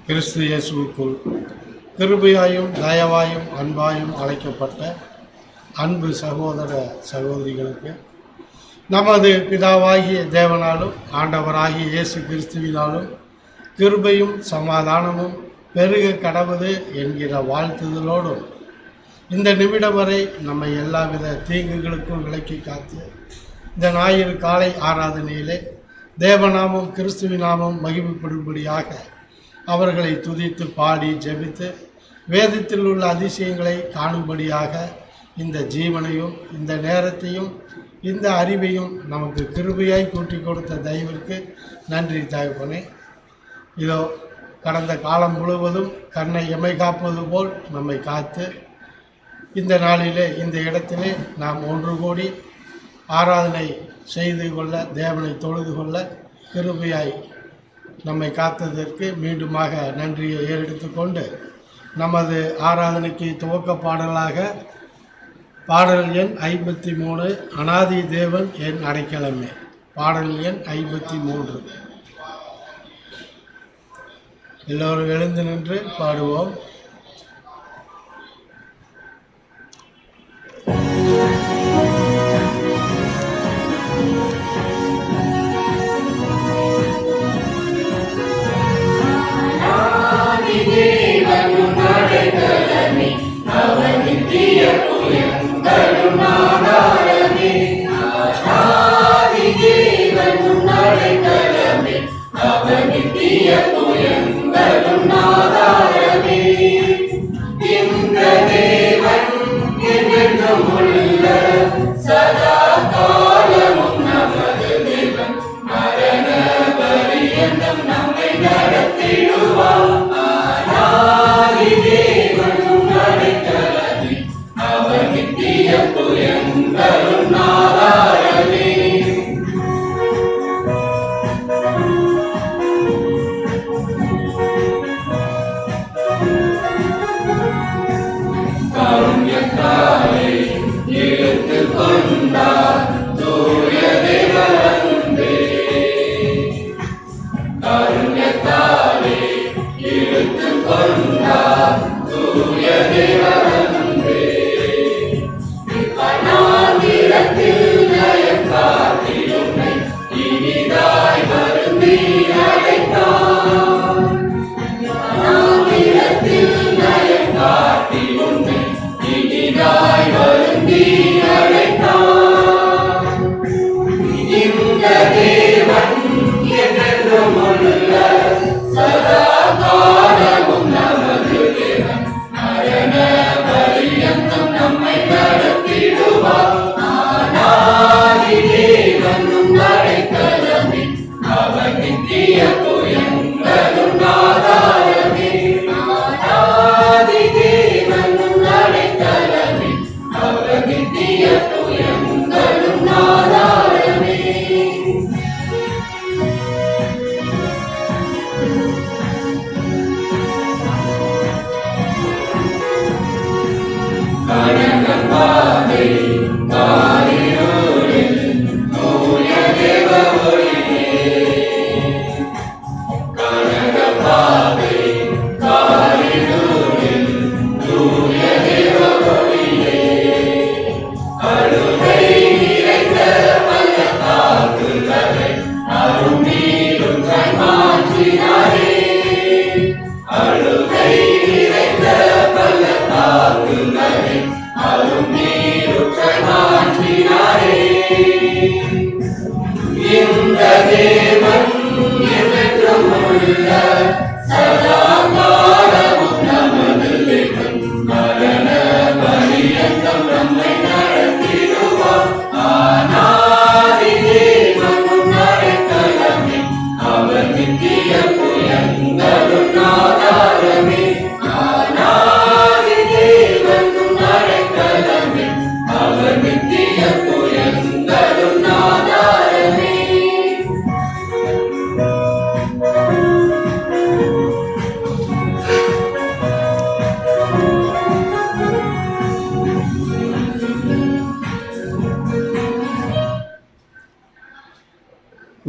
கிறிஸ்து இயேசுவுக்குள் கிருபையாயும் தயவாயும் அன்பாயும் அழைக்கப்பட்ட அன்பு சகோதர சகோதரிகளுக்கு நமது பிதாவாகிய தேவனாலும் ஆண்டவராகிய இயேசு கிறிஸ்துவினாலும் கிருபையும் சமாதானமும் பெருக கடவுது என்கிற வாழ்த்துதலோடும் இந்த நிமிடம் வரை நம்மை எல்லாவித தீங்குகளுக்கும் விலக்கி காத்து இந்த ஞாயிறு காலை ஆராதனையிலே தேவநாமம் கிறிஸ்துவினாமம் மகிமைப்படும்படியாக அவர்களை துதித்து பாடி ஜெபித்து வேதத்தில் உள்ள அதிசயங்களை காணும்படியாக இந்த ஜீவனையும் இந்த நேரத்தையும் இந்த அறிவையும் நமக்கு கிருபையாய் கூட்டி கொடுத்த தயவிற்கு நன்றி தகப்பனே. இதோ கடந்த காலம் முழுவதும் கண்ணை எமை காப்பது போல் நம்மை காத்து இந்த நாளிலே இந்த இடத்திலே நாம் ஒன்று கூடி ஆராதனை செய்து கொள்ள தேவனை தொழுது கொள்ள கிருபையாய் நம்மை காத்ததற்கு மீண்டுமாக நன்றியை ஏறெடுத்து கொண்டு நமது ஆராதனைக்கு துவக்க பாடலாக பாடல் எண் 53 அநாதி தேவன் என் அடைக்கலமே. பாடல் எண் 53. எல்லோரும் எழுந்து நின்று பாடுவோம்.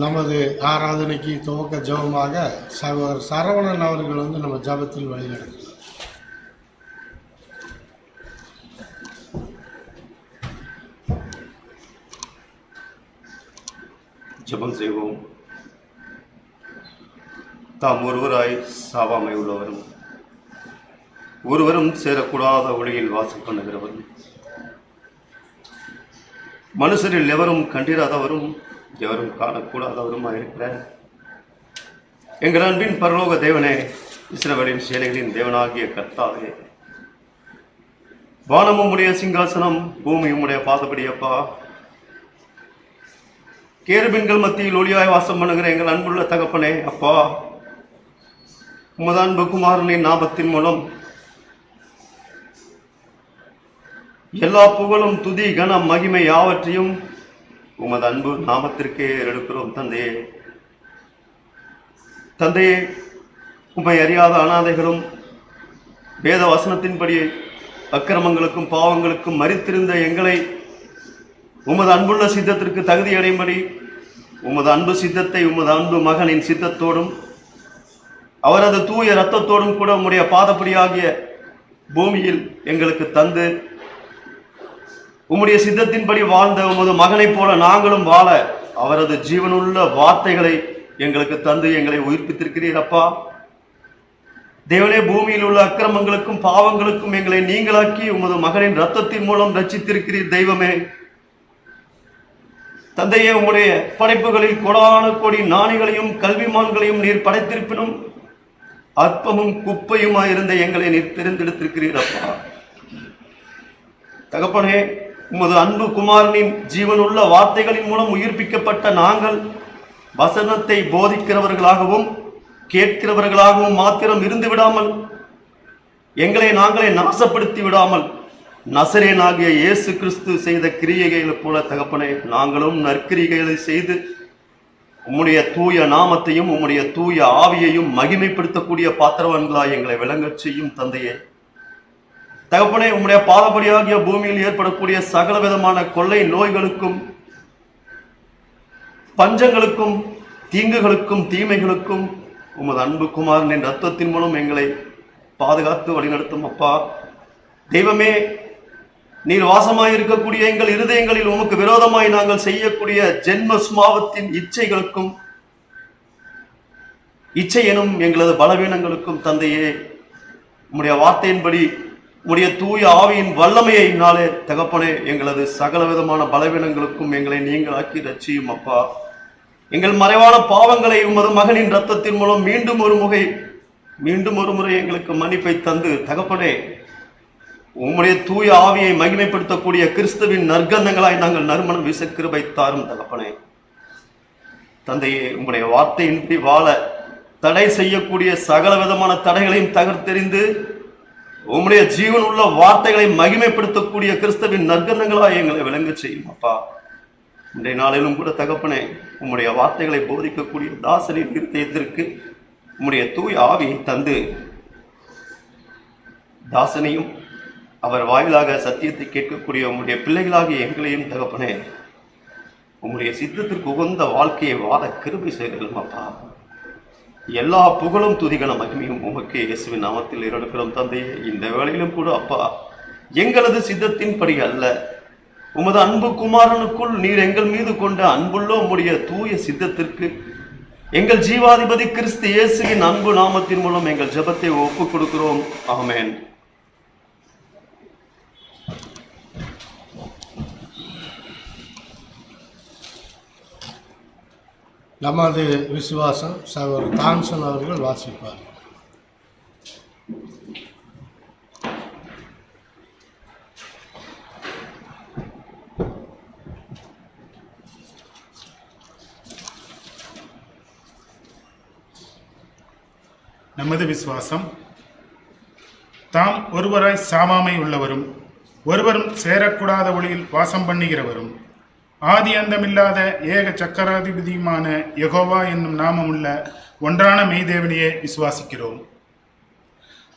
நமது ஆராதனைக்கு துவக்க ஜெபமாக சகோதரர் சரவணன் அவர்கள் நம்ம ஜெபத்தில் வழிநடத்தும். ஜெபம் செய்வோம். தாம் ஒருவராய் சாவாமை உள்ளவரும் ஒருவரும் சேரக்கூடாத ஒளியில் வாசம் பண்ணுகிறவரும் மனுஷரில் எவரும் கண்டிராதவரும் எவரும் காணக்கூடாதவருமாக இருக்கிற எங்கள் அன்பின் பரலோக தேவனே, இஸ்ரவேலின் சேனைகளின் தேவனாகிய கர்த்தாவே, வானமும் உடைய சிங்காசனம், பூமியும் உடைய பாதபடியப்பா, கேருபீன்கள் மத்தியில் ஒளியாய் வாசம் பண்ணுகிற எங்கள் அன்புள்ள தகப்பனே, அப்பா, உமது அன்பு குமாரனின் நாமத்தின் மூலம் எல்லா புகழும் துதி கனம் மகிமை யாவற்றையும் உமது அன்பு நாமத்திற்கே எடுக்கிறோம். தந்தையே, தந்தையே, உம்மை அறியாத அனாதைகளும் வேத வசனத்தின்படி அக்கிரமங்களுக்கும் பாவங்களுக்கும் மரித்திருந்த எங்களை உமது அன்புள்ள சித்தத்திற்கு தகுதி அடையும்படி உமது அன்பு சித்தத்தை உமது அன்பு மகனின் சித்தத்தோடும் அவரது தூய இரத்தத்தோடும் கூட உம்முடைய பாதப்படியாகிய பூமியில் எங்களுக்கு தந்து உம்முடைய சித்தத்தின்படி வாழ்ந்த உமது மகனைப் போல நாங்களும் வாழ அவரது ஜீவனுள்ள வார்த்தைகளை எங்களுக்கு தந்து எங்களை உயிர்ப்பித்திருக்கிறீர். அப்பா தேவனே, பூமியில் உள்ள அக்கிரமங்களுக்கும் பாவங்களுக்கும் எங்களை நீங்களாக்கி உமது மகனின் இரத்தத்தின் மூலம் ரட்சித்திருக்கிறீர். தெய்வமே, தந்தையே, உம்முடைய படைப்புகளில் கொடான கொடி நாணிகளையும் கல்விமான்களையும் நீர் படைத்திருப்பினும் அற்பமும் குப்பையுமாயிருந்த எங்களை நீர் தெரிந்தெடுத்திருக்கிறீர். அப்பா தகப்பனே, உமது அன்பு குமாரனின் ஜீவனுள்ள வார்த்தைகளின் மூலம் உயிர்ப்பிக்கப்பட்ட நாங்கள் வசனத்தை போதிக்கிறவர்களாகவும் கேட்கிறவர்களாகவும் மாத்திரம் இருந்து விடாமல் எங்களை நாங்களே நாசப்படுத்தி விடாமல் நசரேனாகிய இயேசு கிறிஸ்து செய்த கிரியைகளை போல தகப்பனே, நாங்களும் நற்கிரிகைகளை செய்து உம்முடைய தூய நாமத்தையும் உம்முடைய தூய ஆவியையும் மகிமைப்படுத்தக்கூடிய பாத்திரவான்களாய் எங்களை விளங்கச் செய்யும். தந்தையே, தகப்பனே, உம்முடைய பாதபடியாகிய பூமியில் ஏற்படக்கூடிய சகல விதமான கொள்ளை நோய்களுக்கும் பஞ்சங்களுக்கும் தீங்குகளுக்கும் தீமைகளுக்கும் உமது அன்பு குமாரனின் இரத்தத்தின் மூலம் எங்களை பாதுகாத்து வழிநடத்தும். அப்பா தெய்வமே, நீர் வாசமாயிருக்கக்கூடிய எங்கள் இருதயங்களில் உமக்கு விரோதமாய் நாங்கள் செய்யக்கூடிய ஜென்ம சுபாவத்தின் இச்சைகளுக்கும் இச்சை எனும் எங்களது பலவீனங்களுக்கும் தந்தையே, உம்முடைய வார்த்தையின்படி உடைய தூய ஆவியின் வல்லமையினாலே தகப்பனே, எங்களது சகல விதமான பலவீனங்களுக்கும் எங்களை நீங்களாக்கி ரட்சியும். அப்பா, எங்கள் மறைவான பாவங்களை உமது மகனின் இரத்தத்தின் மூலம் மீண்டும் ஒரு முறை எங்களுக்கு மன்னிப்பை தந்து தகப்பனே, உம்முடைய தூய ஆவியை மகிமைப்படுத்தக்கூடிய கிறிஸ்துவின் நற்கந்தங்களாய் நாங்கள் நறுமணம் வீச கிருபை தாரும். தகப்பனே, தந்தையே, உம்முடைய வார்த்தையின்றி வாழ தடை செய்யக்கூடிய சகல விதமான தடைகளையும் தகர்த்தெறிந்து உம்முடைய ஜீவன் உள்ள வார்த்தைகளை மகிமைப்படுத்தக்கூடிய கிறிஸ்துவின் நற்கந்தங்களாய் எங்களை விளங்க செய்யும். அப்பா, இன்றைய நாளிலும் கூட தகப்பனே, உம்முடைய வார்த்தைகளை போதிக்கக்கூடிய தாசனின் இருதயத்திற்கு உம்முடைய தூய ஆவியை தந்து தாசனையும் அவர் வாயிலாக சத்தியத்தை கேட்கக்கூடிய உம்முடைய பிள்ளைகளாகிய எங்களையும் தகப்பனே, உம்முடைய சித்தத்திற்கு உகந்த வாழ்க்கையை வாழ கிருபை செய்கிறோம். அப்பா, எல்லா புகழும் துதிகன மகிமையும் உமக்கு இயேசுவின் நாமத்தில் ஏறெடுக்கிறோம். தந்தையே, இந்த வேளையிலும் கூட அப்பா, எங்களது சித்தத்தின்படி அல்ல, உமது அன்பு குமாரனுக்குள் நீர் எங்கள் மீது கொண்ட அன்புள்ள உம்முடைய தூய சித்தத்திற்கு எங்கள் ஜீவாதிபதி கிறிஸ்து இயேசுவின் அன்பு நாமத்தின் மூலம் எங்கள் ஜெபத்தை ஒப்புக் கொடுக்கிறோம். ஆமென். நமது விசுவாசம் சகோதரர் தாம்சன் அவர்கள் வாசிப்பார். நமது விசுவாசம். தாம் ஒருவராய் சாவாமை உள்ளவரும் ஒருவரும் சேரக்கூடாத ஒளியில் வாசம் பண்ணுகிறவரும் ஆதி அந்தமில்லாத ஏக சக்கராதிபதியுமான யெகோவா என்னும் நாமமுள்ள ஒன்றான மெய்தேவனையே விசுவாசிக்கிறோம்.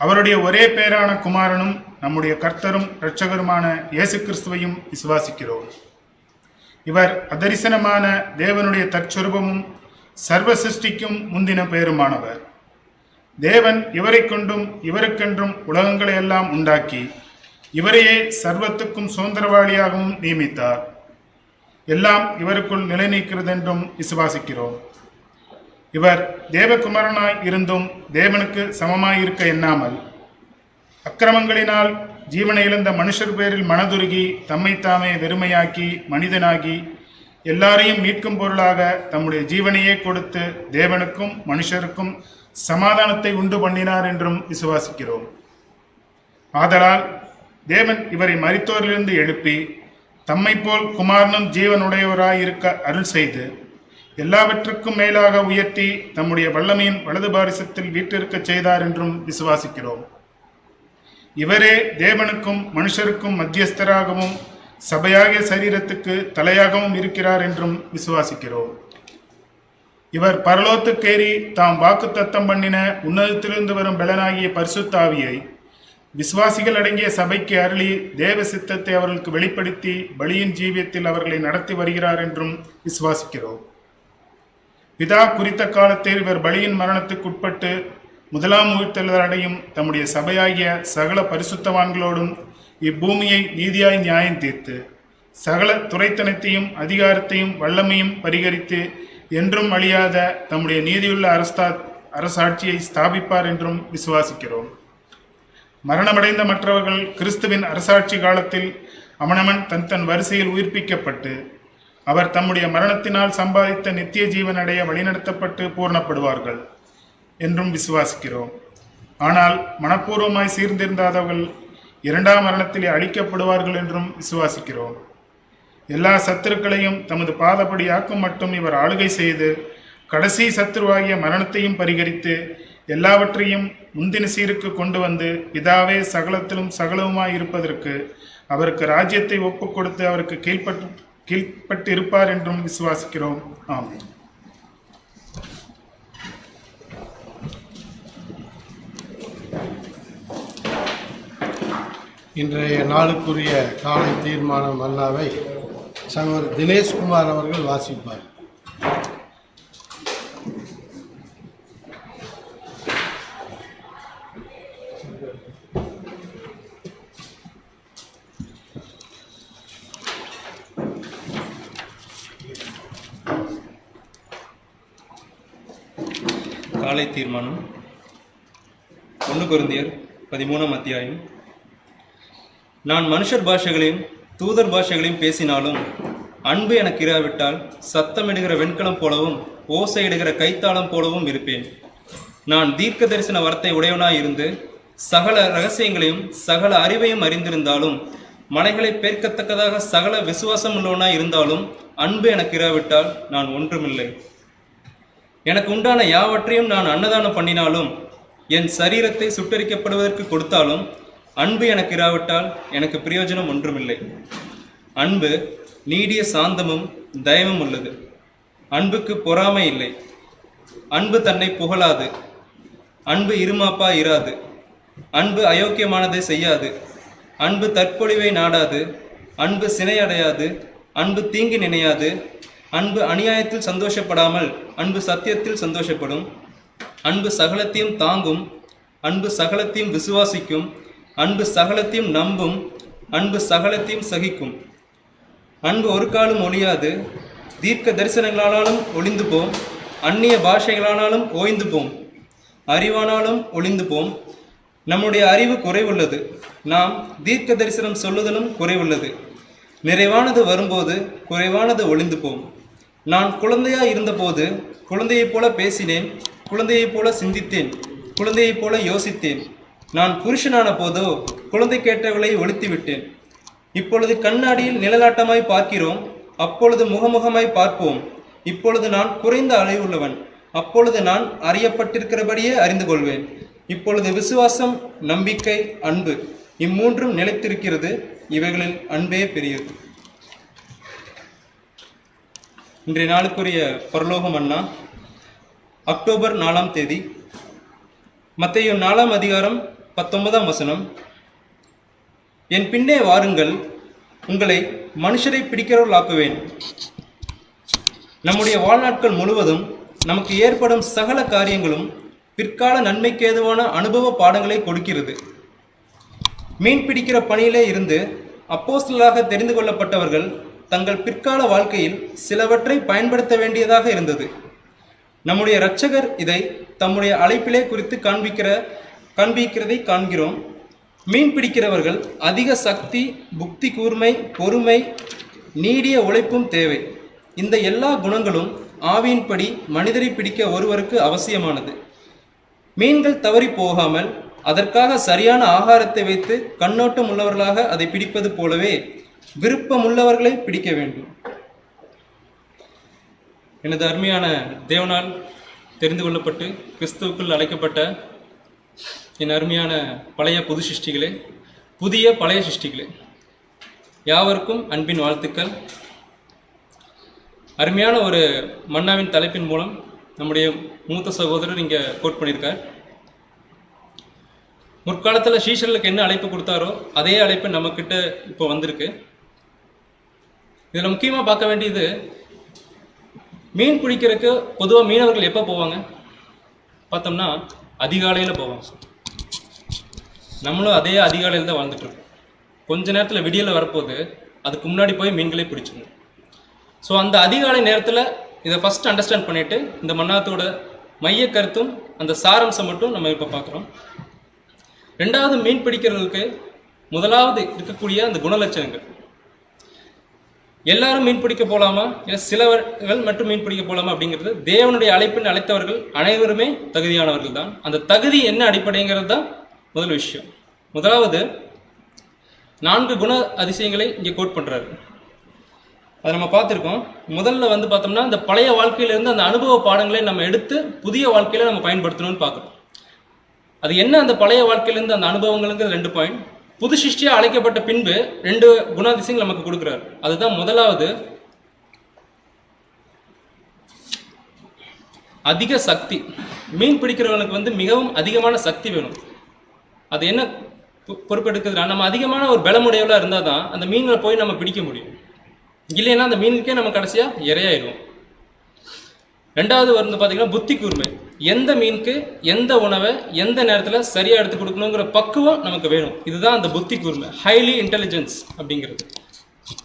அவருடைய ஒரே பேரான குமாரனும் நம்முடைய கர்த்தரும் இரட்சகருமான இயேசு கிறிஸ்துவையும் விசுவாசிக்கிறோம். இவர் அதரிசனமான தேவனுடைய தற்சொரூபமும் சர்வ சிருஷ்டிக்கும் முந்தின பேருமானவர். தேவன் இவரை கொண்டும் இவருக்கென்றும் உலகங்களை எல்லாம் உண்டாக்கி இவரையே சர்வத்துக்கும் சுதந்திரவாளியாகவும் நியமித்தார். எல்லாம் இவருக்குள் நிலை நிற்கிறதென்றும் விசுவாசிக்கிறோம். இவர் தேவகுமாரனாய் இருந்தும் தேவனுக்கு சமமாயிருக்க எண்ணாமல் அக்கிரமங்களினால் ஜீவனை இழந்த மனுஷர் பேரில் மனதுருகி தம்மைத்தாமே வெறுமையாக்கி மனிதனாகி எல்லாரையும் மீட்கும் பொருளாக தம்முடைய ஜீவனையே கொடுத்து தேவனுக்கும் மனுஷருக்கும் சமாதானத்தை உண்டு பண்ணினார் என்றும் விசுவாசிக்கிறோம். ஆதலால் தேவன் இவரை மரித்தோரிலிருந்து எழுப்பி தம்மை போல் குமாரனும் ஜீவனுடையவராய் இருக்க அருள் செய்து எல்லாவற்றுக்கும் மேலாக உயர்த்தி தம்முடைய வல்லமையின் வலது பாரிசத்தில் வீற்றிருக்க செய்தார் என்றும் விசுவாசிக்கிறோம். இவரே தேவனுக்கும் மனுஷருக்கும் மத்தியஸ்தராகவும் சபையாகிய சரீரத்துக்கு தலையாகவும் இருக்கிறார் என்றும் விசுவாசிக்கிறோம். இவர் பரலோகத்துக்கேறி தாம் வாக்குத்தத்தம் பண்ணின உன்னதத்திலிருந்து வரும் பலனாகிய பரிசுத்த ஆவியை விசுவாசிகள் அடங்கிய சபைக்கு அருளி தேவ சித்தத்தை அவர்களுக்கு வெளிப்படுத்தி பலியின் ஜீவியத்தில் அவர்களை நடத்தி வருகிறார் என்றும் விசுவாசிக்கிறோம். பிதா குறித்த காலத்தில் இவர் பலியின் மரணத்துக்குட்பட்டு முதலாம் உயிர்த்தெழுதல் அடையும் தம்முடைய சபையாகிய சகல பரிசுத்தவான்களோடும் இப்பூமியை நீதியாய் நியாயம் தீர்த்து சகல துரைத்தனத்தையும் அதிகாரத்தையும் வல்லமையும் பரிகரித்து என்றும் அழியாத தம்முடைய நீதியுள்ள அரசாட்சியை ஸ்தாபிப்பார் என்றும் விசுவாசிக்கிறோம். மரணமடைந்த மற்றவர்கள் கிறிஸ்துவின் அரசாட்சி காலத்தில் அவனவன் தன் வரிசையில் உயிர்ப்பிக்கப்பட்டு அவர் தம்முடைய மரணத்தினால் சம்பாதித்த நித்திய ஜீவன் அடைய வழிநடத்தப்பட்டு பூர்ணப்படுவார்கள் என்றும் விசுவாசிக்கிறோம். ஆனால் மனப்பூர்வமாய் சீர்திருந்தாதவர்கள் இரண்டாம் மரணத்திலே அழிக்கப்படுவார்கள் என்றும் விசுவாசிக்கிறோம். எல்லா சத்துருக்களையும் தமது பாதப்படியாக்கும் மட்டும் இவர் ஆளுகை செய்து கடைசி சத்துருவாகிய மரணத்தையும் பரிகரித்து எல்லாவற்றையும் முந்தின சீருக்கு கொண்டு வந்து பிதாவே சகலத்திலும் சகலவுமாய் இருப்பதற்கு அவருக்கு ராஜ்யத்தை ஒப்புக் கொடுத்து அவருக்கு கீழ்ப்பட்டு இருப்பார் என்றும் விசுவாசிக்கிறோம். ஆமென். இன்றைய நாளுக்குரிய காலை தீர்மான மன்னாவை சகோதரர் தினேஷ்குமார் அவர்கள் வாசிப்பார். காலை தீர்மானம் 1 கொரிந்தியர் 13ஆம் அத்தியாயம். நான் மனுஷர் பாஷைகளையும் தூதர் பாஷைகளையும் பேசினாலும் அன்பு எனக்கு இராவிட்டால் சத்தமிடுகிற வெண்கலம் போலவும் ஓசையிடுகிற கைத்தாளம் போலவும் இருப்பேன். நான் தீர்க்க தரிசன வார்த்தை உடையவனாய் இருந்து சகல ரகசியங்களையும் சகல அறிவையும் அறிந்திருந்தாலும் மலைகளை பேர்க்கத்தக்கதாக சகல விசுவாசம் உள்ளவனாய் இருந்தாலும் அன்பு எனக்கு இராவிட்டால் நான் ஒன்றுமில்லை. எனக்கு உண்டான யாவற்றையும் நான் அன்னதானம் பண்ணினாலும் என் சரீரத்தை சுட்டரிக்கப்படுவதற்கு கொடுத்தாலும் அன்பு எனக்கு இராவிட்டால் எனக்கு பிரயோஜனம் ஒன்றுமில்லை. அன்பு நீடிய சாந்தமும் தயமும் உள்ளது. அன்புக்கு பொறாமை இல்லை. அன்பு தன்னை புகழாது. அன்பு இருமாப்பா இராது. அன்பு அயோக்கியமானதை செய்யாது. அன்பு தற்பொழிவை நாடாது. அன்பு சினையடையாது. அன்பு தீங்கு நினையாது. அன்பு அநியாயத்தில் சந்தோஷப்படாமல் அன்பு சத்தியத்தில் சந்தோஷப்படும். அன்பு சகலத்தையும் தாங்கும். அன்பு சகலத்தையும் விசுவாசிக்கும். அன்பு சகலத்தையும் நம்பும். அன்பு சகலத்தையும் சகிக்கும். அன்பு ஒரு காலம் ஒழியாது. தீர்க்க தரிசனங்களானாலும் ஒளிந்து போம். அந்நிய பாஷைகளானாலும் ஓய்ந்து போம். அறிவானாலும் ஒளிந்து போம். நம்முடைய அறிவு குறைவுள்ளது. நாம் தீர்க்க தரிசனம் சொல்லுதலும் குறைவுள்ளது. நிறைவானது வரும்போது குறைவானது ஒளிந்து போம். நான் குழந்தையாய் இருந்தபோது குழந்தையைப் போல பேசினேன். குழந்தையைப் போல சிந்தித்தேன். குழந்தையைப் போல யோசித்தேன். நான் புருஷனான போதோ குழந்தை கேட்டவளை ஒழித்து விட்டேன். இப்பொழுது கண்ணாடியில் நிழலாட்டமாய் பார்க்கிறோம். அப்பொழுது முகமுகமாய் பார்ப்போம். இப்பொழுது நான் குறைந்த அளவுள்ளவன். அப்பொழுது நான் அறியப்பட்டிருக்கிறபடியே அறிந்து கொள்வேன். இப்பொழுது விசுவாசம், நம்பிக்கை, அன்பு இம்மூன்றும் நிலைத்திருக்கிறது. இவைகளில் அன்பே பெரியது. இன்றைய நாளுக்குரிய பரலோக மன்னா அக்டோபர் 4ஆம் தேதி. மத்தேயு 4ஆம் அதிகாரம் 19ஆம் வசனம். என் பின்னே வாருங்கள், உங்களை மனுஷரை பிடிக்கிறவர்களாக்குவேன். நம்முடைய வாழ்நாட்கள் முழுவதும் நமக்கு ஏற்படும் சகல காரியங்களும் பிற்கால நன்மைக்கு ஏதுவான அனுபவ பாடங்களை கொடுக்கிறது. மீன் பிடிக்கிற பணியிலே இருந்து அப்போஸ்தலராக தெரிந்து கொள்ளப்பட்டவர்கள் தங்கள் பிற்கால வாழ்க்கையில் சிலவற்றை பயன்படுத்த வேண்டியதாக இருந்தது. நம்முடைய இரட்சகர் இதை தம்முடைய அழைப்பிலே குறித்து காண்பிக்கிறதை காண்கிறோம். மீன் பிடிக்கிறவர்கள் அதிக சக்தி, புத்தி கூர்மை, பொறுமை, நீடிய உழைப்பும் தேவை. இந்த எல்லா குணங்களும் ஆவியின்படி மனிதரை பிடிக்க ஒருவருக்கு அவசியமானது. மீன்கள் தவறி போகாமல் அதற்காக சரியான ஆகாரத்தை வைத்து கண்ணோட்டம் உள்ளவர்களாக அதை பிடிப்பது போலவே விருப்பமுள்ளவர்களை பிடிக்க வேண்டும். எனது அருமையான தேவனால் தெரிந்து கொள்ளப்பட்டு கிறிஸ்துவுக்குள் அழைக்கப்பட்ட என் அருமையான பழைய புது சிருஷ்டிகளே, புதிய பழைய சிருஷ்டிகளே, யாவருக்கும் அன்பின் வாழ்த்துக்கள். அருமையான ஒரு மன்னாவின் தலைப்பின் மூலம் நம்முடைய மூத்த சகோதரர் இங்கே கோட் பண்ணியிருக்கார். முற்காலத்தில் சீஷர்களுக்கு என்ன அழைப்பு கொடுத்தாரோ அதே அழைப்பு நம்மக்கிட்ட இப்போ வந்திருக்கு. இதில் முக்கியமாக பார்க்க வேண்டியது, மீன் பிடிக்கிறதுக்கு பொதுவாக மீனவர்கள் எப்போ போவாங்க பார்த்தோம்னா அதிகாலையில் போவாங்க. நம்மளும் அதே அதிகாலையில் தான் வாழ்ந்துட்டுருக்கோம். கொஞ்ச நேரத்தில் விடியலை வரப்போது அதுக்கு முன்னாடி போய் மீன்களே பிடிச்சிடணும். ஸோ அந்த அதிகாலை நேரத்தில் இதை ஃபஸ்ட் அண்டர்ஸ்டாண்ட் பண்ணிவிட்டு இந்த மன்னாத்தோட மைய கருத்தும் அந்த சாரம்சம் மட்டும் நம்ம இப்போ பார்க்குறோம். ரெண்டாவது, மீன் பிடிக்கிறவர்களுக்கு முதலாவது இருக்கக்கூடிய அந்த குணலட்சணங்கள். எல்லாரும் மீன் பிடிக்க போகலாமா, இல்லை சிலவர்கள் மட்டும் மீன் பிடிக்க போகலாமா அப்படிங்கிறது தேவனுடைய அழைப்பின் அழைத்தவர்கள் அனைவருமே தகுதியானவர்கள் தான். அந்த தகுதி என்ன அடிப்படைங்கிறது தான் முதல் விஷயம். முதலாவது 4 குண அதிசயங்களை இங்கே கோட் பண்ணுறாரு. அதை நம்ம பார்த்துருக்கோம். முதல்ல பார்த்தோம்னா இந்த பழைய வாழ்க்கையிலேருந்து அந்த அனுபவ பாடங்களை நம்ம எடுத்து புதிய வாழ்க்கையில் நம்ம பயன்படுத்தணும்னு பார்க்குறோம். அது என்ன அந்த பழைய வாழ்க்கையிலேருந்து அந்த அனுபவங்களுங்கிறது 2 பாயிண்ட். புது சிருஷ்டியாக அழைக்கப்பட்ட பின்பு 2 குணாதிசயங்கள் நமக்கு கொடுக்குறாரு. அதுதான் முதலாவது, அதிக சக்தி. மீன் பிடிக்கிறவனுக்கு மிகவும் அதிகமான சக்தி வேணும். அது என்ன பொறுப்பெடுக்குதுன்னா, நம்ம அதிகமான ஒரு பலமுடையவளாக இருந்தால் தான் அந்த மீன்களை போய் நம்ம பிடிக்க முடியும். இல்லைன்னா அந்த மீனுக்கே நம்ம கடைசியாக இரையாயிடும். ரெண்டாவது பார்த்தீங்கன்னா புத்தி கூர்மை. எந்த மீனுக்கு எந்த உணவை எந்த நேரத்தில் சரியாக எடுத்து கொடுக்கணுங்கிற பக்குவம் நமக்கு வேணும். இதுதான் அந்த புத்தி கூர்மை, ஹைலி இன்டெலிஜென்ஸ் அப்படிங்கிறது.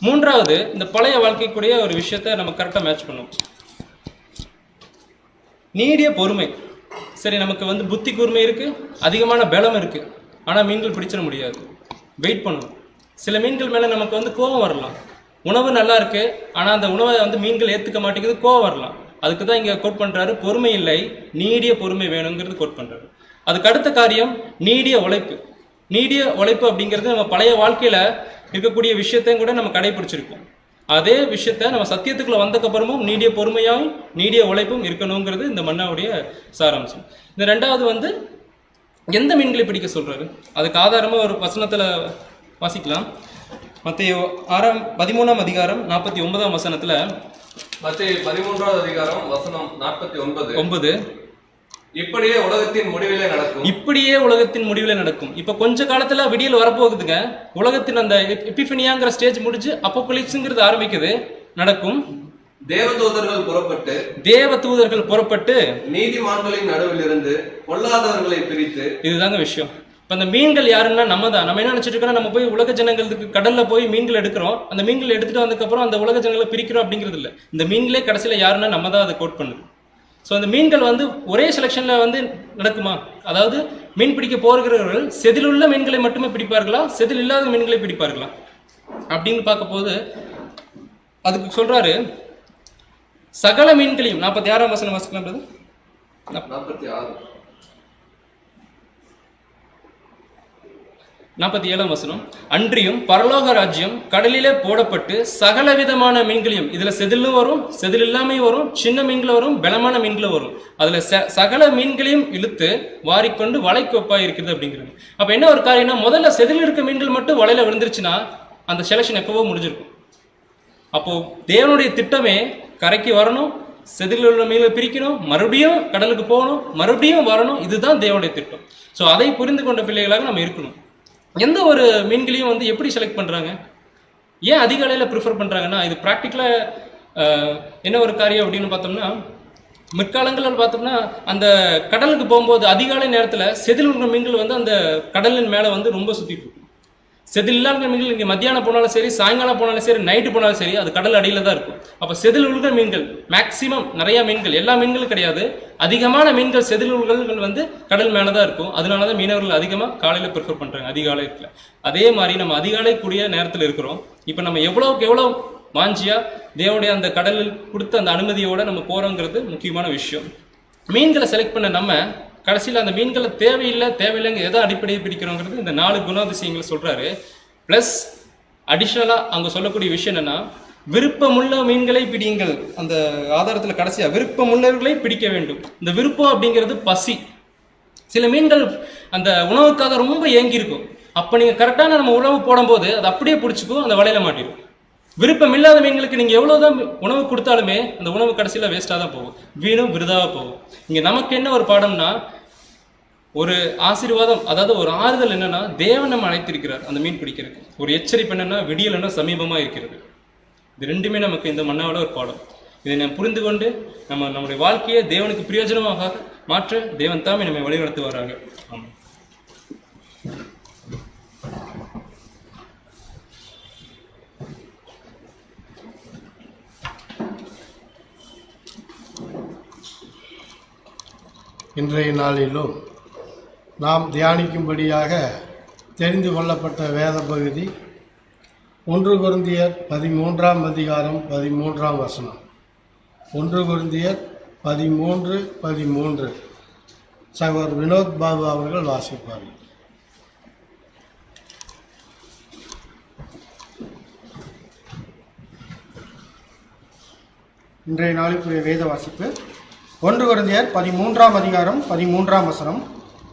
மூன்றாவது, இந்த பழைய வாழ்க்கைக்குரிய ஒரு விஷயத்தை நம்ம கரெக்டாக மேட்ச் பண்ணும், நீடிய பொறுமை. சரி, நமக்கு புத்தி கூர்மை இருக்குது, அதிகமான பலம் இருக்குது, ஆனால் மீன்கள் பிடிச்சிட முடியாது, வெயிட் பண்ணணும். சில மீன்கள் மேலே நமக்கு கோபம் வரலாம். உணவு நல்லா இருக்கு, ஆனால் அந்த உணவை மீன்கள் ஏற்றுக்க மாட்டேங்குது, கோபம் வரலாம். அதுக்கு தான் இங்கே கோட் பண்ணுறாரு, பொறுமை இல்லை, நீடிய பொறுமை வேணுங்கிறது கோட் பண்ணுறாரு. அதுக்கு அடுத்த காரியம் நீடிய உழைப்பு. நீடிய உழைப்பு அப்படிங்கிறது நம்ம பழைய வாழ்க்கையில் இருக்கக்கூடிய விஷயத்தையும் கூட நம்ம கடைபிடிச்சிருக்கோம். அதே விஷயத்த நம்ம சத்தியத்துக்குள்ள வந்தக்கப்புறமும் நீடிய பொறுமையாகவும் நீடிய உழைப்பும் இருக்கணுங்கிறது இந்த மன்னாவுடைய சாராம்சம். இந்த ரெண்டாவது எந்த மீன்களை பிடிக்க சொல்றாரு, அதுக்கு ஆதாரமாக ஒரு வசனத்தில் வாசிக்கலாம். மத்தேயு 13ஆம் அதிகாரம் 49ஆம் வசனத்துல, மத்தேயு 13ஆவது அதிகாரம் வசனம் 49, இப்படியே உலகத்தின் முடிவிலே நடக்கும். இப்படியே உலகத்தின் முடிவிலே நடக்கும். இப்ப கொஞ்ச காலத்துல விடியல் வரப்போகுதுங்க. உலகத்தின் அந்த எபிஃபனியாங்கிற ஸ்டேஜ் முடிஞ்சு அப்போகலிப்ஸ்ங்கிறது ஆரம்பிக்குது, நடக்கும். தேவதூதர்கள் புறப்பட்டு நீதிமான்களின் நடுவில் இருந்து பொல்லாதவர்களை பிரித்து, இதுதாங்க விஷயம். இப்ப அந்த மீன்கள் யாருன்னா நம்ம தான். நம்ம என்ன நினைச்சிட்டு இருக்கோம், நம்ம போய் உலக ஜனங்களுக்கு கடல்ல போய் மீன்கள் எடுக்கிறோம், அந்த மீன்கள் எடுத்துட்டு வந்ததுக்கப்புறம் அந்த உலக ஜனங்களை பிரிக்கிறோம் அப்படிங்கிறது இல்லை. இந்த மீன்களே கடைசியில யாருன்னா நம்ம தான் அதை கோட் பண்ணுது. ஸோ அந்த மீன்கள் ஒரே செலெக்ஷன்ல நடக்குமா? அதாவது மீன் பிடிக்க போகிறவர்கள் செதிலுள்ள மீன்களை மட்டுமே பிடிப்பார்களா, செதில் இல்லாத மீன்களை பிடிப்பார்களா அப்படின்னு பார்க்க போது அதுக்கு சொல்றாரு, சகல மீன்களையும். 46ஆம் வசனம் வாசிக்கலாம். 47ஆம் வசனம், அன்றியும் பரலோக ராஜ்யம் கடலிலே போடப்பட்டு சகல விதமான மீன்களையும், இதுல செதிலும் வரும், செதில் இல்லாமையும் வரும், சின்ன மீன்களும் வரும், பலமான மீன்களும் வரும், அதுல சகல மீன்களையும் இழுத்து வாரிக்கொண்டு வலைக்கு ஒப்பாய் இருக்குது அப்படிங்கிறது. அப்ப என்ன ஒரு காரியம்னா, முதல்ல செதில் இருக்க மீன்கள் மட்டும் வலையில விழுந்துருச்சுன்னா அந்த செலக்ஷன் எப்பவோ முடிஞ்சிருக்கும். அப்போ தேவனுடைய திட்டமே கரைக்கு வரணும், செதில் உள்ள மீன்களை பிரிக்கணும், மறுபடியும் கடலுக்கு போகணும், மறுபடியும் வரணும். இதுதான் தேவனுடைய திட்டம். ஸோ அதை புரிந்து கொண்ட பிள்ளைகளாக நம்ம இருக்கணும். எந்த ஒரு மீன்களையும் எப்படி செலக்ட் பண்ணுறாங்க? ஏன் அதிகாலையில் ப்ரிஃபர் பண்ணுறாங்கன்னா, இது ப்ராக்டிக்கலாக என்ன ஒரு காரியம் அப்படின்னு பார்த்தோம்னா, முற்காலங்களில் பார்த்தோம்னா அந்த கடலுக்கு போகும்போது அதிகாலை நேரத்தில் செதில் உள்ள மீன்கள் வந்து அந்த கடலின் மேலே வந்து ரொம்ப சுற்றிட்டு இருக்கும். செதில் இல்லாத மீன்கள் இங்கே மத்தியானம் போனாலும் சரி, சாயங்காலம் போனாலும் சரி, நைட்டு போனாலும் சரி, அது கடல் அடியில் தான் இருக்கும். அப்போ செதில் உள்ள மீன்கள் மேக்சிமம் நிறையா மீன்கள், எல்லா மீன்களும் கிடையாது, அதிகமான மீன்கள் செதில் உள்கள் வந்து கடல் மேலே தான் இருக்கும். அதனால தான் மீனவர்கள் அதிகமாக காலையில் ப்ரிஃபர் பண்ணுறாங்க அதிகாலையில். அதே மாதிரி நம்ம அதிகாலை கூடிய நேரத்தில் இருக்கிறோம். இப்போ நம்ம எவ்வளோக்கு எவ்வளோ வாஞ்சியா தேவனுடைய அந்த கடலில் கொடுத்த அந்த அனுமதியோட நம்ம போறோங்கிறது முக்கியமான விஷயம். மீன்களை செலக்ட் பண்ண நம்ம கடைசியில் அந்த மீன்களை தேவையில்லைங்க எதை அடிப்படையை பிடிக்கிறோங்கிறது இந்த 4 குணாதிசயங்களை சொல்றாரு. பிளஸ் அடிஷ்னலா அவங்க சொல்லக்கூடிய விஷயம் என்னன்னா, விருப்பமுள்ள மீன்களை பிடியுங்கள். அந்த ஆதாரத்தில் கடைசியா விருப்பமுள்ளவர்களை பிடிக்க வேண்டும். இந்த விருப்பம் அப்படிங்கிறது பசி. சில மீன்கள் அந்த உணவுக்காக ரொம்ப ஏங்கி இருக்கும். அப்ப நீங்க கரெக்டான நம்ம உணவு போடும்போது அது அப்படியே பிடிச்சிக்கும், அந்த வலையில மாட்டிடும். விருப்பம் இல்லாத மீன்களுக்கு நீங்க எவ்வளவுதான் உணவு கொடுத்தாலுமே அந்த உணவு கடைசியில வேஸ்டா தான் போகும், வீணும் விருதாவா போகும். இங்க நமக்கு என்ன ஒரு பாடம்னா, ஒரு ஆசீர்வாதம், அதாவது ஒரு ஆறுதல் என்னன்னா, தேவன் நம்ம அழைத்திருக்கிறார் அந்த மீன் பிடிக்கிறதுக்கு. ஒரு எச்சரிப்பு என்னன்னா, விடியல் சமீபமா இருக்கிறது. இது ரெண்டுமே நமக்கு இந்த மன்னாவோட ஒரு பாடம். இதை நம்ம புரிந்து கொண்டு நம்முடைய வாழ்க்கையை தேவனுக்கு பிரயோஜனமாக மாற்ற தேவன் தாமே நம்மை வழிநடத்து வராங்க. ஆமாம். இன்றைய நாளிலும் நாம் தியானிக்கும்படியாக தெரிந்து கொள்ளப்பட்ட வேத பகுதி 1 கொரிந்தியர் 13ஆம் அதிகாரம் 13ஆம் வசனம். 1 கொரிந்தியர் 13:13 சகோதரர் வினோத் பாபு அவர்கள் வாசிப்பார்கள். இன்றைய நாளுக்குரிய வேத வாசிப்பு 1 கொரிந்தியர் 13ஆம் அதிகாரம் 13ஆம் வசனம்.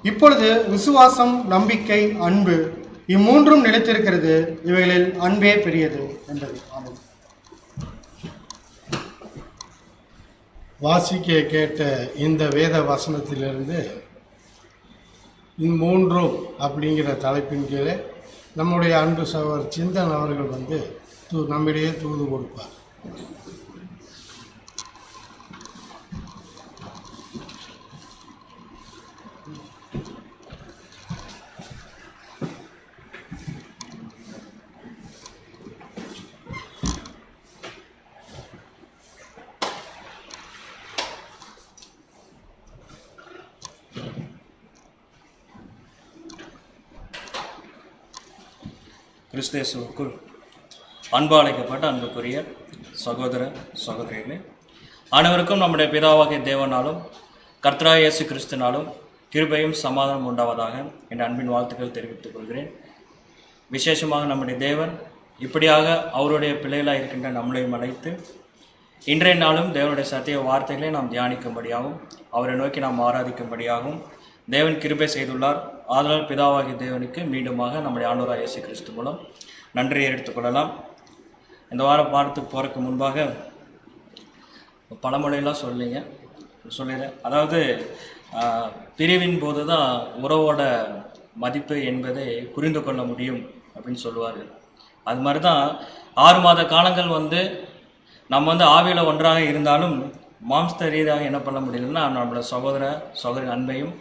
இப்பொழுது விசுவாசம், நம்பிக்கை, அன்பு இம்மூன்றும் நிலைத்திருக்கிறது, இவைகளில் அன்பே பெரியது என்றது. ஆமாம். வாசிக்க கேட்ட இந்த வேத வசனத்திலிருந்து இம்மூன்றும் அப்படிங்கிற தலைப்பின் கீழே நம்முடைய அன்பு சகோதரர் சிந்தன் அவர்கள் வந்து நம்மிடையே தூது கொடுப்பார். கிறிஸ்தேசுவுக்குள் அன்பு அழைக்கப்பட்ட அன்புக்குரிய சகோதர சகோதரிகளே, அனைவருக்கும் நம்முடைய பிதாவாகிய தேவனாலும் கர்த்தராகிய இயேசு கிறிஸ்துனாலும் கிருபையும் சமாதானம் உண்டாவதாக என் அன்பின் வாழ்த்துக்கள் தெரிவித்துக் கொள்கிறேன். விசேஷமாக நம்முடைய தேவன் இப்படியாக அவருடைய பிள்ளைகளாக இருக்கின்ற நம்மளையும் அழைத்து இன்றைய நாளும் தேவனுடைய சத்திய வார்த்தைகளை நாம் தியானிக்கும்படியாகவும் அவரை நோக்கி நாம் ஆராதிக்கும்படியாகவும் தேவன் கிருபை செய்துள்ளார். ஆதலால் பிதாவாகிய தேவனுக்கு மீண்டுமாக நம்முடைய ஆண்டவராகிய இயேசு கிறிஸ்து மூலம் நன்றியை எடுத்துக்கொள்ளலாம். இந்த வாரம் பாடத்துக்கு போகிறதுக்கு முன்பாக பழமொழியெல்லாம் சொல்லிடுறேன். அதாவது பிரிவின் போது தான் உறவோட மதிப்பு என்பதை புரிந்து கொள்ள முடியும் அப்படின்னு சொல்லுவார். அது மாதிரி தான் 6 மாத காலங்கள் நம்ம ஆவியில் ஒன்றாக இருந்தாலும் மாம்ச ரீதியாக என்ன பண்ண முடியலன்னா நம்மளோட சகோதரி அன்பையும்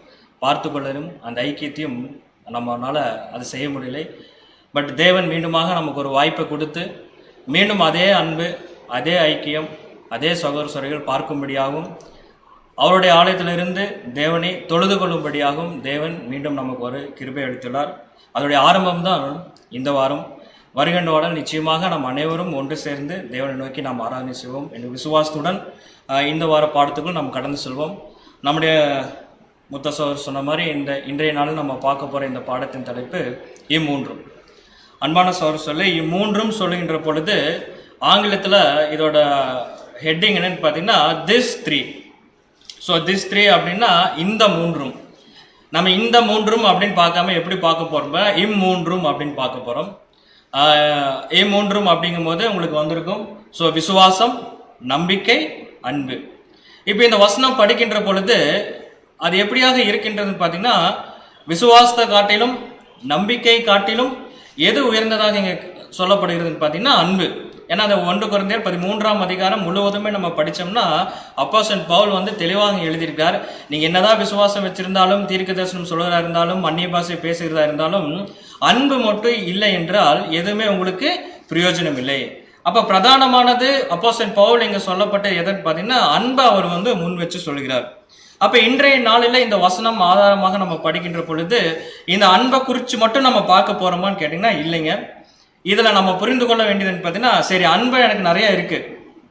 பார்த்து கொள்ளலும் அந்த ஐக்கியத்தையும் நம்மளால் அது செய்ய முடியலை. பட் தேவன் மீண்டுமாக நமக்கு ஒரு வாய்ப்பை கொடுத்து மீண்டும் அதே அன்பு, அதே ஐக்கியம், அதே சகோதரர்கள் பார்க்கும்படியாகவும் அவருடைய ஆலயத்திலிருந்து தேவனை தொழுது கொள்ளும்படியாகவும் தேவன் மீண்டும் நமக்கு ஒரு கிருபை அளித்துள்ளார். அதோடைய ஆரம்பம்தான் இந்த வாரம். வருகின்ற வாரம் நிச்சயமாக நாம் அனைவரும் ஒன்று சேர்ந்து தேவனை நோக்கி நாம் ஆராதனை செய்வோம் என்ற விசுவாசத்துடன் இந்த வார பாடத்துக்குள் நாம் கடந்து செல்வோம். நம்முடைய முத்த சகோதரர் சொன்ன மாதிரி இன்றைய நாளில் நம்ம பார்க்க போகிற இந்த பாடத்தின் தலைப்பு இம்மூன்றும். அன்பான சகோதரர் சொல்லி இம்மூன்றும் சொல்லுகின்ற பொழுது ஆங்கிலத்தில் இதோட ஹெட்டிங் என்னன்னு பார்த்தீங்கன்னா திஸ் 3. ஸோ திஸ் 3 அப்படின்னா இந்த மூன்றும். நம்ம இந்த மூன்றும் அப்படின்னு பார்க்காம எப்படி பார்க்க போகிறோம், இம்மூன்றும் அப்படின்னு பார்க்க போகிறோம். இம்மூன்றும் அப்படிங்கும் போது உங்களுக்கு வந்திருக்கும். ஸோ விசுவாசம், நம்பிக்கை, அன்பு. இப்போ இந்த வசனம் படிக்கின்ற பொழுது அது எப்படியாக இருக்கின்றதுன்னு பார்த்தீங்கன்னா, விசுவாசத்தை காட்டிலும் நம்பிக்கை காட்டிலும் எது உயர்ந்ததாக இங்கே சொல்லப்படுகிறதுன்னு பார்த்தீங்கன்னா அன்பு. ஏன்னா அந்த 1 கொரிந்தியர் 13ஆம் அதிகாரம் முழுவதுமே நம்ம படித்தோம்னா அப்போஸ்தலன் பவுல் வந்து தெளிவாக எழுதியிருக்கார். நீங்கள் என்னதான் விசுவாசம் வச்சிருந்தாலும், தீர்க்க தரிசனம் சொல்கிறதா இருந்தாலும், அந்நிய பாஷை பேசுகிறதா இருந்தாலும், அன்பு மட்டும் இல்லை என்றால் எதுவுமே உங்களுக்கு பிரயோஜனம் இல்லை. அப்போ பிரதானமானது அப்போஸ்தலன் பவுல் இங்கே சொல்லப்பட்ட எதுன்னு பார்த்தீங்கன்னா அன்பை அவர் வந்து முன் வச்சு சொல்கிறார். அப்போ இன்றைய நாளில் இந்த வசனம் ஆதாரமாக நம்ம படிக்கின்ற பொழுது இந்த அன்பை குறித்து மட்டும் நம்ம பார்க்க போகிறோமான்னு கேட்டிங்கன்னா இல்லைங்க. இதில் நம்ம புரிந்து கொள்ள வேண்டியதுன்னு பார்த்தீங்கன்னா, சரி அன்பு எனக்கு நிறையா இருக்குது,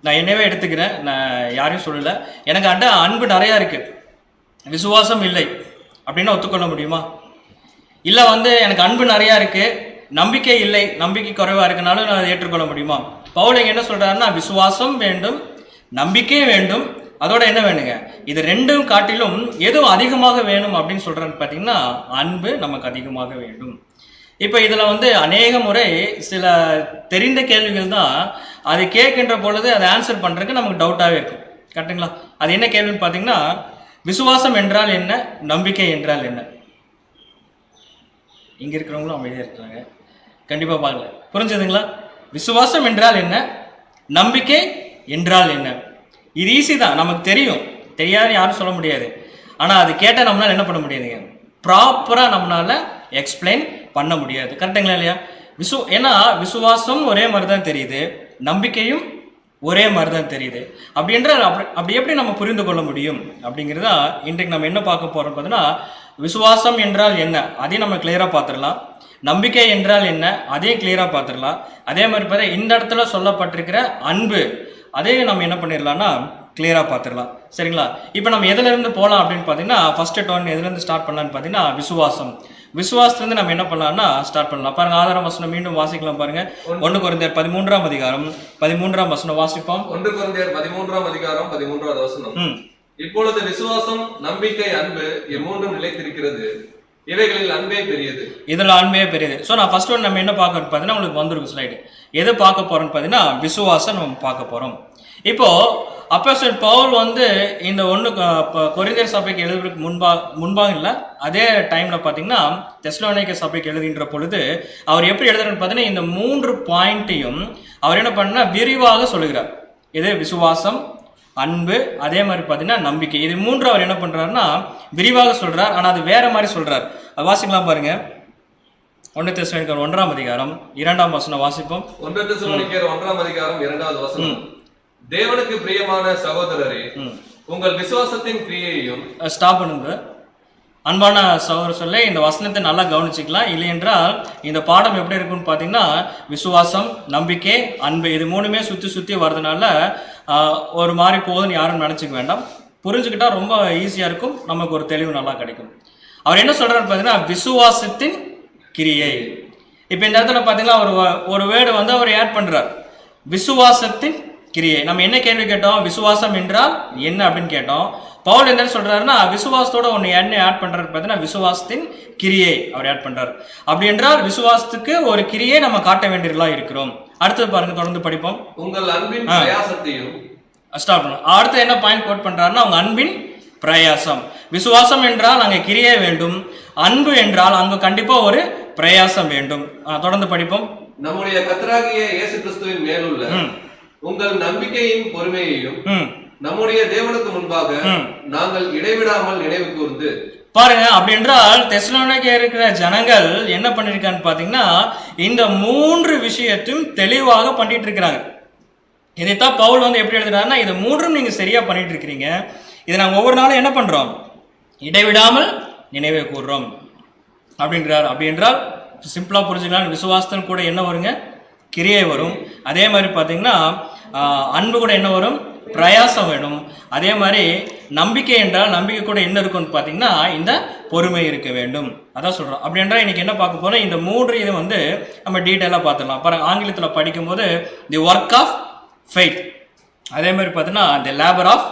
நான் என்னவே எடுத்துக்கிறேன், நான் யாரையும் சொல்லலை, எனக்கு அன்பு நிறையா இருக்குது, விசுவாசம் இல்லை அப்படின்னு ஒத்துக்கொள்ள முடியுமா? இல்லை வந்து எனக்கு அன்பு நிறையா இருக்குது, நம்பிக்கை இல்லை, நம்பிக்கை குறைவாக இருக்கனாலும் நான் அதை ஏற்றுக்கொள்ள முடியுமா? பவுல் இங்கே என்ன சொல்கிறாருன்னா, விசுவாசம் வேண்டும், நம்பிக்கை வேண்டும், அதோட என்ன வேணுங்க, இது ரெண்டும் காட்டிலும் எதுவும் அதிகமாக வேணும் அப்படின்னு சொல்கிறான்னு பார்த்தீங்கன்னா அன்பு நமக்கு அதிகமாக வேண்டும். இப்போ இதில் வந்து அநேக முறை சில தெரிந்த கேள்விகள் தான், அது கேட்கின்ற பொழுது அதை ஆன்சர் பண்ணுறதுக்கு நமக்கு டவுட்டாகவே இருக்கும். கரெக்டுங்களா? அது என்ன கேள்வின்னு பார்த்தீங்கன்னா, விசுவாசம் என்றால் என்ன, நம்பிக்கை என்றால் என்ன? இங்கே இருக்கிறவங்களும் அமைதியாக இருக்கிறாங்க, கண்டிப்பாக பார்க்கல. புரிஞ்சுதுங்களா? விசுவாசம் என்றால் என்ன, நம்பிக்கை என்றால் என்ன? இது ஈஸி தான், நமக்கு தெரியும், தெரியாதுன்னு யாரும் சொல்ல முடியாது. ஆனால் அது கேட்டால் நம்மளால் என்ன பண்ண முடியாதுங்க, ப்ராப்பராக நம்மளால் எக்ஸ்பிளைன் பண்ண முடியாது. கரெக்டுங்களா இல்லையா? ஏன்னா விசுவாசம் ஒரே மாதிரி தான் தெரியுது, நம்பிக்கையும் ஒரே மாதிரி தான் தெரியுது. அப்படி எப்படி நம்ம புரிந்து கொள்ள முடியும் அப்படிங்கிறதா இன்றைக்கு நம்ம என்ன பார்க்க போகிறோம் பார்த்தீங்கன்னா, விசுவாசம் என்றால் என்ன அதையும் நம்ம கிளியராக பார்த்துடலாம், நம்பிக்கை என்றால் என்ன அதையும் கிளியராக பார்த்துடலாம். அதே மாதிரி பார்த்தா இந்த இடத்துல சொல்லப்பட்டிருக்கிற அன்பு அதையும் நம்ம என்ன பண்ணிடலாம்னா கிளியராக பார்த்துடலாம். சரிங்களா? இப்போ நம்ம எதுலேருந்து போகலாம் அப்படின்னு பார்த்தீங்கன்னா, ஃபஸ்ட்டு டோன் எதுலேருந்து ஸ்டார்ட் பண்ணலான்னு பார்த்தீங்கன்னா விசுவாசம். விசுவாசத்துலேருந்து நம்ம என்ன பண்ணலாம்னா ஸ்டார்ட் பண்ணலாம். பாருங்க, ஆதாரம் வசனம் மீண்டும் வாசிக்கலாம். பாருங்க, 1 கொரிந்தியர் 13ஆம் அதிகாரம் 13ஆம் வசனம் வாசிப்போம். 1 கொரிந்தியர் 13ஆம் அதிகாரம் 13வது வசனம். இப்பொழுது விசுவாசம், நம்பிக்கை, அன்பு இம்மூன்றும் நிலைத்திருக்கிறது, இவைகளில் அன்பே பெரியது. இதுல அன்பே பெரியது. ஸோ நான் ஃபர்ஸ்ட் ஒன் நம்ம என்ன பார்க்கறோம் பார்த்தீங்கன்னா, உங்களுக்கு வந்துருக்கு ஸ்லைடு. எது பார்க்க போறோம்னு பார்த்தீங்கன்னா விசுவாசம் நம்ம பார்க்க போறோம். இப்போ அப்போஸ்தலன் பவுல் வந்து இந்த கொரிந்தியர் சபைக்கு எழுதுறதுக்கு முன்பாக இல்லை, அதே டைம்ல பார்த்தீங்கன்னா தெசலோனிக்கே சபைக்கு எழுதுகின்ற பொழுது அவர் எப்படி எழுதுறன்னு பார்த்தீங்கன்னா இந்த 3 பாயிண்ட்டையும் அவர் என்ன பண்ணா விரிவாக சொல்லுகிறார். இது விசுவாசம், அன்பு, அதே மாதிரி பார்த்தீங்கன்னா நம்பிக்கை. இது 3 அவர் என்ன பண்றாருன்னா விரிவாக சொல்றார். ஆனால் அது வேற மாதிரி சொல்றார். அது வாசிக்கலாம் பாருங்க. 1 தெசலோனிக்கர் 1ஆம் அதிகாரம் 2ஆம் வசனம் வாசிப்போம். 1 தெசலோனிக்கர் 1ஆம் அதிகாரம் 2வது வசனம். தேவனுக்கு பிரியமான சகோதரரே, உங்கள் விசுவாசத்தின் கிரியையும். ஸ்டாப் பண்ணுங்க. அன்பான சகோதரர் சொல்ல இந்த வசனத்தை நல்லா கவனிச்சுக்கலாம். இல்லை என்றால் இந்த பாடம் எப்படி இருக்குன்னு பார்த்தீங்கன்னா, விசுவாசம், நம்பிக்கை, அன்பு இது 3மே சுற்றி வர்றதுனால ஒரு மாதிரி போகுதுன்னு யாரும் நினச்சிக்க வேண்டாம். புரிஞ்சுக்கிட்டா ரொம்ப ஈஸியாக இருக்கும், நமக்கு ஒரு தெளிவு நல்லா கிடைக்கும். அவர் என்ன சொல்றாரு பார்த்தீங்கன்னா விசுவாசத்தின் கிரியை. இப்போ இந்த இடத்துல பார்த்தீங்கன்னா ஒரு வேர்டு வந்து அவர் ஆட் பண்றார், விசுவாசத்தின் கிரியை. நம்ம என்ன கேள்வி கேட்டோம், விசுவாசம் என்றால் என்ன அப்படின்னு கேட்டோம். பவுல் என்ன சொல்றாருன்னா விசுவாசத்தோட என்ன ஆட் பண்றாரு பார்த்தீங்கன்னா விசுவாசத்தின் கிரியை அவர் ஆட் பண்றாரு. அப்படி என்றால் விசுவாசத்துக்கு ஒரு கிரியை நம்ம காட்ட வேண்டியதா இருக்கிறோம். அடுத்தது பாருங்க, தொடர்ந்து படிப்போம். உங்கள் அன்பின் பிரயாசத்தையும். ஸ்டார்ட் பண்ணும். அடுத்து என்ன பாயிண்ட் கோட் பண்றாருன்னா உங்க அன்பின் பிரயாசம். விசுவாசம் என்றால் அங்க கிரியை வேண்டும், அன்பு என்றால் அங்கு கண்டிப்பா ஒரு பிரயாசம் வேண்டும். தொடர்ந்து படிப்போம். நம்முடைய கர்த்தராகிய இயேசு கிறிஸ்துவின் மேலுள்ள உங்கள் நம்பிக்கையின் பொறுமையையும் நம்முடைய தேவனுக்கு முன்பாக நாங்கள் இடைவிடாமல் நினைவு கூர்ந்து. பாருங்க, அப்படி என்றால் தெசலோனிக்கே இருக்கிற ஜனங்கள் என்ன பண்ணிருக்கான்னு பாத்தீங்கன்னா இந்த 3 விஷயத்தையும் தெளிவாக பண்ணிட்டு இருக்கிறாங்க. இதைத்தான் பவுல் வந்து எப்படி எழுதுறாருன்னா, இது 3ம் நீங்க சரியா பண்ணிட்டு இருக்கிறீங்க, இதை நாங்க ஒவ்வொரு நாளும் என்ன பண்றோம், இடைவிடாமல் நினைவே கூறுறோம் அப்படின்றார். அப்படி என்றால் சிம்பிளா புரிஞ்சுக்கலாம், விசுவாசத்தின் கூட என்ன வருங்க, கிரியை வரும். அதே மாதிரி பார்த்தீங்கன்னா அன்பு கூட என்ன வரும், பிரயாசம் வேணும். அதே மாதிரி நம்பிக்கை என்றால் நம்பிக்கை கூட என்ன இருக்கும்னு பார்த்தீங்கன்னா இந்த பொறுமை இருக்க வேண்டும். அதான் சொல்றோம். அப்படி என்றால் இன்னைக்கு என்ன பார்க்க போறோம், இந்த 3 இது வந்து நம்ம டீட்டெயிலாக பார்த்துடலாம். பாருங்க, ஆங்கிலத்தில் படிக்கும்போது தி ஒர்க் ஆஃப் ஃபெய்த், அதே மாதிரி பார்த்தீங்கன்னா தி லேபர் ஆஃப்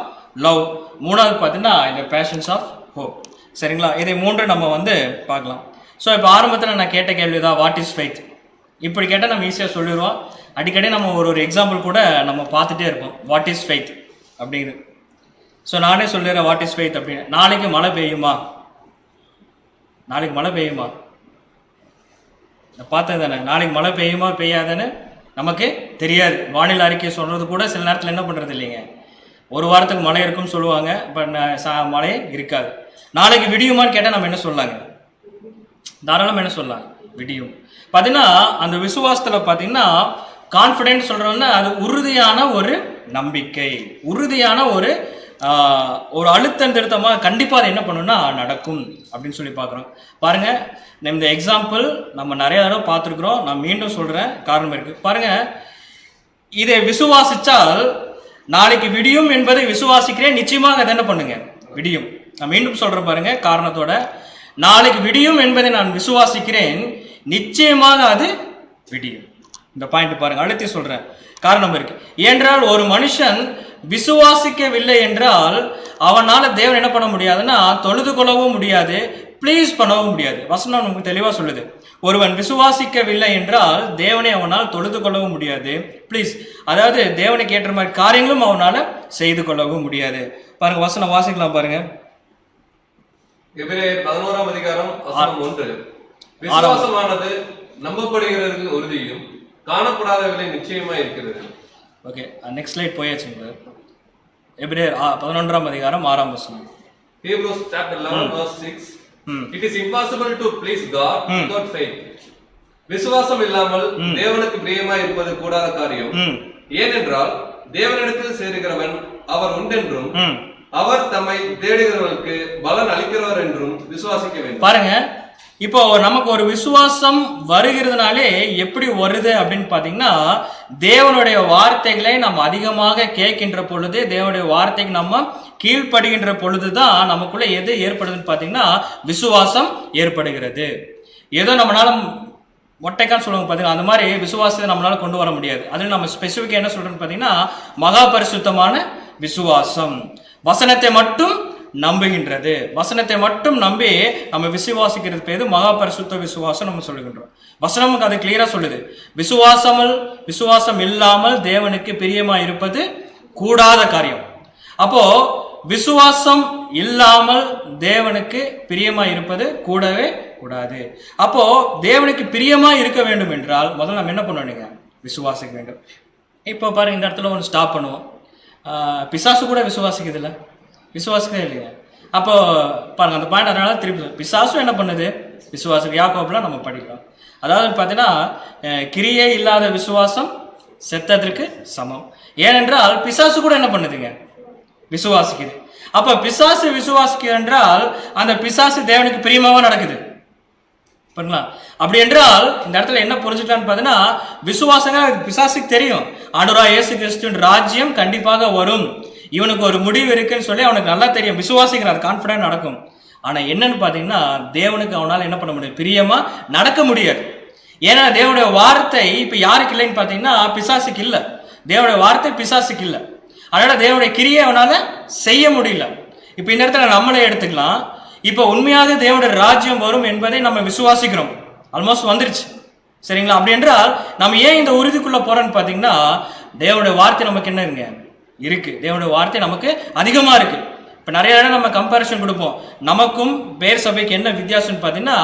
லவ், 3வது பார்த்தீங்கன்னா இந்த பேஷன்ஸ் ஆஃப் ஹோப். சரிங்களா? இதை 3 நம்ம வந்து பார்க்கலாம். ஸோ இப்போ ஆரம்பத்தில் நான் கேட்ட கேள்வி தான், வாட் இஸ் ஃபெய்த்? இப்படி கேட்டால் நம்ம ஈஸியாக சொல்லிடுவோம். அடிக்கடி நம்ம ஒரு எக்ஸாம்பிள் கூட நம்ம பார்த்துட்டே இருப்போம், வாட் இஸ் ஃபெய்த் அப்படிங்கிறது. ஸோ நானே சொல்லிடுறேன் வாட் இஸ் ஃபெய்த் அப்படின்னு. நாளைக்கு மழை பெய்யுமா? நாளைக்கு மழை பெய்யுமா? பார்த்தது தானே, நாளைக்கு மழை பெய்யுமா பெய்யாதான்னு நமக்கு தெரியாது. வானிலை அறிக்கை சொல்றது கூட சில நேரத்தில் என்ன பண்றது இல்லைங்க, ஒரு வாரத்துக்கு மழை இருக்குன்னு சொல்லுவாங்க, பட் மழையே இருக்காது. நாளைக்கு விடியுமான்னு கேட்டால் நம்ம என்ன சொல்லலாங்க, தாராளமாக என்ன சொல்லலாம், விடியும். பார்த்தீங்கன்னா அந்த விசுவாசத்தில் பார்த்தீங்கன்னா கான்ஃபிடென்ட் சொல்கிறோம்னா அது உறுதியான ஒரு நம்பிக்கை, உறுதியான ஒரு அழுத்தம் திருத்தமாக கண்டிப்பாக அதை என்ன பண்ணணும்னா நடக்கும் அப்படின்னு சொல்லி பார்க்குறோம். பாருங்கள், இந்த எக்ஸாம்பிள் நம்ம நிறைய தடவை பார்த்துருக்குறோம், நான் மீண்டும் சொல்கிறேன், காரணம் இருக்குது. பாருங்கள், இதை விசுவாசித்தால் நாளைக்கு விடியும் என்பதை விசுவாசிக்கிறேன், நிச்சயமாக அதை என்ன பண்ணுங்க, விடியும். நான் மீண்டும் சொல்கிறேன் பாருங்க, காரணத்தோட, நாளைக்கு விடியும் என்பதை நான் விசுவாசிக்கிறேன், நிச்சயமாக அது விடியும். இந்த பாயிண்ட் பாருங்க, அழுத்தி சொல்றேன், காரணம் இருக்கு. ஏனென்றால் ஒரு மனுஷன் விசுவாசிக்கவில்லை என்றால் அவனால தேவன் என்ன பண்ண முடியாதுன்னா தொழுது கொள்ளவும் முடியாது, ப்ளீஸ் பண்ணவும் முடியாது. வசனம் நமக்கு தெளிவா சொல்லுது, ஒருவன் விசுவாசிக்கவில்லை என்றால் தேவனை அவனால் தொழுது கொள்ளவும் முடியாது, ப்ளீஸ், அதாவது தேவனுக்கு ஏற்ற மாதிரி காரியங்களும் அவனால செய்து கொள்ளவும் முடியாது. பாருங்க, வசனம் வாசிக்கலாம் பாருங்க. எபிரேயர் 11ஆம் அதிகாரம் வசனம் 1. விசுவாசமானது நம்பப்படுகிறவர்களின் உறுதியும் காணப்படாதவர்களின் நிச்சயமா இருக்கிறது. ஓகே, நெக்ஸ்ட் ஸ்லைட் போயாச்சுங்க. எபிரேயர் 11ஆம் அதிகாரம் 6ஆம் வசனம். Hebrews chapter 11 verse 6. It is impossible to please God without faith. விசுவாசம் இல்லாமல் தேவனுக்கு பிரியமாய் இருப்பது கூடாத காரியம். ஏனென்றால் தேவனிடத்தில் சேருகிறவன் அவர் உண்டென்றும் அவர் தம்மை தேடுகிறவர்களுக்கு பலன் அளிக்கிறவர் என்றும் விசுவாசிக்க வேண்டும். பாருங்க, இப்போ நமக்கு ஒரு விசுவாசம் வருகிறதுனாலே எப்படி வருது அப்படின்னு பாத்தீங்கன்னா, தேவனுடைய வார்த்தைகளை நம்ம அதிகமாக கேட்கின்ற பொழுது, தேவனுடைய வார்த்தைக்கு நம்ம கீழ்ப்படுகின்ற பொழுதுதான் நமக்குள்ள எது ஏற்படுதுன்னு பாத்தீங்கன்னா விசுவாசம் ஏற்படுகிறது. ஏதோ நம்மளால மொட்டைக்கான்னு சொல்லுவாங்க பாத்தீங்கன்னா, அந்த மாதிரி விசுவாசத்தை நம்மளால கொண்டு வர முடியாது. அதுல நம்ம ஸ்பெசிஃபிக்கா என்ன சொல்றோம்னு பாத்தீங்கன்னா மகா பரிசுத்தமான விசுவாசம், வசனத்தை மட்டும் நம்புகின்றது, வசனத்தை மட்டும் நம்பி நம்ம விசுவாசிக்கிறது பேரு மகா பரிசுத்த விசுவாசம் நம்ம சொல்லுகின்றோம். வசனம் அது கிளியரா சொல்லுது, விசுவாசம் இல்லாமல் தேவனுக்கு பிரியமா இருப்பது கூடாத காரியம். அப்போ விசுவாசம் இல்லாமல் தேவனுக்கு பிரியமா இருப்பது கூடவே கூடாது. அப்போ தேவனுக்கு பிரியமா இருக்க வேண்டும் என்றால் முதல்ல நம்ம என்ன பண்ணணுங்க, விசுவாசிக்க வேண்டும். இப்போ பாருங்க, இந்த இடத்துல ஒன்று ஸ்டாப் பண்ணுவோம். பிசாசு கூட விசுவாசிக்குது இல்லை, விசுவாசிக்கவே இல்லைங்க. அப்போ பாருங்க அந்த பாயிண்ட், அதனால திருப்பி பிசாசும் என்ன பண்ணுது, விசுவாசம். யாக்கோபுல நம்ம படிக்கிறோம். அதாவது பார்த்தீங்கன்னா கிரியே இல்லாத விசுவாசம் செத்ததற்கு சமம். ஏனென்றால் பிசாசு கூட என்ன பண்ணுதுங்க, விசுவாசிக்குது. அப்ப பிசாசு விசுவாசிக்குது என்றால் அந்த பிசாசு தேவனுக்கு பிரியமாவா நடக்குது. பண்ணலாம். அப்படி என்றால் இந்த இடத்துல என்ன புரிஞ்சுக்கலான்னு பார்த்தீங்கன்னா, விசுவாசங்க பிசாசுக்கு தெரியும், ஆண்டவராகிய இயேசு கிறிஸ்துவின் ராஜ்யம் கண்டிப்பாக வரும், இவனுக்கு ஒரு முடிவு இருக்குன்னு சொல்லி அவனுக்கு நல்லா தெரியும், விசுவாசிக்கிற அது கான்ஃபிடன்ட் நடக்கும். ஆனா என்னன்னு பாத்தீங்கன்னா தேவனுக்கு அவனால என்ன பண்ண முடியும், பிரியமா நடக்க முடியாது. ஏன்னா தேவனுடைய வார்த்தை இப்ப யாருக்கு இல்லைன்னு பாத்தீங்கன்னா பிசாசுக்கு இல்ல, தேவனுடைய வார்த்தை பிசாசுக்கு இல்ல. அதனால தேவனுடைய கிரியை அவனால செய்ய முடியல. இப்ப இந்த இடத்துல நம்மளே எடுத்துக்கலாம். இப்ப உண்மையாக தேவனுடைய ராஜ்யம் வரும் என்பதை நம்ம விசுவாசிக்கிறோம், ஆல்மோஸ்ட் வந்துருச்சு, சரிங்களா? அப்படி என்றால் நம்ம ஏன் இந்த உறுதிக்குள்ள போறோம்னு பாத்தீங்கன்னா தேவனுடைய வார்த்தை நமக்கு என்ன இருக்கு, தேவனுடைய வார்த்தை நமக்கு அதிகமா இருக்கு. இப்ப நிறைய இடம் நம்ம கம்பேரிசன் கொடுப்போம், நமக்கும் பேர் சபைக்கு என்ன வித்தியாசம்னு பாத்தீங்கன்னா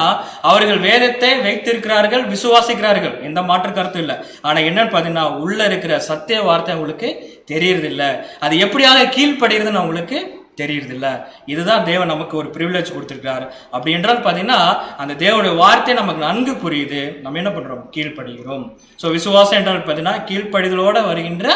அவர்கள் வேதத்தை வைத்திருக்கிறார்கள், விசுவாசிக்கிறார்கள், எந்த மாற்று கருத்தும் இல்லை. ஆனா என்னன்னு பாத்தீங்கன்னா உள்ள இருக்கிற சத்திய வார்த்தை அவங்களுக்கு தெரியறது இல்லை, அது எப்படியாக கீழ்படுகிறதுன்னு அவங்களுக்கு தெரியறது இல்லை. இதுதான் தேவன் நமக்கு ஒரு பிரிவிலேஜ் கொடுத்திருக்கிறார். அப்படி என்றால் பாத்தீங்கன்னா அந்த தேவனுடைய வார்த்தை நமக்கு நன்கு புரியுது, நம்ம என்ன பண்றோம், கீழ்ப்படுகிறோம். ஸோ விசுவாசம் என்றால் பாத்தீங்கன்னா கீழ்ப்படிதலோட வருகின்ற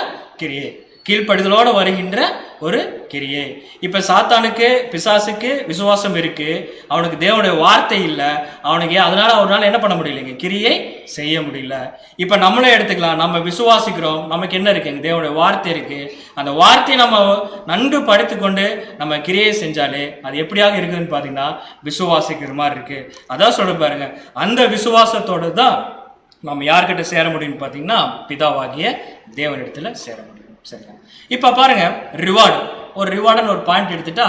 கிரியை, கீழ்ப்படிதலோட வருகின்ற ஒரு கிரியை. இப்ப சாத்தானுக்கு பிசாசுக்கு விசுவாசம் இருக்கு, அவனுக்கு தேவனுடைய வார்த்தை இல்லை, அவனுக்கு அதனால அவனால என்ன பண்ண முடியலைங்க, கிரியை செய்ய முடியல. இப்ப நம்மளே எடுத்துக்கலாம், நம்ம விசுவாசிக்கிறோம், நமக்கு என்ன இருக்குங்க, தேவனுடைய வார்த்தை இருக்கு, அந்த வார்த்தையை நம்ம நன்கு படித்துக்கொண்டு நம்ம கிரியை செஞ்சாலே அது எப்படியாக இருக்குதுன்னு பாத்தீங்கன்னா விசுவாசிக்கிற மாதிரி இருக்கு. அதான் சொல்ல பாருங்க, அந்த விசுவாசத்தோடு தான் நம்ம யார்கிட்ட சேர முடியும்னு பாத்தீங்கன்னா பிதாவாகிய தேவனிடத்துல சேர முடியும். சரி, இப்ப பாருங்க ரிவார்டு, ஒரு ரிவார்டுன்னு ஒரு பாயிண்ட் எடுத்துட்டா,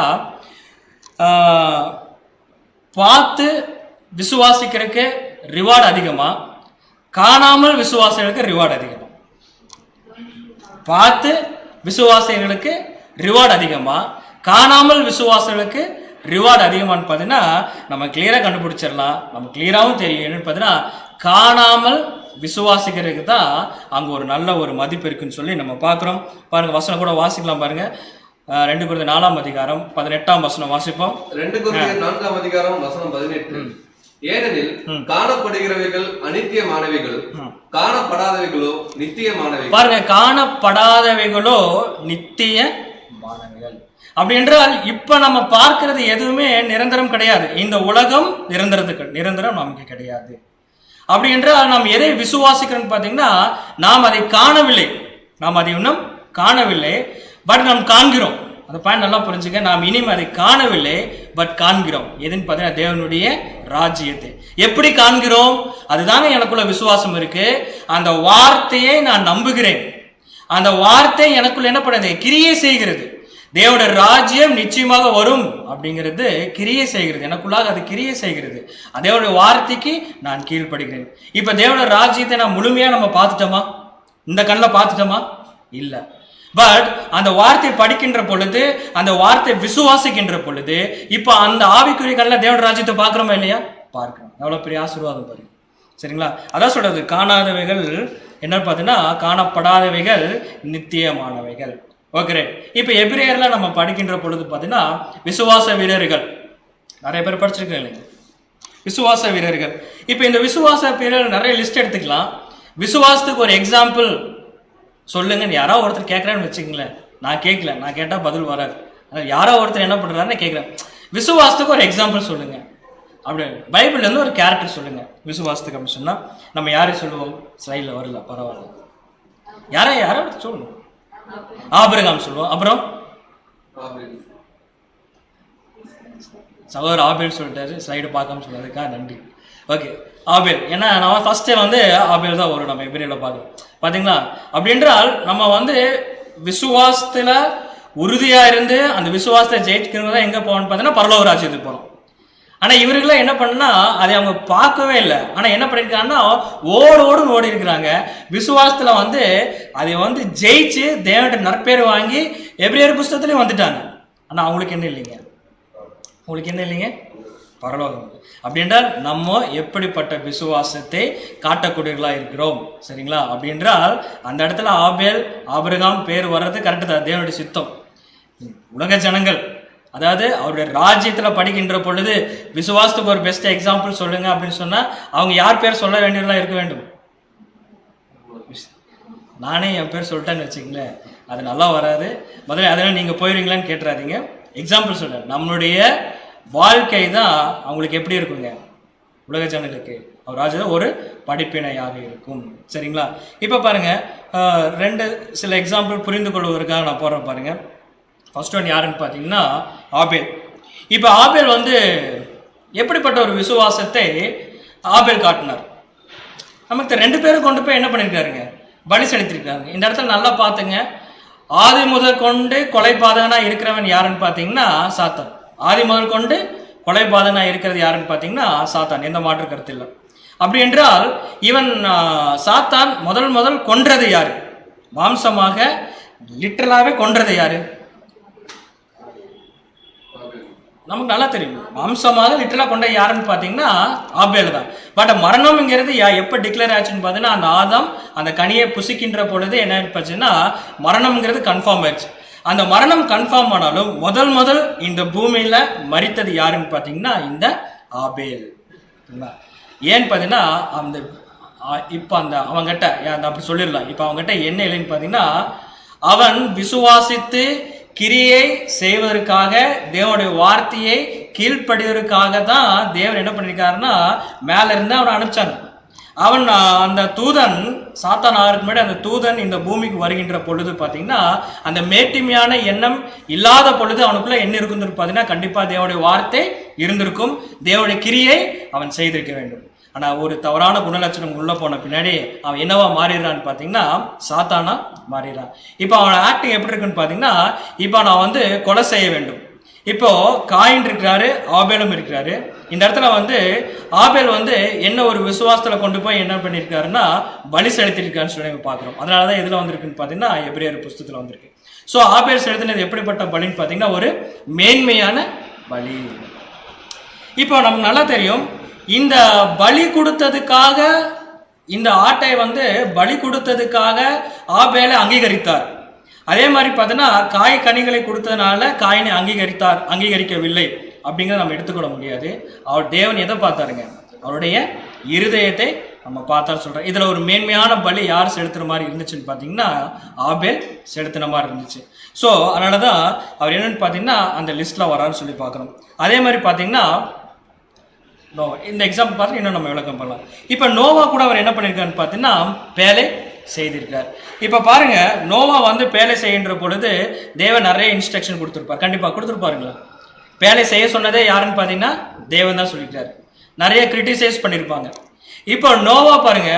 பார்த்து விசுவாசிக்கிறதுக்கு ரிவார்டு அதிகமா, காணாமல் விசுவாசிகளுக்கு ரிவார்டு அதிகமா? பார்த்து விசுவாசிகளுக்கு ரிவார்டு அதிகமா, காணாமல் விசுவாசிகளுக்கு ரிவார்டு அதிகமானு பார்த்தீங்கன்னா நம்ம கிளியரா கண்டுபிடிச்சிடலாம். நம்ம கிளியராகவும் தெரியும் என்னன்னு பார்த்தீங்கன்னா காணாமல் விசுவாசிக்கிறதுக்கு தான் அங்க ஒரு நல்ல ஒரு மதிப்பு இருக்குன்னு சொல்லி நம்ம பார்க்கிறோம். பாருங்க, வசனம் கூட வாசிக்கலாம் பாருங்க. 2 கொரிந்தியர் 4ஆம் அதிகாரம் 18ஆம் வசனம் வாசிப்போம். 2 கொரிந்தியர் 4ஆம் அதிகாரம் வசனம் 18. ஏனெனில் காணப்படுகிறவைகள் அநித்தியமானவைகள், காணப்படாதவைகளோ நித்தியமானவைகள். பாருங்க, காணப்படாதவைகளோ நித்தியமானவைகள். அப்படி என்றால் இப்ப நம்ம பார்க்கிறது எதுவுமே நிரந்தரம் கிடையாது. இந்த உலகம் நிரந்தரம் நமக்கு கிடையாது. அப்படி என்றால் நாம் எதை விசுவாசிக்கிறோம் பார்த்தீங்கன்னா, நாம் அதை காணவில்லை, நாம் அதை இன்னும் காணவில்லை, பட் நாம் காண்கிறோம். அந்த பாயிண்ட் நல்லா புரிஞ்சுக்க. நாம் இனிமே அதை காணவில்லை, பட் காண்கிறோம். எதுன்னு பார்த்தீங்கன்னா தேவனுடைய ராஜ்யத்தை. எப்படி காண்கிறோம்? அதுதானே எனக்குள்ள விசுவாசம் இருக்கு. அந்த வார்த்தையை நான் நம்புகிறேன். அந்த வார்த்தை எனக்குள்ள என்ன பண்ணுது? கிரியை செய்கிறது. தேவனுடைய ராஜ்யம் நிச்சயமாக வரும் அப்படிங்கிறது கிரியை செய்கிறது, எனக்குள்ளாக அது கிரியை செய்கிறது. தேவனுடைய வார்த்தைக்கு நான் கீழ்ப்படுகிறேன். இப்ப தேவனுடைய ராஜ்யத்தை நான் முழுமையா நம்ம பார்த்துட்டோமா? இந்த கண்ணில் பார்த்துட்டோமா? இல்ல. பட் அந்த வார்த்தை படிக்கின்ற பொழுது, அந்த வார்த்தை விசுவாசிக்கின்ற பொழுது, இப்ப அந்த ஆவிக்குரிய கண்ணில் தேவனுடைய ராஜ்யத்தை பார்க்கிறோமா இல்லையா? பார்க்கிறோம். எவ்வளவு பெரிய ஆசீர்வாதம் பாருங்க. சரிங்களா? அதான் சொல்றது, காணாதவைகள் என்னன்னு பார்த்தீங்கன்னா காணப்படாதவைகள் நித்தியமானவைகள். ஓகே. இப்ப எபிரேயர்ல நம்ம படிக்கின்ற பொழுது பார்த்தீங்கன்னா விசுவாச வீரர்கள் நிறைய பேர் படிச்சிருக்கேன் இல்லைங்க, விசுவாச வீரர்கள். இப்ப இந்த விசுவாச வீரர்கள் நிறைய லிஸ்ட் எடுத்துக்கலாம். விசுவாசத்துக்கு ஒரு எக்ஸாம்பிள் சொல்லுங்க. யாராவது ஒருத்தர் கேட்கறான்னு வச்சுக்கங்களேன், நான் கேட்கல, நான் கேட்டா பதில் வராது. யாரோ ஒருத்தர் என்ன பண்றாருன்னு கேட்கிறேன், விசுவாசத்துக்கு ஒரு எக்ஸாம்பிள் சொல்லுங்க அப்படி, பைபிள்ல இருந்து ஒரு கேரக்டர் சொல்லுங்க விசுவாசத்துக்கு அப்படின்னு சொன்னா நம்ம யாரையும் சொல்லுவோம்? ஸ்லைட்ல வரல, பரவாயில்ல. யாரோ சொல்லணும். ஆபிரகாம் சொல்லுவோம். அப்புறம் சகோதரர் ஆபேல் சொல்லிட்டாரு, ஸ்லைடு பார்க்காம சொன்னதுக்கா நன்றி. ஓகே, ஆபேல். ஏன்னா நான் ஃபர்ஸ்ட் ஆபேல் தான் வரும் நம்ம எபிரேயர்ல பாத்தீங்களா? அப்படி என்றால் நம்ம விசுவாசத்துல உறுதியா இருந்து அந்த விசுவாசத்தை ஜெயிக்கிறவங்க தான் எங்க போகணும்னு பார்த்தீங்கன்னா பரலோக ராஜ்யத்துக்கு போகணும். ஆனா இவர்களாம் என்ன பண்ணா அதை அவங்க பார்க்கவே இல்லை. ஆனா என்ன பண்ணிருக்காங்கன்னா ஓடு இருக்கிறாங்க. விசுவாசத்துல அதை ஜெயிச்சு தேவன்கிட்ட நற்பேர் வாங்கி எபிரேயர் புஸ்தகத்திலையும் வந்துட்டாங்க. ஆனா அவங்களுக்கு என்ன இல்லைங்க? உங்களுக்கு என்ன இல்லைங்க? பரலோகம். அப்படி என்றால் நம்ம எப்படிப்பட்ட விசுவாசத்தை காட்டக்கூடியவர்களா இருக்கிறோம். சரிங்களா? அப்படி என்றால் அந்த இடத்துல ஆபிரகாம் பேர் வர்றது கரெக்டு தான், தேவனுடைய சித்தம். உலக ஜனங்கள் அதாவது அவருடைய ராஜ்யத்துல படிக்கின்ற பொழுது விசுவாசத்துக்கு ஒரு பெஸ்ட் எக்ஸாம்பிள் சொல்லுங்க அப்படின்னு சொன்னா அவங்க யார் பேர் சொல்ல வேண்டியதா இருக்க வேண்டும்? நானே என் பேர் சொல்லிட்டேன்னு வச்சுங்களேன், அது நல்லா வராது. முதல்ல அதனால நீங்க போயிருவீங்களான்னு கேட்டுறாதீங்க. எக்ஸாம்பிள் சொல்றேன். நம்மளுடைய வாழ்க்கை தான் அவங்களுக்கு எப்படி இருக்குங்க? உலக ஜனங்களுக்கு அவர் ராஜ்யம் ஒரு படிப்பினையாக இருக்கும். சரிங்களா? இப்ப பாருங்க, சில எக்ஸாம்பிள் புரிந்து கொள்வதற்காக நான் போடுறேன் பாருங்க. ஃபர்ஸ்ட் ஒன் யாருன்னு பார்த்தீங்கன்னா ஆபேல். இப்போ ஆபேல் எப்படிப்பட்ட ஒரு விசுவாசத்தை ஆபேல் காட்டினார்? நமக்கு 2 பேரும் கொண்டு போய் என்ன பண்ணியிருக்காருங்க? பலி செலுத்திருக்காங்க. இந்த இடத்துல நல்லா பார்த்துங்க. ஆதி முதல் கொண்டு கொலைபாதகனா இருக்கிறவன் யாருன்னு பார்த்தீங்கன்னா சாத்தான். ஆதி முதல் கொண்டு கொலைபாதகனா இருக்கிறது யாருன்னு பார்த்தீங்கன்னா சாத்தான். எந்த மாற்று கருத்து இல்லை. அப்படி என்றால் இவன் சாத்தான் முதல் கொன்றது யாரு? மாம்சமாக லிட்டரலாவே கொன்றது யாரு? நமக்கு நல்லா தெரியும். மாம்சமாக லிட்டரலா கொண்ட யாருன்னு பாத்தீங்கன்னா ஆபேல் தான். பட் மரணம்ங்கிறது எப்ப டிக்ளேர் ஆச்சுன்னு பாத்தீங்கன்னா அந்த ஆதாம் அந்த கனியை புசிக்கின்ற பொழுது என்ன ஆச்சுன்னா மரணம்ங்கிறது கன்ஃபார்ம் ஆயிடுச்சு. அந்த மரணம் கன்ஃபார்ம் ஆனாலும் முதல் இந்த பூமியில மரித்தது யாருன்னு பாத்தீங்கன்னா இந்த ஆபேல். ஏன்னு பாத்தீங்கன்னா அவங்கிட்ட அப்படி சொல்லிடலாம். இப்ப அவங்ககிட்ட என்ன இல்லைன்னு பாத்தீங்கன்னா அவன் விசுவாசித்து கிரியை செய்வதற்காக தேவனுடைய வார்த்தையை கீழ்ப்படுவதற்காக தான் தேவன் என்ன பண்ணிருக்காருன்னா மேல இருந்து அவனை அனுப்பிச்சாங்க. அவன் அந்த தூதன் சாத்தான் ஆகிறதுக்கு முன்னாடி அந்த தூதன் இந்த பூமிக்கு வருகின்ற பொழுது பார்த்தீங்கன்னா அந்த மேட்டிமையான எண்ணம் இல்லாத பொழுது அவனுக்குள்ள என்ன இருக்குன்னு பார்த்தீங்கன்னா கண்டிப்பா தேவனுடைய வார்த்தை இருந்திருக்கும், தேவனுடைய கிரியை அவன் செய்திருக்க வேண்டும். ஆனா ஒரு தவறான குணலட்சணம் உள்ள போன பின்னாடி அவன் என்னவா மாறிடுறான்னு பாத்தீங்கன்னா சாத்தானா மாறிடுறான். இப்போ அவன் ஆக்டிங் எப்படி இருக்குன்னு பாத்தீங்கன்னா இப்போ நான் கொலை செய்ய வேண்டும். இப்போ காயின் இருக்கிறாரு, ஆபேலும் இருக்கிறாரு. இந்த இடத்துல ஆபேல் என்ன ஒரு விசுவாசத்துல கொண்டு போய் என்ன பண்ணிருக்காருன்னா பலி செலுத்திருக்காருன்னு சொல்லி பாக்குறோம். அதனாலதான் எதுல வந்திருக்குன்னு பாத்தீங்கன்னா எபிரேயர் புஸ்தகத்துல வந்திருக்கு. சோ ஆபேல் செலுத்தினது எப்படிப்பட்ட பலின்னு பாத்தீங்கன்னா ஒரு மேன்மையான பலி. இப்போ நமக்கு நல்லா தெரியும் இந்த பலி கொடுத்ததுக்காக, இந்த ஆட்டை வந்து பலி கொடுத்ததுக்காக ஆபேலை அங்கீகரித்தார். அதே மாதிரி பார்த்தீங்கன்னா காய் கனிகளை கொடுத்ததுனால காயினை அங்கீகரிக்கவில்லை அப்படிங்கிறத நம்ம எடுத்துக்கொள்ள முடியாது. அவர் தேவன் எதை பார்த்தாருங்க? அவருடைய இருதயத்தை நம்ம பார்த்தாரு சொல்கிறேன். இதில் ஒரு மேன்மையான பலி யார் செலுத்துகிற மாதிரி இருந்துச்சுன்னு பார்த்தீங்கன்னா ஆபேல் செலுத்தின மாதிரி இருந்துச்சு. ஸோ அதனால தான் அவர் என்னென்னு பார்த்தீங்கன்னா அந்த லிஸ்ட்டில் வரான்னு சொல்லி பார்க்குறோம். அதே மாதிரி பார்த்தீங்கன்னா நோவா, இந்த எக்ஸாம்பிள் பார்த்து இன்னும் நம்ம விளக்கம் பண்ணலாம். இப்போ நோவா கூட அவர் என்ன பண்ணியிருக்காருன்னு பார்த்தீங்கன்னா பேலை செய்திருக்கார். இப்போ பாருங்க, நோவா வந்து பேலை செய்கின்ற பொழுது தேவன் நிறைய இன்ஸ்ட்ரக்ஷன் கொடுத்துருப்பார். கண்டிப்பாக கொடுத்துருப்பாருங்களா? பேலை செய்ய சொன்னதே யாருன்னு பார்த்தீங்கன்னா தேவன் தான் சொல்லிட்டாரு. நிறைய கிரிட்டிசைஸ் பண்ணியிருப்பாங்க. இப்போ நோவா பாருங்க,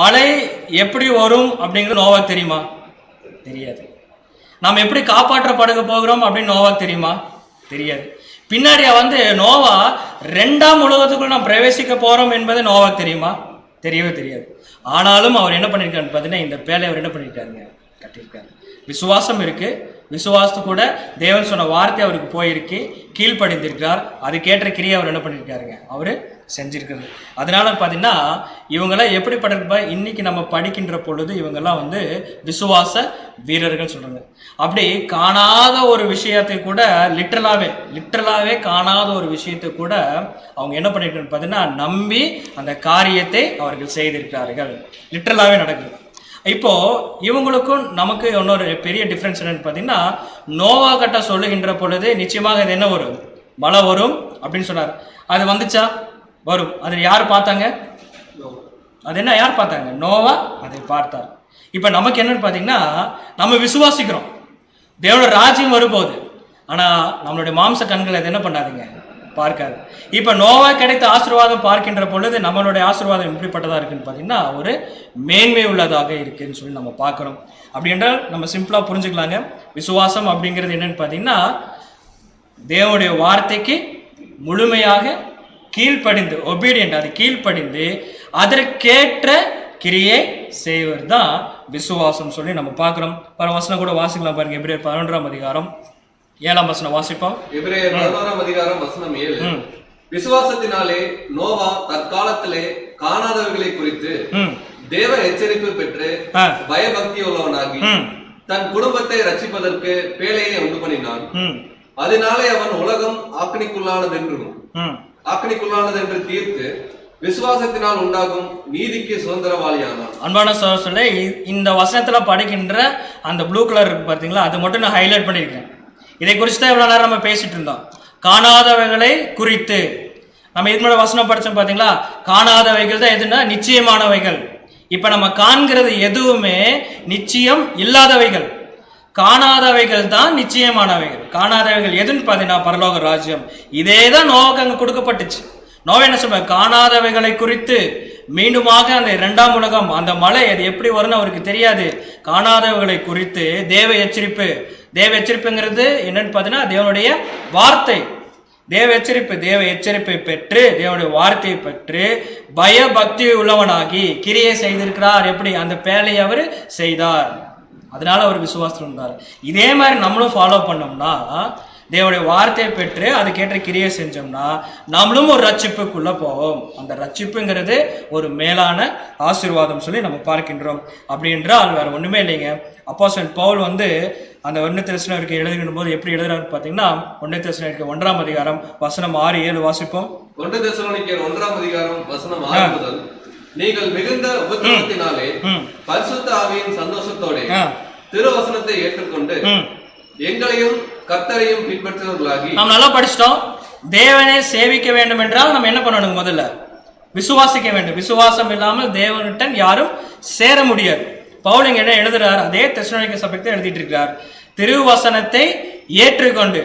மழை எப்படி வரும் அப்படிங்கிறது நோவாக்கு தெரியுமா? தெரியாது. நாம் எப்படி காப்பாற்றப்படுக போகிறோம் அப்படின்னு நோவாக்கு தெரியுமா? தெரியாது. பின்னாடி வந்து நோவா 2ஆம் உலகத்துக்குள்ள நாம் பிரவேசிக்க போறோம் என்பது நோவாக்கு தெரியுமா? தெரியவே தெரியாது. ஆனாலும் அவர் என்ன பண்ணியிருக்காருன்னு பார்த்தீங்கன்னா இந்த பேலை அவர் என்ன பண்ணியிருக்காருங்க? கட்டியிருக்காரு. விசுவாசம் இருக்கு. விசுவாசத்து கூட தேவன் சொன்ன வார்த்தை அவருக்கு போயிருக்கு, கீழ்ப்படிந்திருக்கிறார். அதுக்கேற்ற கிரியை அவர் என்ன பண்ணியிருக்காருங்க? அவர் செஞ்சிருக்கிறது. அதனால பார்த்தீங்கன்னா இவங்கெல்லாம் எப்படிப்பட்ட இன்னைக்கு நம்ம படிக்கின்ற பொழுது இவங்கெல்லாம் வந்து விசுவாச வீரர்கள் சொல்றாங்க. அப்படி காணாத ஒரு விஷயத்தை கூட லிட்டரலாவே காணாத ஒரு விஷயத்தை கூட அவங்க என்ன பண்ணிருக்காங்க பார்த்தீங்கன்னா நம்பி அந்த காரியத்தை அவர்கள் செய்திருக்கிறார்கள். லிட்டரலாவே நடக்குது. இப்போ இவங்களுக்கும் நமக்கு இன்னொரு பெரிய டிஃப்ரென்ஸ் என்னன்னு பார்த்தீங்கன்னா நோவா கிட்ட சொல்லுகின்ற பொழுது நிச்சயமாக இது என்ன வரும்? மழை வரும் அப்படின்னு சொன்னார். அது வந்துச்சா? வரும். அதை யார் பார்த்தாங்க? அது என்ன யார் பார்த்தாங்க? நோவா அதை பார்த்தார். இப்போ நமக்கு என்னன்னு பார்த்தீங்கன்னா நம்ம விசுவாசிக்கிறோம் தேவனோட ராஜ்யம் வரும்போது, ஆனால் நம்மளுடைய மாம்ச கண்கள் அதை என்ன பண்ணாதீங்க? பார்க்காது. இப்போ நோவா கிடைத்த ஆசீர்வாதம் பார்க்கின்ற பொழுது நம்மளுடைய ஆசீர்வாதம் எப்படிப்பட்டதாக இருக்குன்னு பார்த்தீங்கன்னா ஒரு மேன்மை உள்ளதாக இருக்குன்னு சொல்லி நம்ம பார்க்குறோம். அப்படி என்றால் நம்ம சிம்பிளாக புரிஞ்சுக்கலாங்க. விசுவாசம் அப்படிங்கிறது என்னன்னு பார்த்தீங்கன்னா தேவனுடைய வார்த்தைக்கு முழுமையாக கீழ்ப்படிந்து, ஒபீடியன்ட், அது கீழ்ப்படிந்து அதற்கேற்ற கிரியை செய்வது தான் விசுவாசம் சொல்லி நம்ம பார்க்குறோம். வசனம் கூட வாசிக்கலாம் பாருங்க. எபிரேயர் 11ஆம் அதிகாரம் 7ஆம் வசனம் வாசிப்போம். எபிரேயர் 11ஆம் அதிகாரம் வசனம் 7. விசுவாசத்தினாலே நோவா தற்காலத்திலே காணாதவைகளை குறித்து தேவ எச்சரிப்பு பெற்று பயபக்தி உள்ளவனாகி தன் குடும்பத்தை ரட்சிப்பதற்கு பேழையை உண்டு பண்ணினான். அதனாலே அவன் உலகம் ஆக்கணிக்குள்ளானது என்று தீர்த்து விசுவாசத்தினால் உண்டாகும் நீதிக்கு சுதந்திரவாளியானான். அன்பான சகோதரர்களே, இந்த வசனத்துல படிக்கின்ற அந்த ப்ளூ கலர் இருக்கு பார்த்தீங்களா, அது மட்டும் நான் ஹைலைட் பண்ணியிருக்கேன். இதை குறித்து தான் இவ்வளவு நேரம் நம்ம பேசிட்டு இருந்தோம். காணாதவைகளை குறித்து நம்ம இது முன்னாடி வசனம் படிச்சோம் பார்த்தீங்களா? காணாதவைகள் தான் எதுனா நிச்சயமானவைகள். இப்ப நம்ம காண்கிறது எதுவுமே நிச்சயம் இல்லாதவைகள். காணாதவைகள் தான் நிச்சயமானவைகள். காணாதவைகள் எதுன்னு பார்த்தீங்கன்னா பரலோக ராஜ்யம். இதே தான் நோவாக்கு அங்கே கொடுக்கப்பட்டுச்சு. நோவா என்ன சொல்ற? காணாதவைகளை குறித்து மீண்டுமாக அந்த 2ஆம் உலகம், அந்த மழை அது எப்படி வரும்னு அவருக்கு தெரியாது. காணாதவைகளை குறித்து தேவ எச்சரிப்புங்கிறது என்னன்னு பார்த்தீங்கன்னா தேவனுடைய வார்த்தை. தேவ எச்சரிப்பை பெற்று தேவனுடைய வார்த்தையை பெற்று பயபக்தி உள்ளவனாகி கிரியை செய்திருக்கிறார். எப்படி? அந்த பேழையை அவர் செய்தார். அதனால அவர் விசுவாசம் இருந்தார். இதே மாதிரி நம்மளும் ஃபாலோ பண்ணோம்னா, தேவனுடைய வார்த்தையை பெற்று அதுக்கேற்ற கிரியை செஞ்சோம்னா நம்மளும் ஒரு ரட்சிப்புக்குள்ள போவோம். அந்த ரட்சிப்புங்கிறது ஒரு மேலான ஆசீர்வாதம் சொல்லி நம்ம பார்க்கின்றோம். அப்படி என்றால் வேற ஒண்ணுமே இல்லைங்க. அப்போஸ்தலன் பவுல் வந்து அந்த 1 தெசலோனிக்கேயருக்கு எழுதுகின்ற போது எப்படி எழுதுறாரு பார்த்தீங்கன்னா 1 தெசலோனிக்கேயர் 1ஆம் அதிகாரம் வசனம் 6-7 வாசிப்போம். 1 தெசலோனிக்கேயர் 1ஆம் அதிகாரம் வசனம் 6 முதல், நீங்கள் மிகுந்த உபத்திரவத்தினாலே பரிசுத்த ஆவியின் சந்தோஷத்தோட திருவசனத்தை ஏற்றுக்கொண்டு எங்களையும் கர்த்தரையும் பின்பற்றுவர்களாகி. நாம் நல்லா படிச்சிட்டோம். தேவனை சேவிக்க வேண்டும் என்றால் நம்ம என்ன பண்ணணும்? முதல்ல விசுவாசிக்க வேண்டும். விசுவாசம் இல்லாமல் தேவனிட்ட யாரும் சேர முடியாது. பவுல் இங்க என்ன எழுதுறார்? அதே தெசலோனிக்கே சபைக்கு எழுதிட்டு இருக்கிறார். திருவசனத்தை ஏற்றுக்கொண்டு,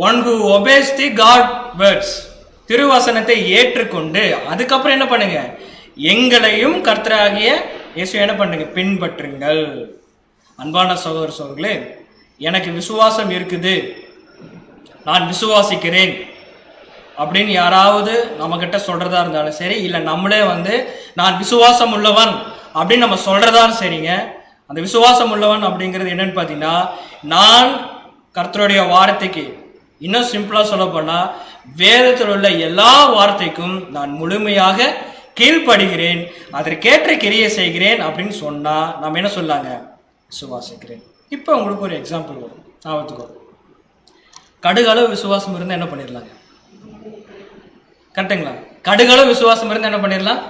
one who obeys the God words, திருவசனத்தை ஏற்றுக்கொண்டு அதுக்கப்புறம் என்ன பண்ணுங்க? எங்களையும் கர்த்தராகிய இயேசு என்ன பண்ணுங்க? பின்பற்றுங்கள். அன்பான சகோதர சகோதரர்களே, எனக்கு விசுவாசம் இருக்குது, நான் விசுவாசிக்கிறேன் அப்படின்னு யாராவது நம்ம கிட்ட சொல்றதா இருந்தாலும் சரி, இல்லை நம்மளே வந்து நான் விசுவாசம் உள்ளவன் அப்படின்னு நம்ம சொல்றதாலும் சரிங்க. அந்த விசுவாசம் உள்ளவன் அப்படிங்கிறது என்னன்னு பார்த்தீங்கன்னா, நான் கர்த்தருடைய வார்த்தைக்கு இன்னும் சிம்பிளா சொல்ல போனா, வேதத்தில் உள்ள எல்லா வார்த்தைக்கும் நான் முழுமையாக கீழ்ப்படுகிறேன், அதற்கேற்ற கிரியை செய்கிறேன் அப்படின்னு சொன்னா நம்ம என்ன சொல்லாங்க? விசுவாசிக்கிறேன். இப்போ உங்களுக்கு ஒரு எக்ஸாம்பிள் வரும், ஞாபகத்துக்கு வரும். கடுகளவு விசுவாசம் இருந்தால் என்ன பண்ணிடலாங்க? கரெக்டுங்களா? கடுகளவு விசுவாசம் இருந்தால் என்ன பண்ணிடலாம்?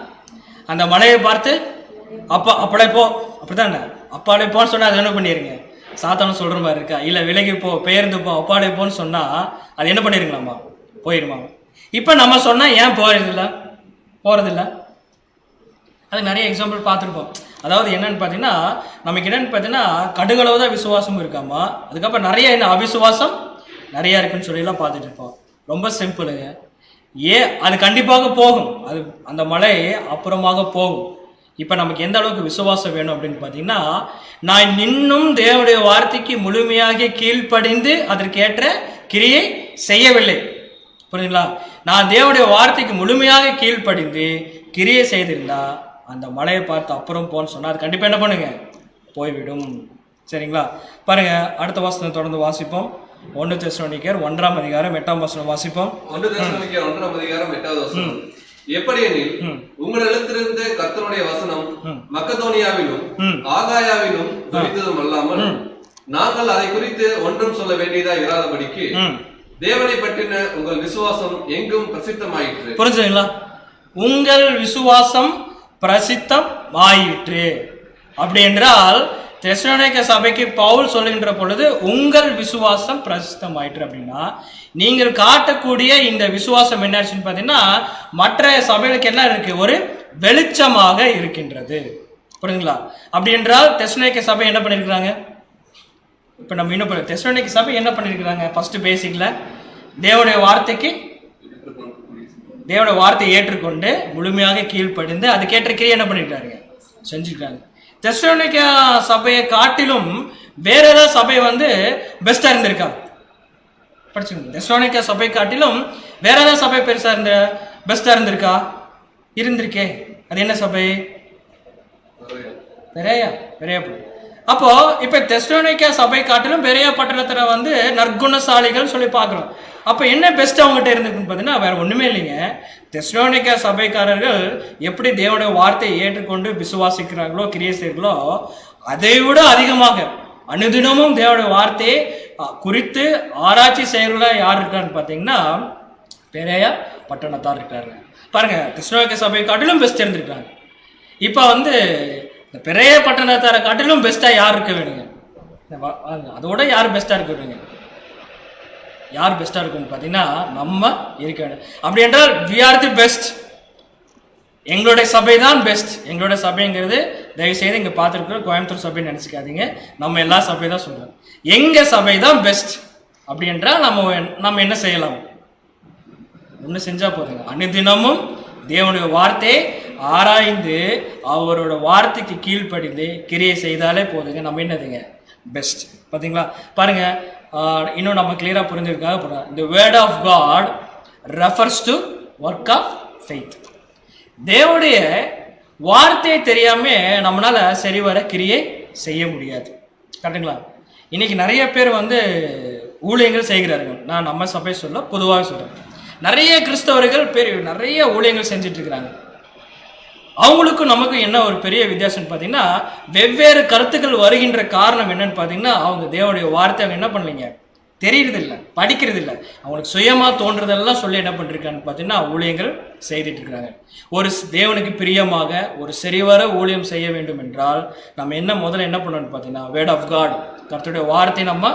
அந்த மலையை பார்த்து அப்படே போ, அப்படித்தானே? அப்பாடே போன்னு சொன்னா அது என்ன பண்ணிருங்க? சாத்தானு சொல்ற மாதிரி இருக்கா? இல்ல விலகி போ, பெயர்ந்து போ, அப்பாடே போன்னு சொன்னா அது என்ன பண்ணிருங்களாமா? போயிருமா? இப்ப நம்ம சொன்னா ஏன் போறதில்ல? அது நிறைய எக்ஸாம்பிள் பார்த்துருப்போம். அதாவது என்னன்னு பார்த்தீங்கன்னா, நமக்கு என்னன்னு பார்த்தீங்கன்னா கடுகளவு தான் விசுவாசம் இருக்காமா, அதுக்கப்புறம் நிறைய என்ன அவிசுவாசம் நிறைய இருக்குன்னு சொல்லிலாம் பார்த்துட்டு இருப்போம். ரொம்ப சிம்பிளுங்க. அது கண்டிப்பாக போகும், அது அந்த மலை அப்புறமாக போகும். இப்போ நமக்கு எந்த அளவுக்கு விசுவாசம் வேணும் அப்படின்னு பார்த்தீங்கன்னா, நான் இன்னும் தேவனுடைய வார்த்தைக்கு முழுமையாக கீழ்ப்படிந்து அதற்கேற்ற கிரியை செய்யவில்லை. புரியுதுங்களா? நான் தேவனுடைய வார்த்தைக்கு முழுமையாக கீழ்ப்படிந்து கிரியை செய்திருந்தா அந்த மலையை பார்த்து அப்புறம் போன்னு சொன்னா அது கண்டிப்பா என்ன பண்ணுங்க? போய்விடும். சரிங்களா? பாருங்க, அடுத்த வசனம் தொடர்ந்து வாசிப்போம். 1 தெசலோனிக்கேயர் 1ஆம் அதிகாரம் 8ஆம் வசனம் வாசிப்போம். 1 தெசலோனிக்கேயர் 1ஆம் அதிகாரம் 8வது வசனம். எப்படியெனில் உங்களிடத்திலிருந்து கர்த்தருடைய வசனம் மக்கதோனியாவிலும் ஆகாயாவிலும் துரித்ததும் அல்லாமல் நாங்கள் அதை குறித்து ஒன்றும் சொல்ல வேண்டியதா இராதபடிக்கு தேவனை பற்றின உங்கள் விசுவாசம் எங்கும் பிரசித்தமாயிற்று. புரிஞ்சுங்களா? உங்கள் விசுவாசம் பிரசித்தம் ஆயிற்று. அப்படி என்றால் தெசலோனிக்கே சபைக்கு பவுல் சொல்லுகின்ற பொழுது உங்கள் விசுவாசம் பிரசித்தம் ஆயிற்று அப்படின்னா, நீங்கள் காட்டக்கூடிய இந்த விசுவாசம் என்னாச்சுன்னு பார்த்தீங்கன்னா மற்ற சபைகளுக்கு என்ன இருக்கு? ஒரு வெளிச்சமாக இருக்கின்றது. புரியுதுங்களா? அப்படி என்றால் தெசலோனிக்கே சபை என்ன பண்ணிருக்கிறாங்க? இப்ப நம்ம இன்னும் தெசலோனிக்கே சபை என்ன பண்ணிருக்கிறாங்க? ஃபர்ஸ்ட் பேசிக்ல தேவனுடைய வார்த்தையை ஏற்றுக்கொண்டு முழுமையாக கீழ்ப்படிந்து அதுக்கேற்ற கிரியை என்ன பண்ணிருக்காங்க? செஞ்சுக்கிறாங்க. தெசலோனிக்கே சபையை காட்டிலும் வேற ஏதாவது சபை பெஸ்டா இருந்திருக்கா? படிச்சுக்கோங்க. தெசலோனிக்கே சபை காட்டிலும் வேற ஏதாவது சபை பெஸ்டா இருந்திருக்கா? இருந்திருக்கே. அது என்ன சபை? பெரேயா. அப்போ இப்ப தெசலோனிக்கே சபை காட்டிலும் பெரிய பட்டணத்துல நற்குணசாலிகள் சொல்லி பாக்குறோம். அப்ப என்ன பெஸ்ட் அவங்ககிட்ட இருந்திருக்குன்னு பாத்தீங்கன்னா வேற ஒண்ணுமே இல்லைங்க. தெசலோனிக்கே சபைக்காரர்கள் எப்படி தேவனுடைய வார்த்தையை ஏற்றுக்கொண்டு விசுவாசிக்கிறார்களோ கிரியை செய்கிறார்களோ அதை விட அதிகமாக அனுதினமும் தேவனுடைய வார்த்தையை குறித்து ஆராய்ச்சி செய்கிறவர்களா யார் இருக்காருன்னு பாத்தீங்கன்னா பெரிய பட்டணத்தார் இருக்காரு. பாருங்க, தெசலோனிக்கே சபை காட்டிலும் பெஸ்ட் இருந்திருக்காங்க. இப்ப இந்த பெரிய பட்டணத்தாரை காட்டிலும் பெஸ்டா யார் இருக்க வேணுங்க? அதோட யார் பெஸ்டா இருக்க வேணுங்க? யார் பெஸ்டா இருக்குன்னு பாத்தீங்கன்னா நம்ம இருக்க வேண்டும். அப்படி என்றால் we are the best. எங்களுடைய சபை தான் பெஸ்ட். எங்களுடைய சபைங்கிறது தயவு செய்து இங்க பார்த்துருக்கிற கோயம்புத்தூர் சபைன்னு நினைச்சுக்காதீங்க. நம்ம எல்லா சபை தான் சொல்றோம். எங்க சபை தான் பெஸ்ட். அப்படி என்றால் நம்ம என்ன செய்யலாம்? ஒண்ணு செஞ்சா போதுங்க. அனுதினமும் தேவனுடைய வார்த்தையை ஆராய்ந்து அவரோட வார்த்தைக்கு கீழ்ப்படிந்து கிரியை செய்தாலே போதுங்க. நம்ம என்னதுங்க? பெஸ்ட். பாத்தீங்களா? பாருங்க, இன்னும் நம்ம கிளியரா புரிஞ்சிருக்காக போறோம். இந்த word of God refers to work of faith. தேவனுடைய வார்த்தையை தெரியாம நம்மளால சரிவர கிரியை செய்ய முடியாது. கரெக்டுங்களா? இன்னைக்கு நிறைய பேர் ஊழியங்கள் செய்கிறார்கள். நான் நம்ம சபை சொல்ல பொதுவாக சொல்றேன். நிறைய கிறிஸ்தவர்கள் நிறைய ஊழியங்கள் செஞ்சுட்டு இருக்கிறாங்க. அவங்களுக்கும் நமக்கும் என்ன ஒரு பெரிய வித்தியாசம் பார்த்தீங்கன்னா, வெவ்வேறு கருத்துக்கள் வருகின்ற காரணம் என்னன்னு பார்த்தீங்கன்னா, அவங்க தேவனுடைய வார்த்தை என்ன பண்ணலைங்க? தெரியறதில்லை, படிக்கிறது இல்லை. அவங்களுக்கு சுயமா தோன்றதெல்லாம் சொல்லி என்ன பண்ணிருக்கான்னு பார்த்தீங்கன்னா ஊழியங்கள் செய்துட்டு இருக்கிறாங்க. ஒரு தேவனுக்கு பிரியமாக ஒரு சரிவர ஊழியம் செய்ய வேண்டும் என்றால் நம்ம முதல்ல என்ன பண்ணணும்னு பார்த்தீங்கன்னா வேர்ட் ஆஃப் காட், கர்த்தருடைய வார்த்தை நம்ம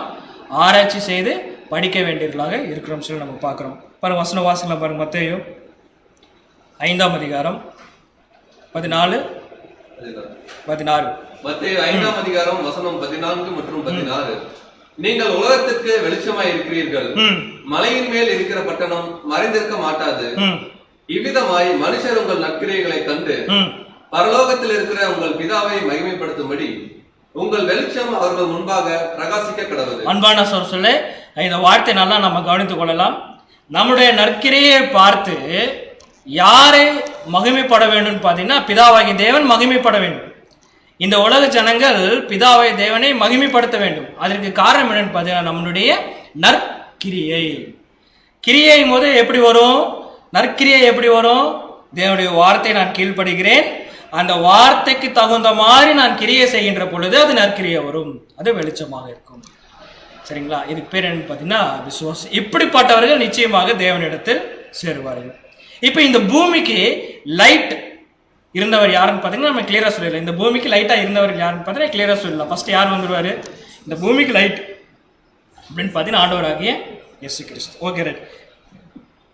ஆராய்ச்சி செய்து படிக்க வேண்டியவர்களாக இருக்கிறோம் சொல்லி நம்ம பார்க்குறோம். பாருங்க, வசன வாசனை பாருங்க. மத்தேயு 5ஆம் அதிகாரம் 14 16. மத்தேயு 5ஆம் அதிகாரம் வசனம் 14 மற்றும் 16. நீங்கள் உலகத்திற்கு வெளிச்சமாய் இருக்கிறீர்கள். மலையின் மேல் இருக்கிற பட்டணம் மறைந்திருக்க மாட்டாது. இவ்விதமாய் மனுஷர் உங்கள் நற்கிரியைகளை கண்டு பரலோகத்தில் இருக்கிற உங்கள் பிதாவை மகிமைப்படுத்தும்படி உங்கள் வெளிச்சம் அவர்கள் முன்பாக பிரகாசிக்க கடவுது. அன்பான சொல்ல இந்த வார்த்தை நல்லா நம்ம கவனித்துக் கொள்ளலாம். நம்முடைய நற்கிரியை பார்த்து யாரை மகிமைப்பட வேண்டும் பார்த்தீங்கன்னா பிதாவாகிய தேவன் மகிமைப்பட வேண்டும். இந்த உலக ஜனங்கள் பிதாவாகிய தேவனை மகிமைப்படுத்த வேண்டும். அதற்கு காரணம் என்னன்னு பார்த்தீங்கன்னா நம்மளுடைய கிரியை. கிரியை போது எப்படி வரும்? நற்கிரியை எப்படி வரும்? தேவனுடைய வார்த்தை நான் கீழ்ப்படுகிறேன், அந்த வார்த்தைக்கு தகுந்த மாதிரி நான் கிரியை செய்கின்ற பொழுது அது நற்கிரியை வரும், அது வெளிச்சமாக இருக்கும். சரிங்களா? இதுக்கு பேர் என்ன பார்த்தீங்கன்னா விசுவாசம். இப்படிப்பட்டவர்கள் நிச்சயமாக தேவனிடத்தில் சேருவார்கள். இப்போ இந்த பூமிக்கு லைட் இருந்தவர் யாருன்னு பார்த்தீங்கன்னா நம்ம கிளியரா சொல்லலாம். இந்த பூமிக்கு லைட்டா இருந்தவர் யாருன்னு பார்த்தீங்கன்னா கிளியரா சொல்லலாம். ஃபர்ஸ்ட் யார் வந்துருவாரு இந்த பூமிக்கு லைட் அப்படின்னு பார்த்தீங்கன்னா? ஆண்டவராகிய இயேசு கிறிஸ்து. Okay, right.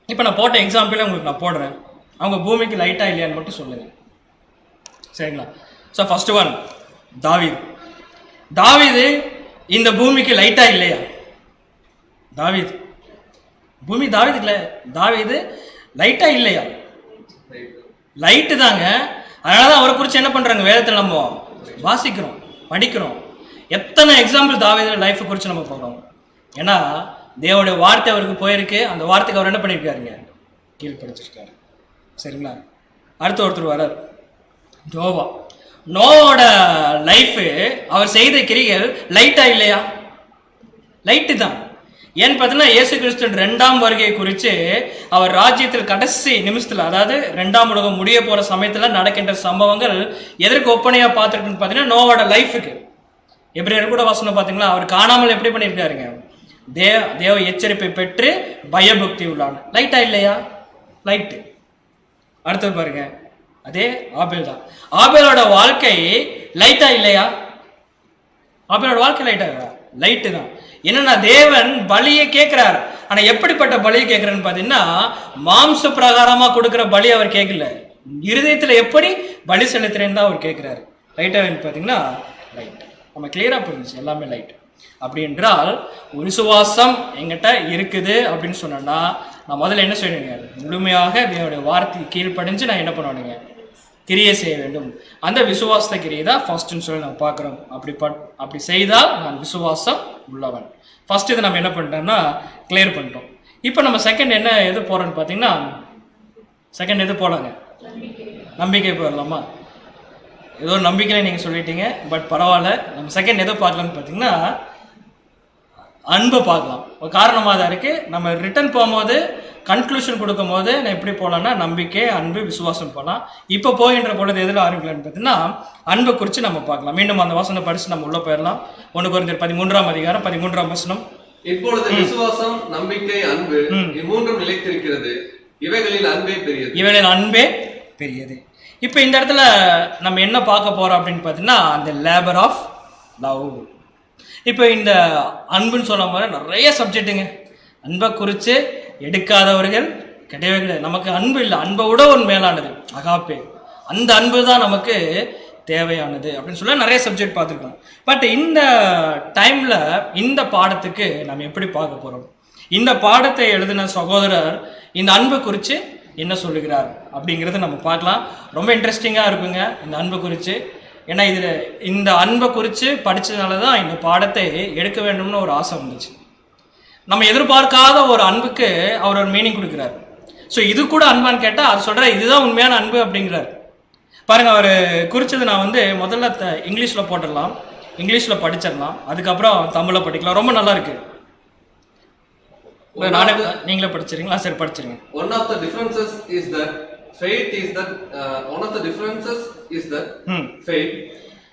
இப்போ நான் போட்ட எக்ஸாம்பிளே உங்களுக்கு நான் போடுறேன். அவங்க பூமிக்கு லைட்டா இல்லையான்னு மட்டும் சொல்லுங்க. சரிங்களா? ஸோ ஃபர்ஸ்ட் ஒன் தாவீது. தாவீது இந்த பூமிக்கு லைட்டா இல்லையா? தாவீது பூமி தாவீது லைட்டா இல்லையா? லைட்டு தாங்க. அதனாலதான் அவரை குறித்து என்ன பண்றாங்க? வேதத்தில் நம்ம வாசிக்கிறோம், படிக்கிறோம். எத்தனை எக்ஸாம்பிள் தாவீது லைஃப் குறித்து நம்ம போகிறோம். ஏன்னா தேவனுடைய வார்த்தை அவருக்கு போயிருக்கு. அந்த வார்த்தைக்கு அவர் என்ன பண்ணியிருக்காருங்க? கீழ்படிச்சிருக்காரு. சரிங்களா? அடுத்த ஒருத்தர் வரார், நோவா. நோவோட லைஃப், அவர் செய்த கிரிகள் லைட்டா இல்லையா? லைட்டு தான். ஏன்னு பார்த்தீங்கன்னா இயேசு கிறிஸ்து 2ஆம் வருகை குறித்து அவர் ராஜ்யத்தில் கடைசி நிமிஷத்தில், அதாவது 2ஆம் உலகம் முடிய போற சமயத்துல நடக்கின்ற சம்பவங்கள் எதற்கு ஒப்பனையா பார்த்துருக்குன்னு பார்த்தீங்கன்னா நோவோட லைஃபுக்கு. எபிரேயர் கூட வசனம் பார்த்தீங்களா? அவர் காணாமல் எப்படி பண்ணியிருக்காருங்க? தேவ எச்சரிப்பை பெற்று பயபக்தி உள்ளான. லைட்டா இல்லையா? லைட்டு. அடுத்தது பாருங்க, அதே ஆபேல் தான். ஆபேலோட வாழ்க்கை லைட்டா இல்லையா? ஆபேலோட வாழ்க்கை லைட்டா? லைட்டு தான். என்னன்னா தேவன் பலியை கேட்கிறார். ஆனா எப்படிப்பட்ட பலியை கேட்கிறான்னு பாத்தீங்கன்னா மாம்ச பிரகாரமா கொடுக்கிற பலி அவர் கேட்கல, இருதயத்துல எப்படி பலி செலுத்துறேன்னு தான் அவர் கேட்கிறாரு. லைட்டா பாத்தீங்கன்னா லைட். நம்ம கிளியரா புரிஞ்சுச்சு, எல்லாமே லைட். அப்படி என்றால் ஒரு விசுவாசம் எங்கிட்ட இருக்குது அப்படின்னு சொன்னா நான் முதல்ல என்ன செய்யணுங்க? முழுமையாக தேவனுடைய வார்த்தை கீழ்ப்படிஞ்சு நான் என்ன பண்ணணுங்க? கிரியை செய்ய வேண்டும். அந்த விசுவாச கிரியை தான் ஃபர்ஸ்ட்னு சொல்லி நம்ம பார்க்குறோம். அப்படி செய்தால் நான் விசுவாசம் உள்ளவன். ஃபர்ஸ்ட் இதை நம்ம என்ன பண்ணிட்டோம்னா கிளியர் பண்ணிட்டோம். இப்போ நம்ம செகண்ட் என்ன எது போகிறோன்னு பார்த்தீங்கன்னா, செகண்ட் எது போகலாங்க? நம்பிக்கை போயிடலாமா? ஏதோ நம்பிக்கையில நீங்கள் சொல்லிட்டீங்க, பட் பரவாயில்ல. நம்ம செகண்ட் எதை பார்க்கலாம்னு பார்த்தீங்கன்னா அன்பை பார்க்கலாம். ஒரு காரணமாக தான் இருக்குது. நம்ம ரிட்டர்ன் போகும்போது கன்க்ளூஷன் கொடுக்கும் போது நான் எப்படி போகலான்னா நம்பிக்கை, அன்பு, விசுவாசம் போகலாம். இப்போ போகின்ற பொழுது எதில் ஆரம்பிக்கலான்னு பார்த்தீங்கன்னா அன்பை குறித்து நம்ம பார்க்கலாம். மீண்டும் அந்த வசனம் படித்து நம்ம உள்ள போயிடலாம். 1 கொரிந்தியர் 13ஆம் அதிகாரம் 13ஆம் வசனம். இப்பொழுது விசுவாசம், நம்பிக்கை, அன்பு இம்மூன்றும் நிலைத்திருக்கிறது, இவைகளில் அன்பே பெரியது. இவைகளில் அன்பே பெரியது. இப்போ இந்த இடத்துல நம்ம என்ன பார்க்க போறோம் அப்படின்னு பார்த்தீங்கன்னா அந்த லேபர் ஆஃப் லவ். இப்போ இந்த அன்புன்னு சொல்லும் போது நிறைய சப்ஜெக்ட்டுங்க. அன்பை குறித்து எடுக்காதவர்கள் கிடையவே கிடையாது. நமக்கு அன்பு இல்லை, அன்பை விட ஒரு மேலானது அகாப்பே. அந்த அன்பு தான் நமக்கு தேவையானது அப்படின்னு சொல்ல நிறைய சப்ஜெக்ட் பார்த்துருக்கோம். பட் இந்த டைம்ல இந்த பாடத்துக்கு நம்ம எப்படி பார்க்க போறோம்? இந்த பாடத்தை எழுதின சகோதரர் இந்த அன்பு குறித்து என்ன சொல்லுகிறார் அப்படிங்கிறத நம்ம பார்க்கலாம். ரொம்ப இன்ட்ரெஸ்டிங்காக இருக்குங்க இந்த அன்பு குறித்து. ஏன்னா இதில் இந்த அன்பை குறித்து படித்ததுனால தான் இந்த பாடத்தை எடுக்க வேண்டும்னு ஒரு ஆசை வந்துச்சு. நம்ம எதிர்பார்க்காத ஒரு அன்புக்கு அவர் ஒரு மீனிங் கொடுக்குறாரு. ஸோ இது கூட அன்பான்னு கேட்டால் அது சொல்கிற இதுதான் உண்மையான அன்பு அப்படிங்கிறார். பாருங்க, அவர் குறித்தது நான் முதல்ல இங்கிலீஷில் போட்டுடலாம், இங்கிலீஷில் படிச்சிடலாம், அதுக்கப்புறம் தமிழில் படிக்கலாம். ரொம்ப நல்லா இருக்கு. நானே நீங்களே படிச்சிருங்களா? சரி, படிச்சிருங்க. One of the differences is that faith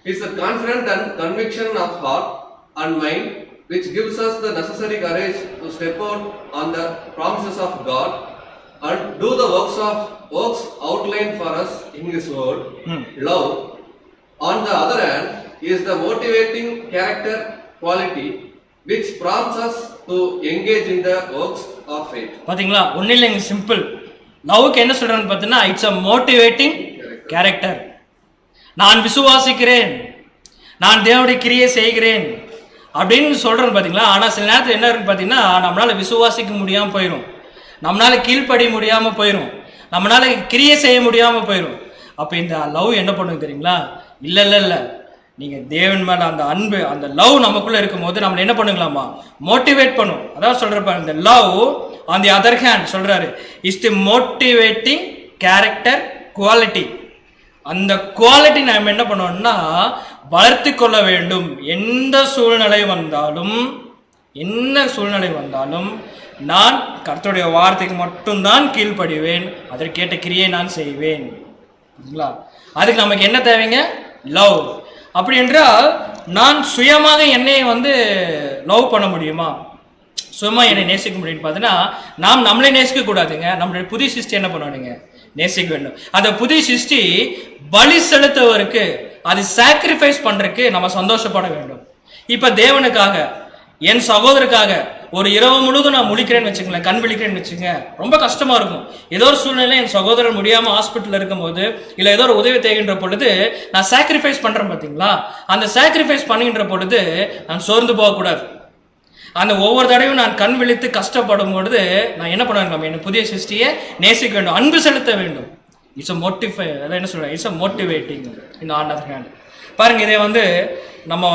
is the confident and conviction of heart and mind, which gives us the necessary courage to step out on the promises of God and do the works outlined for us in His word. Love, on the other hand, is the motivating character quality which prompts us to engage in the works of faith. பாத்தீங்களா? ஒன்னும் இல்லைங்க, simple. லவ்வுக்கு என்ன சொல்றேன்னு பார்த்தீங்கன்னா it's a motivating character. நான் விசுவாசிக்கிறேன், நான் தேவனுடைய கிரியை செய்கிறேன் அப்படின்னு சொல்றேன் பாத்தீங்களா. ஆனா சில நேரத்தில் என்ன இருக்குன்னு பார்த்தீங்கன்னா நம்மளால விசுவாசிக்க முடியாமல் போயிடும், நம்மளால கீழ்ப்படி முடியாம போயிடும், நம்மளால கிரியை செய்ய முடியாம போயிடும். அப்ப இந்த லவ் என்ன பண்ணுங்க தெரியுங்களா? இல்ல நீங்க தேவன் மேல அந்த அன்பு, அந்த லவ் நமக்குள்ள இருக்கும் போது நம்மள என்ன பண்ணுங்களாமா? மோட்டிவேட் பண்ணும். அதாவது சொல்றப்ப இந்த love on the other hand சொல்றாரு is the motivating character quality. அந்த குவாலிட்டி நம்ம என்ன பண்ணுவோம்னா வளர்த்து கொள்ள வேண்டும். எந்த சூழ்நிலை வந்தாலும் என்ன சூழ்நிலை வந்தாலும் நான் கர்த்தருடைய வார்த்தைக்கு மட்டும்தான் கீழ்ப்படிவேன், அதற்கேற்ற கிரியை நான் செய்வேன். சரிங்களா? அதுக்கு நமக்கு என்ன தேவைங்க? லவ். அப்படி என்றால் நான் சுயமாக என்னை லவ் பண்ண முடியுமா? சுயமா என்னை நேசிக்க முடியும்னு பார்த்தீங்கன்னா, நாம் நம்மளே நேசிக்க கூடாதுங்க. நம்மளுடைய புதிய சிருஷ்டி என்ன பண்ணணுங்க? நேசிக்க வேண்டும். அந்த புதிய சிருஷ்டி பலி செலுத்துவதற்கு, அது சாக்ரிஃபைஸ் பண்றதுக்கு நம்ம சந்தோஷப்பட வேண்டும். இப்ப தேவனுக்காக, என் சகோதரருக்காக ஒரு இரவு முழுவதும் நான் முழிக்கிறேன்னு வச்சுங்களேன், கண் விழிக்கிறேன்னு வச்சுங்க, ரொம்ப கஷ்டமா இருக்கும். ஏதோ ஒரு சூழ்நிலை என் சகோதரர் முடியாம ஹாஸ்பிட்டல் இருக்கும்போது, இல்ல ஏதோ ஒரு உதவி தேகின்ற பொழுது நான் சாக்ரிஃபைஸ் பண்றேன் பார்த்தீங்களா? அந்த சாக்ரிஃபைஸ் பண்ணுகின்ற பொழுது நான் சோர்ந்து போகக்கூடாது. அந்த ஒவ்வொரு தடவையும் நான் கண் விழித்து கஷ்டப்படும் பொழுது நான் என்ன பண்ணுவேன்? என் புதிய சிருஷ்டியை நேசிக்க வேண்டும், அன்பு செலுத்த வேண்டும். இட்ஸ் அ மோட்டிஃபை, அதான் என்ன சொல்றேன், it's a motivating in on off hand. பாருங்க, இதை நம்ம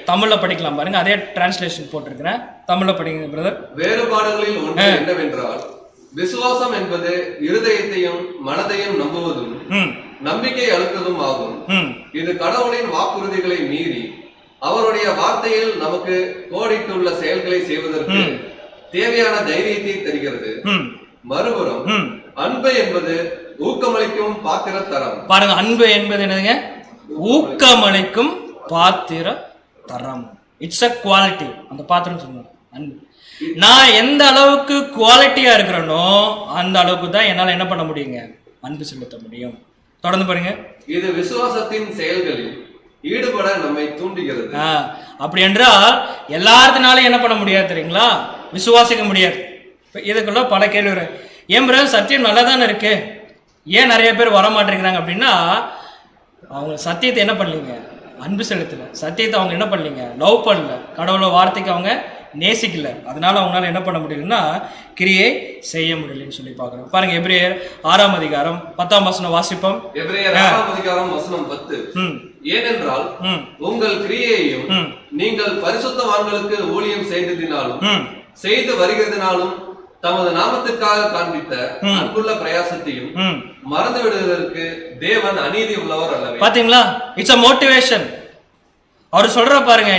தமிழ்ல படிக்கலாம். பாருங்க, அதே டிரான்ஸ்லேஷன் போட்டிருக்கிறேன், தமிழ்ல படிங்க பிரதர். வேறுபாடுகளில் ஒன்று என்னவென்றால், விசுவாசம் என்பது இருதயத்தையும் மனதையும் நம்புவதும் நம்பிக்கை அளிப்பதும் ஆகும். இது கடவுளின் வாக்குறுதிகளை மீறி அவருடைய வார்த்தையில் நமக்கு கோடிட்டுள்ள செயல்களை செய்வதற்கு தேவையான தைரியத்தை தருகிறது. மறுபுறம் அன்பு என்பது ஊக்கமளிக்கும் பாத்திர தரம். பாருங்க, அன்பு என்பது என்னதுங்க? ஊக்கமளிக்கும் பாத்திர தரம். It's a quality. அந்த பாத்திரம் சொன்ன அன்பு. நான் எந்த அளவுக்கு குவாலிட்டியா இருக்கிறேனோ அந்த அளவுக்கு தான் என்னால என்ன பண்ண முடியுங்க? அன்பு செலுத்த முடியும். தொடர்ந்து பாருங்க. இது விசுவாசத்தின் செயல்களில் ஈடுபட நம்மை தூண்டுகிறது. அப்படி என்றால் எல்லாத்தினாலும் என்ன பண்ண முடியாது தெரியுங்களா? விசுவாசிக்க முடியாது. இதுக்குள்ள பல கேள்வி வரும். ஏன் பிரதர் சத்தியம் நல்லா தானே இருக்கு, ஏன் நிறைய பேர் வர மாட்டேங்கிறாங்க அப்படின்னா, அவங்க சத்தியத்தை என்ன பண்ணலீங்க? அன்பு செலுத்தல. சத்தியத்தை அவங்க என்ன பண்ணலீங்க? லவ் பண்ணல. கடவுளோட வார்த்தைக்கு அவங்க நேசிக்கல. அதனால அவங்களால என்ன பண்ண முடியலன்னா கிரியை செய்ய முடியலன்னு சொல்லி பாக்குறோம். பாருங்க, எபிரேயர் 6ஆம் அதிகாரம் 10ஆம் வசனம் வாசிப்போம். எபிரேயர் 6ஆம் அதிகாரம் வசனம் 10. ஏனென்றால் உங்கள் கிரியையையும் நீங்கள் பரிசுத்தவான்களுக்கு ஊழியம் செய்ததினாலும் செய்து வருகிறதினாலும் தமது நாமத்துக்காக காண்பித்த அன்புள்ள பிரயாசத்தையும் மறந்து விடுவதற்கு தேவன் அநீதி உள்ளவர் அல்லவே. பாத்தீங்களா? It's a motivation. அவர் சொல்ற பாருங்க,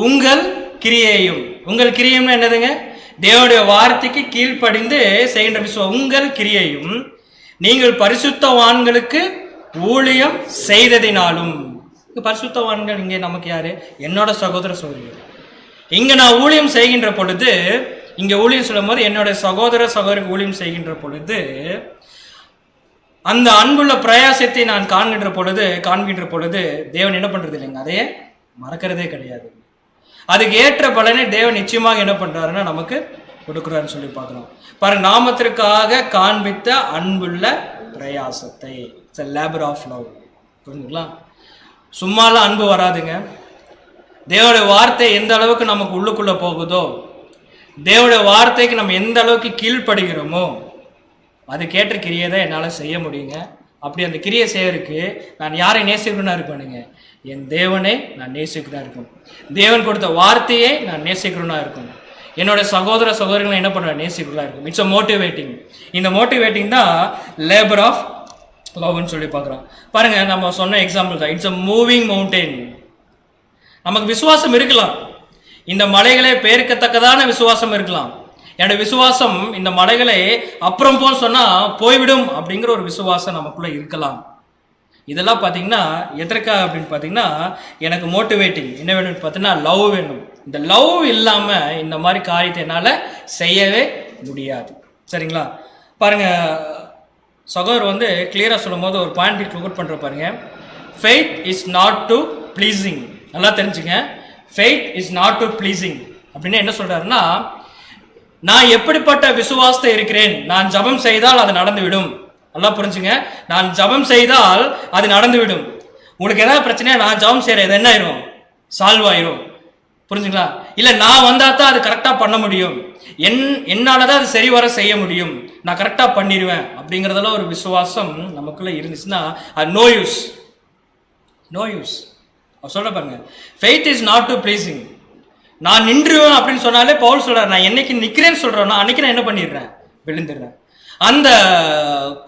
உங்கள் கிரியையும். உங்கள் கிரியையும் என்னதுங்க? தேவனுடைய வார்த்தைக்கு கீழ்ப்படிந்து செய்கின்ற விசுவாசம். உங்கள் கிரியையும் நீங்கள் பரிசுத்தவான்களுக்கு ஊழியம் செய்ததினாலும். பரிசுத்தவான்கள் இங்கே நமக்கு யாரு? என்னோட சகோதர சகோதரி. இங்க நான் ஊழியம் செய்கின்ற பொழுது, இங்க ஊழியம் சொல்லும் போது என்னோட சகோதர சகோதரிக்கு ஊழியம் செய்கின்ற பொழுது அந்த அன்புள்ள பிரயாசத்தை நான் காண்கின்ற பொழுது தேவன் என்ன பண்றது இல்லைங்க? அதையே மறக்கிறதே கிடையாது. அதுக்கு ஏற்ற பலனை தேவன் நிச்சயமாக என்ன பண்றாருன்னா நமக்கு கொடுக்குறாருன்னு சொல்லி பார்க்கிறோம். பாருங்க, நாமத்திற்காக காண்பித்த அன்புள்ள பிரயாசத்தை. It's a labor of love. புரிஞ்சுங்களா? சும்மாலாம் அன்பு வராதுங்க. தேவனுடைய வார்த்தை எந்த அளவுக்கு நமக்கு உள்ளுக்குள்ள போகுதோ, தேவனுடைய வார்த்தைக்கு நம்ம எந்த அளவுக்கு கீழ்ப்படுகிறோமோ அதுக்கேற்ற கிரியை தான் என்னால் செய்ய முடியுங்க. அப்படி அந்த கிரியை செய்யறதுக்கு நான் யாரை நேசிக்கணும்னா இருப்பேனுங்க? என் தேவனை நான் நேசிக்கிறதா இருக்கும். தேவன் கொடுத்த வார்த்தையை நான் நேசிக்கிறோன்னா இருக்கும். என்னோட சகோதர சகோதரிகளை என்ன பண்ண நேசிக்கிறதா இருக்கும். It's a motivating. இந்த மோட்டிவேட்டிங் தான் லேபர் ஆஃப் லவ்னு சொல்லி பார்க்குறோம். பாருங்க, நம்ம சொன்ன எக்ஸாம்பிள் தான். It's a moving mountain. நமக்கு விசுவாசம் இருக்கலாம், இந்த மலைகளை பெயர்க்கத்தக்கதான விசுவாசம் இருக்கலாம். என்னோட விசுவாசம் இந்த மலைகளை அப்புறம் போல் சொன்னா போய்விடும் அப்படிங்கிற ஒரு விசுவாசம் நமக்குள்ள இருக்கலாம். இதெல்லாம் பார்த்தீங்கன்னா எதற்காக அப்படின்னு பார்த்தீங்கன்னா, எனக்கு மோட்டிவேட்டிங் என்ன வேணும்னு பார்த்தீங்கன்னா லவ் வேணும். இந்த லவ் இல்லாமல் இந்த மாதிரி காரியத்தை என்னால் செய்யவே முடியாது. சரிங்களா? பாருங்க, சகோதரர் கிளியராக சொல்லும் போது ஒரு பாயிண்ட் க்ளோட் பண்ணுற பாருங்க. Faith is not to pleasing. நல்லா தெரிஞ்சுங்க, faith is not to pleasing அப்படின்னு என்ன சொல்றாருன்னா, நான் எப்படிப்பட்ட விசுவாசத்தை இருக்கிறேன், நான் ஜபம் செய்தால் அது நடந்துவிடும். நல்லா புரிஞ்சுங்க, நான் ஜபம் செய்தால் அது நடந்துவிடும். உங்களுக்கு ஏதாவது பிரச்சனையா நான் ஜபம் செய்யறேன், இது என்ன ஆயிரும்? சால்வ் ஆயிரும். புரிஞ்சுங்களா? இல்ல நான் வந்தா தான் அது கரெக்டா பண்ண முடியும், என்னாலதான் அது சரி வர செய்ய முடியும், நான் கரெக்டா பண்ணிடுவேன் அப்படிங்கறதெல்லாம் ஒரு விசுவாசம் நமக்குள்ள இருந்துச்சுன்னா அது நோ யூஸ். No use. சொல்ற பாருங்க, faith is not to pleasing. நான் நின்றுவேன் அப்படின்னு சொன்னாலே பவுல் சொல்றாரு, நான் என்னைக்கு நிக்கிறேன்னு சொல்றேன், அன்னைக்கு நான் என்ன பண்ணிடுறேன்? விழுந்துடுறேன். அந்த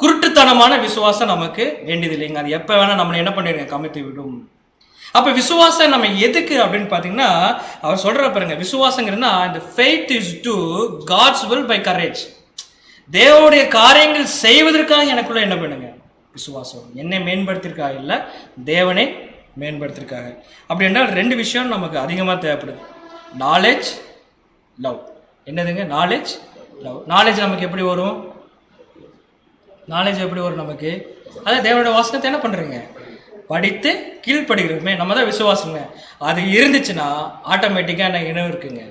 குருட்டுத்தனமான விசுவாசம் நமக்கு வேண்டியது இல்லைங்க. அது எப்ப வேணா நம்மளை என்ன பண்ணிடுங்க? கமித்து விடும். அப்ப விசுவாசம் நம்ம எதுக்கு அப்படின்னு பாத்தீங்கன்னா, அவர் சொல்ற பாருங்க, விசுவாசங்கிறதுனா இந்த faith is to God's will by courage. தேவனுடைய காரியங்கள் செய்வதற்காக எனக்குள்ள என்ன பண்ணுங்க விசுவாசம். என்னை மேம்படுத்திருக்காக இல்லை, தேவனை மேம்படுத்திருக்காங்க. அப்படி என்றால் ரெண்டு விஷயம் நமக்கு அதிகமாக தேவைப்படுது. Knowledge, love. என்னதுங்க? Knowledge, love. நாலேஜ் நமக்கு எப்படி வரும்? நாலேஜ் எப்படி வரும் நமக்கு? அதான் தேவனுடைய வாசனத்தை என்ன பண்ணுறீங்க? படித்து கீழ்படுகிறோமே, நம்ம தான் விசுவாசங்க. அது இருந்துச்சுன்னா ஆட்டோமேட்டிக்காக என்ன இனம் இருக்குங்க?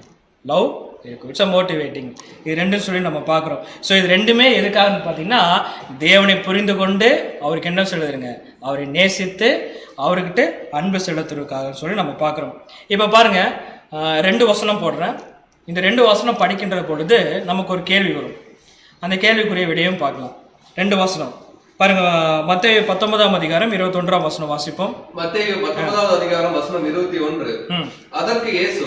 லவ் இருக்கும். It's a motivating. இது ரெண்டும் சொல்லி நம்ம பார்க்குறோம். ஸோ இது ரெண்டுமே எதுக்காகன்னு பார்த்தீங்கன்னா, தேவனை புரிந்து கொண்டு அவருக்கு என்ன சொல்லுதுங்க, அவரை நேசித்து அவர்கிட்ட அன்பு செலுத்துறதுக்காக சொல்லி நம்ம பார்க்குறோம். இப்போ பாருங்க, 2 வசனம் போடுறேன். இந்த 2 வசனம் படிக்கின்ற பொழுது நமக்கு ஒரு கேள்வி வரும். அந்த கேள்விக்குரிய விடையும் பார்க்கலாம். 2 வசனம் பாருங்க. மத்தேயு 19ஆம் அதிகாரம் 21ஆம் வசனம் வாசிப்போம். மத்தேயு 19ஆவது அதிகாரம் வசனம் 21. அதற்கு இயேசு,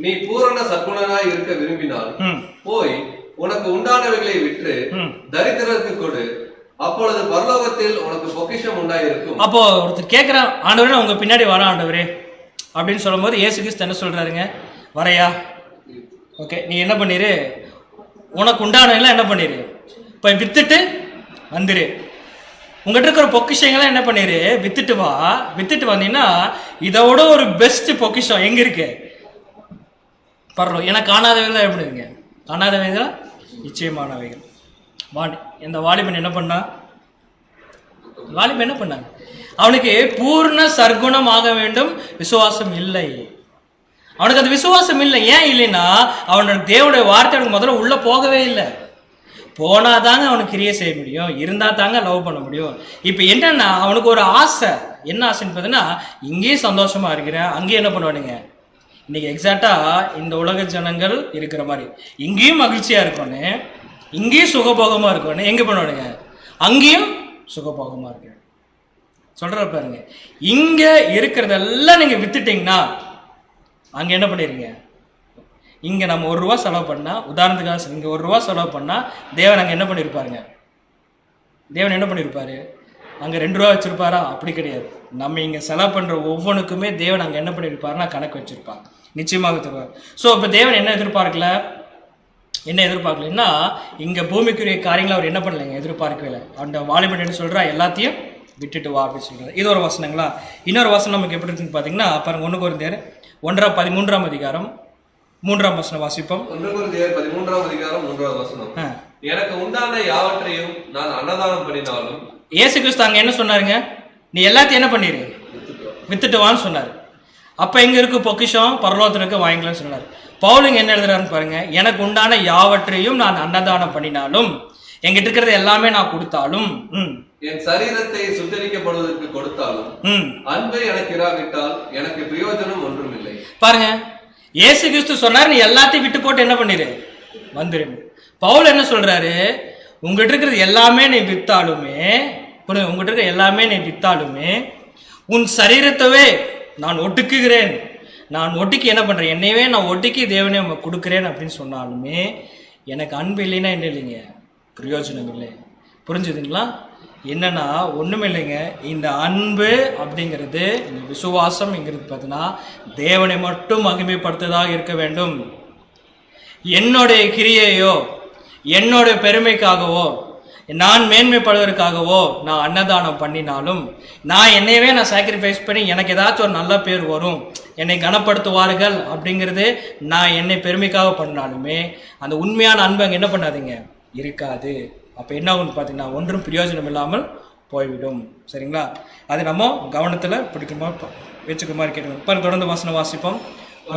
நீ பூரண சற்குணனாய் இருக்க விரும்பினால் போய் உனக்கு உண்டானவைகளை விற்று தரித்திரருக்கு கொடு, அப்பொழுது பரலோகத்தில் உனக்கு பொக்கிஷம் உண்டாயிருக்கும். அப்போ ஒருத்தர் கேட்கிறான், ஆண்டவரே உங்க பின்னாடி வர ஆண்டவரே அப்படின்னு சொல்லும் போது இயேசு கிறிஸ்து என்ன சொல்றாருங்க? வரையா, ஓகே, நீ என்ன பண்ணிரு, உனக்கு உண்டானவெல்லாம் என்ன பண்ணிரு, போய் வித்துட்டு வந்துரு. உங்ககிட்ட இருக்கிற பொக்கிஷங்கள்லாம் என்ன பண்ணிரு, வித்துட்டு வா. வித்துட்டு வந்தீங்கன்னா இதோட ஒரு பெஸ்ட் பொக்கிஷம் எங்க இருக்கு? பரவாயில்ல. ஏன்னா காணாதவைகள் எப்படி இருக்குங்க? காணாதவைகள் நிச்சயமானவைகள். இந்த வாலிபன் என்ன பண்ணா? வாலிபன் என்ன பண்ணாங்க? அவனுக்கு பூர்ண சர்க்குணம் ஆக வேண்டும் விசுவாசம் இல்லை. அவனுக்கு அந்த விசுவாசம் இல்லை. ஏன் இல்லைன்னா, அவனோட தேவனுடைய வார்த்தை அவனுக்கு முதல்ல உள்ள போகவே இல்லை. போனாதாங்க அவனுக்கு கிரியை செய்ய முடியும், இருந்தா தாங்க லவ் பண்ண முடியும். இப்போ என்னன்னா, அவனுக்கு ஒரு ஆசை. என்ன ஆசைன்னு பார்த்தீங்கன்னா, இங்கேயும் சந்தோஷமா இருக்கிறேன், அங்கேயும் என்ன பண்ணுவானுங்க, இன்னைக்கு எக்ஸாக்டா இந்த உலக ஜனங்கள் இருக்கிற மாதிரி இங்கேயும் மகிழ்ச்சியா இருக்கணும், இங்கேயும் சுகபோகமா இருக்கணும். எங்க பண்ணுவானுங்க? அங்கேயும் சுகபோகமா இருக்கு. சொல்ற பாருங்க, இங்க இருக்கிறதெல்லாம் நீங்க வித்துட்டீங்கன்னா அங்க என்ன பண்ணிருங்க? இங்க நம்ம 1 ரூபா செலவு பண்ணா, உதாரணத்துக்காக இங்க 1 ரூபா செலவு பண்ணா, தேவன் அங்க என்ன பண்ணிருப்பாருங்க? தேவன் என்ன பண்ணிருப்பாரு? அங்க 2 ரூபா வச்சிருப்பாரா? அப்படி கிடையாது. நம்ம இங்க செலவு பண்ற ஒவ்வொன்றுக்குமே தேவன் அங்க என்ன பண்ணிருப்பாருன்னா கணக்கு வச்சிருப்பாங்க, நிச்சயமாக தருவார். ஸோ இப்போ தேவன் என்ன எதிர்பார்க்கல? என்ன எதிர்பார்க்கலன்னா, இங்க பூமிக்குரிய காரியங்களை அவர் என்ன பண்ணலைங்க, எதிர்பார்க்கவே இல்லை. அந்த வாலிபன் என்ன சொல்றா, எல்லாத்தையும் விட்டுட்டு வா அப்படின்னு சொல்றாரு. இது ஒரு வசனங்களா? இன்னொரு வசனம் நமக்கு எப்படி இருக்குன்னு பாத்தீங்கன்னா, பாருங்க, 1 கொரிந்தியர் 1:13ஆம் அதிகாரம் 3ஆம் வசனம் வாசிப்போம். 1 கொரிந்தியர் 13ஆம் அதிகாரம் 3ஆவது வசனம். எனக்கு உண்டான யாவற்றையும் நான் அன்னதானம் பண்ணினாலும். இயேசு கிறிஸ்து அங்க என்ன சொன்னாருங்க? நீ எல்லாத்தையும் என்ன பண்ணிரு, வித்துட்டு வான்னு சொன்னாரு. அப்ப எங்க இருக்கு பொக்கிஷம்? பரலோகத்துல இருக்க வாங்கிக்கலாம்னு சொன்னார். பவுலுங்க என்ன எழுதுறாருன்னு பாருங்க, எனக்கு உண்டான யாவற்றையும் நான் அன்னதானம் பண்ணினாலும், எங்கிட்ட இருக்கிறது எல்லாமே நான் கொடுத்தாலும், என் சரீரத்தை சுத்தரிக்கப்படுவதற்கு கொடுத்தாலும், அன்பை எனக்கு இராவிட்டால் எனக்கு பிரயோஜனம் ஒன்றும் இல்லை. பாருங்க, இயேசு கிறிஸ்து சொன்னார், நீ எல்லாத்தையும் விட்டு போட்டு என்ன பண்ணிரு, வந்துரு. பவுல் என்ன சொல்றாரு, உங்ககிட்ட இருக்கிறது எல்லாமே நீ வித்தாலுமே, உங்ககிட்ட இருக்கிற எல்லாமே நீ வித்தாலுமே உன் சரீரத்தவே நான் ஒட்டுக்குகிறேன், நான் ஒட்டிக்கு என்ன பண்றேன், என்னையவே நான் ஒட்டிக்கு தேவனே கொடுக்குறேன் அப்படின்னு சொன்னாலுமே எனக்கு அன்பு இல்லைன்னா என்ன இல்லைங்க, பிரயோஜனம் இல்லை. புரிஞ்சுதுங்களா? என்னன்னா ஒண்ணுமே இல்லைங்க, இந்த அன்பு அப்படிங்கிறது, இந்த விசுவாசம்ங்கிறது பார்த்தீங்கன்னா தேவனை மட்டும் மகிமைப்படுத்துவதாக இருக்க வேண்டும். என்னுடைய கிரியையோ என்னுடைய பெருமைக்காகவோ நான் மேன்மைப்படுவதற்காகவோ நான் அன்னதானம் பண்ணினாலும், நான் என்னையவே நான் சாக்ரிஃபைஸ் பண்ணி எனக்கு ஏதாச்சும் ஒரு நல்ல பேர் வரும், என்னை கனப்படுத்துவார்கள் அப்படிங்கிறது நான் என்னை பெருமைக்காக பண்ணாலுமே அந்த உண்மையான அன்பு அங்கே என்ன பண்ணாதீங்க, இருக்காது. அப்போ என்ன ஆகும்னு பார்த்தீங்கன்னா ஒன்றும் பிரயோஜனம் இல்லாமல் போய்விடும். சரிங்களா? அது நம்ம கவனத்தில் பிடிக்குமா வச்சுக்க மாதிரி கேட்கணும். இப்போ தொடர்ந்து வசனம் வாசிப்போம்.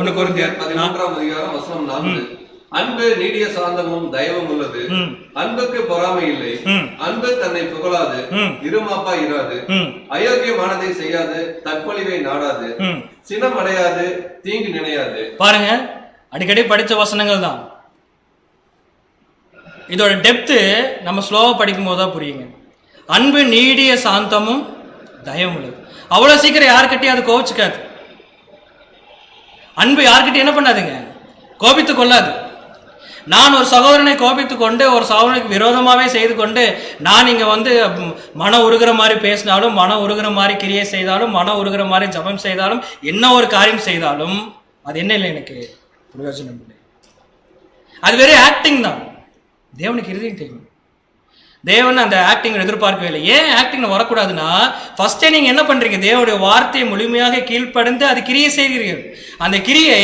1 கொரிந்தியர் 13ஆம் அதிகாரம் வசனம் 4. அன்பு நீடிய சாந்தமும் தயவும் உள்ளது, அன்புக்கு பொறாமை இல்லை, அன்பு தன்னை புகழாது, இருமாப்பா இராது, அயோக்கியமானதை செய்யாது, தற்பொழிவை நாடாது, சினம் அடையாது, தீங்கு நினையாது. பாருங்க, அடிக்கடி படிச்ச வசனங்கள் தான். இதோட டெப்த்து நம்ம ஸ்லோவா படிக்கும் போது தான் புரியுங்க. அன்பு நீடிய சாந்தமும் தயவும் உள்ளது. அவ்வளவு சீக்கிரம் யாருக்கிட்டையும் அது கோவிச்சுக்காது. அன்பு யாருக்கிட்டையும் என்ன பண்ணாதுங்க, கோபித்து கொள்ளாது. நான் ஒரு சகோதரனை கோபித்து கொண்டு ஒரு சகோதரனுக்கு விரோதமாகவே செய்து கொண்டு நான் இங்கே வந்து மனம் உருகிற மாதிரி பேசினாலும், மனம் உருகிற மாதிரி கிரியை செய்தாலும், மனம் உருகிற மாதிரி ஜபம் செய்தாலும், என்ன ஒரு காரியம் செய்தாலும் அது என்ன இல்லை, எனக்கு பிரயோஜனம் இல்லை. அது வெறும் ஆக்டிங் தான். தேவனுக்கு இருதயம் தெரியும். தேவன் அந்த ஆக்டிங் எதிர்பார்க்கவே இல்லை. ஏன் ஆக்டிங் வரக்கூடாதுன்னா, ஃபர்ஸ்டே நீங்க என்ன பண்றீங்க, தேவனுடைய வார்த்தையை முழுமையாக கீழ்ப்படிந்து அது கிரியை செய்கிறீர்கள். அந்த கிரியை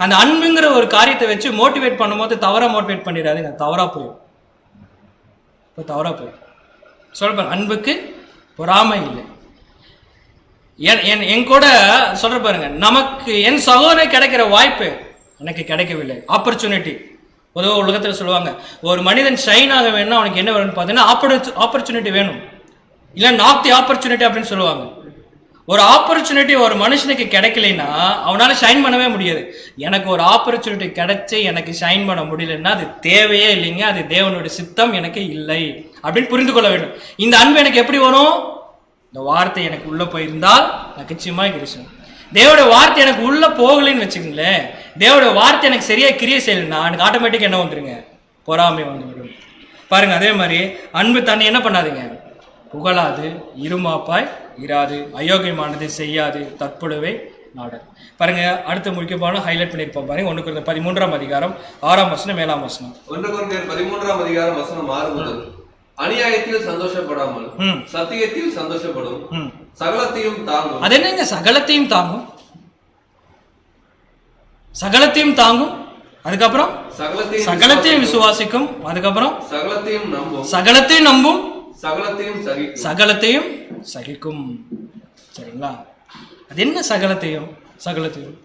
அந்த அன்புங்கிற ஒரு காரியத்தை வச்சு மோட்டிவேட் பண்ணும்போது தவறா மோட்டிவேட் பண்ணிடாதீங்க, தவறா போயிடும். இப்போ தவறா போயிடும். சொல்ற அன்புக்கு பொறாமை இல்லை. என் கூட சொல்ற பாருங்க, நமக்கு என் சகோதரன் கிடைக்கிற வாய்ப்பு எனக்கு கிடைக்கவில்லை. ஆப்பர்ச்சுனிட்டி. பொதுவாக உலகத்தில் சொல்லுவாங்க, ஒரு மனிதன் ஷைன் ஆக வேணும்னா அவனுக்கு என்ன வேணும்னு பார்த்தீங்கன்னா ஆப்பர்ச்சுனிட்டி வேணும், இல்லை நாட் தி ஆப்பர்ச்சுனிட்டி அப்படின்னு சொல்லுவாங்க. ஒரு ஆப்பர்ச்சுனிட்டி ஒரு மனுஷனுக்கு கிடைக்கலைன்னா அவனால ஷைன் பண்ணவே முடியாது. எனக்கு ஒரு ஆப்பர்ச்சுனிட்டி கிடைச்சி எனக்கு ஷைன் பண்ண முடியலன்னா அது தேவையே இல்லைங்க, அது தேவனுடைய சித்தம் எனக்கு இல்லை அப்படின்னு புரிந்து கொள்ள வேண்டும். இந்த அன்பு எனக்கு எப்படி வரும்? இந்த வார்த்தை எனக்கு உள்ள போயிருந்தால் நிச்சயமா கிருஷ்ணன். தேவனுடைய வார்த்தை எனக்கு உள்ள போகலைன்னு வச்சுக்கங்களேன், தேவனுடைய வார்த்தை எனக்கு சரியா கிரியை செய்யலைன்னா எனக்கு ஆட்டோமேட்டிக் என்ன வந்துருங்க, பொறாமை வந்துவிடும். பாருங்க, அதே மாதிரி அன்பு தன்னை என்ன பண்ணாதுங்க, புகழாது, இருமாப்பாய் இராது, அயோக்கியமானது செய்யாது, தற்பொழுவை நாடல். பாருங்க, அடுத்த முக்கியமான ஹைலைட் பண்ணியிருப்போம் பாருங்க. 1 கொரிந்தியர் 13ஆம் அதிகாரம் 6ஆம் வசனம் 7ஆம் வசனம். 1 கொரிந்தியர் 13ஆம் அதிகாரம் வசனம் 6 முதல். அநியாயத்தில் சந்தோஷப்படாமல் சத்தியத்தில் சந்தோஷப்படும், சகலத்தையும் தாங்கும். அது என்னங்க சகலத்தையும் தாங்கும்? சகலத்தையும் தாங்கும், அதுக்கப்புறம் சகலத்தையும் விசுவாசிக்கும், அதுக்கப்புறம் சகலத்தையும் நம்பும், சகலத்தையும் நம்பும், சகலத்தையும் சகிக்கும். சரிங்களா? அது என்ன சகலத்தையும் சகலத்தையும்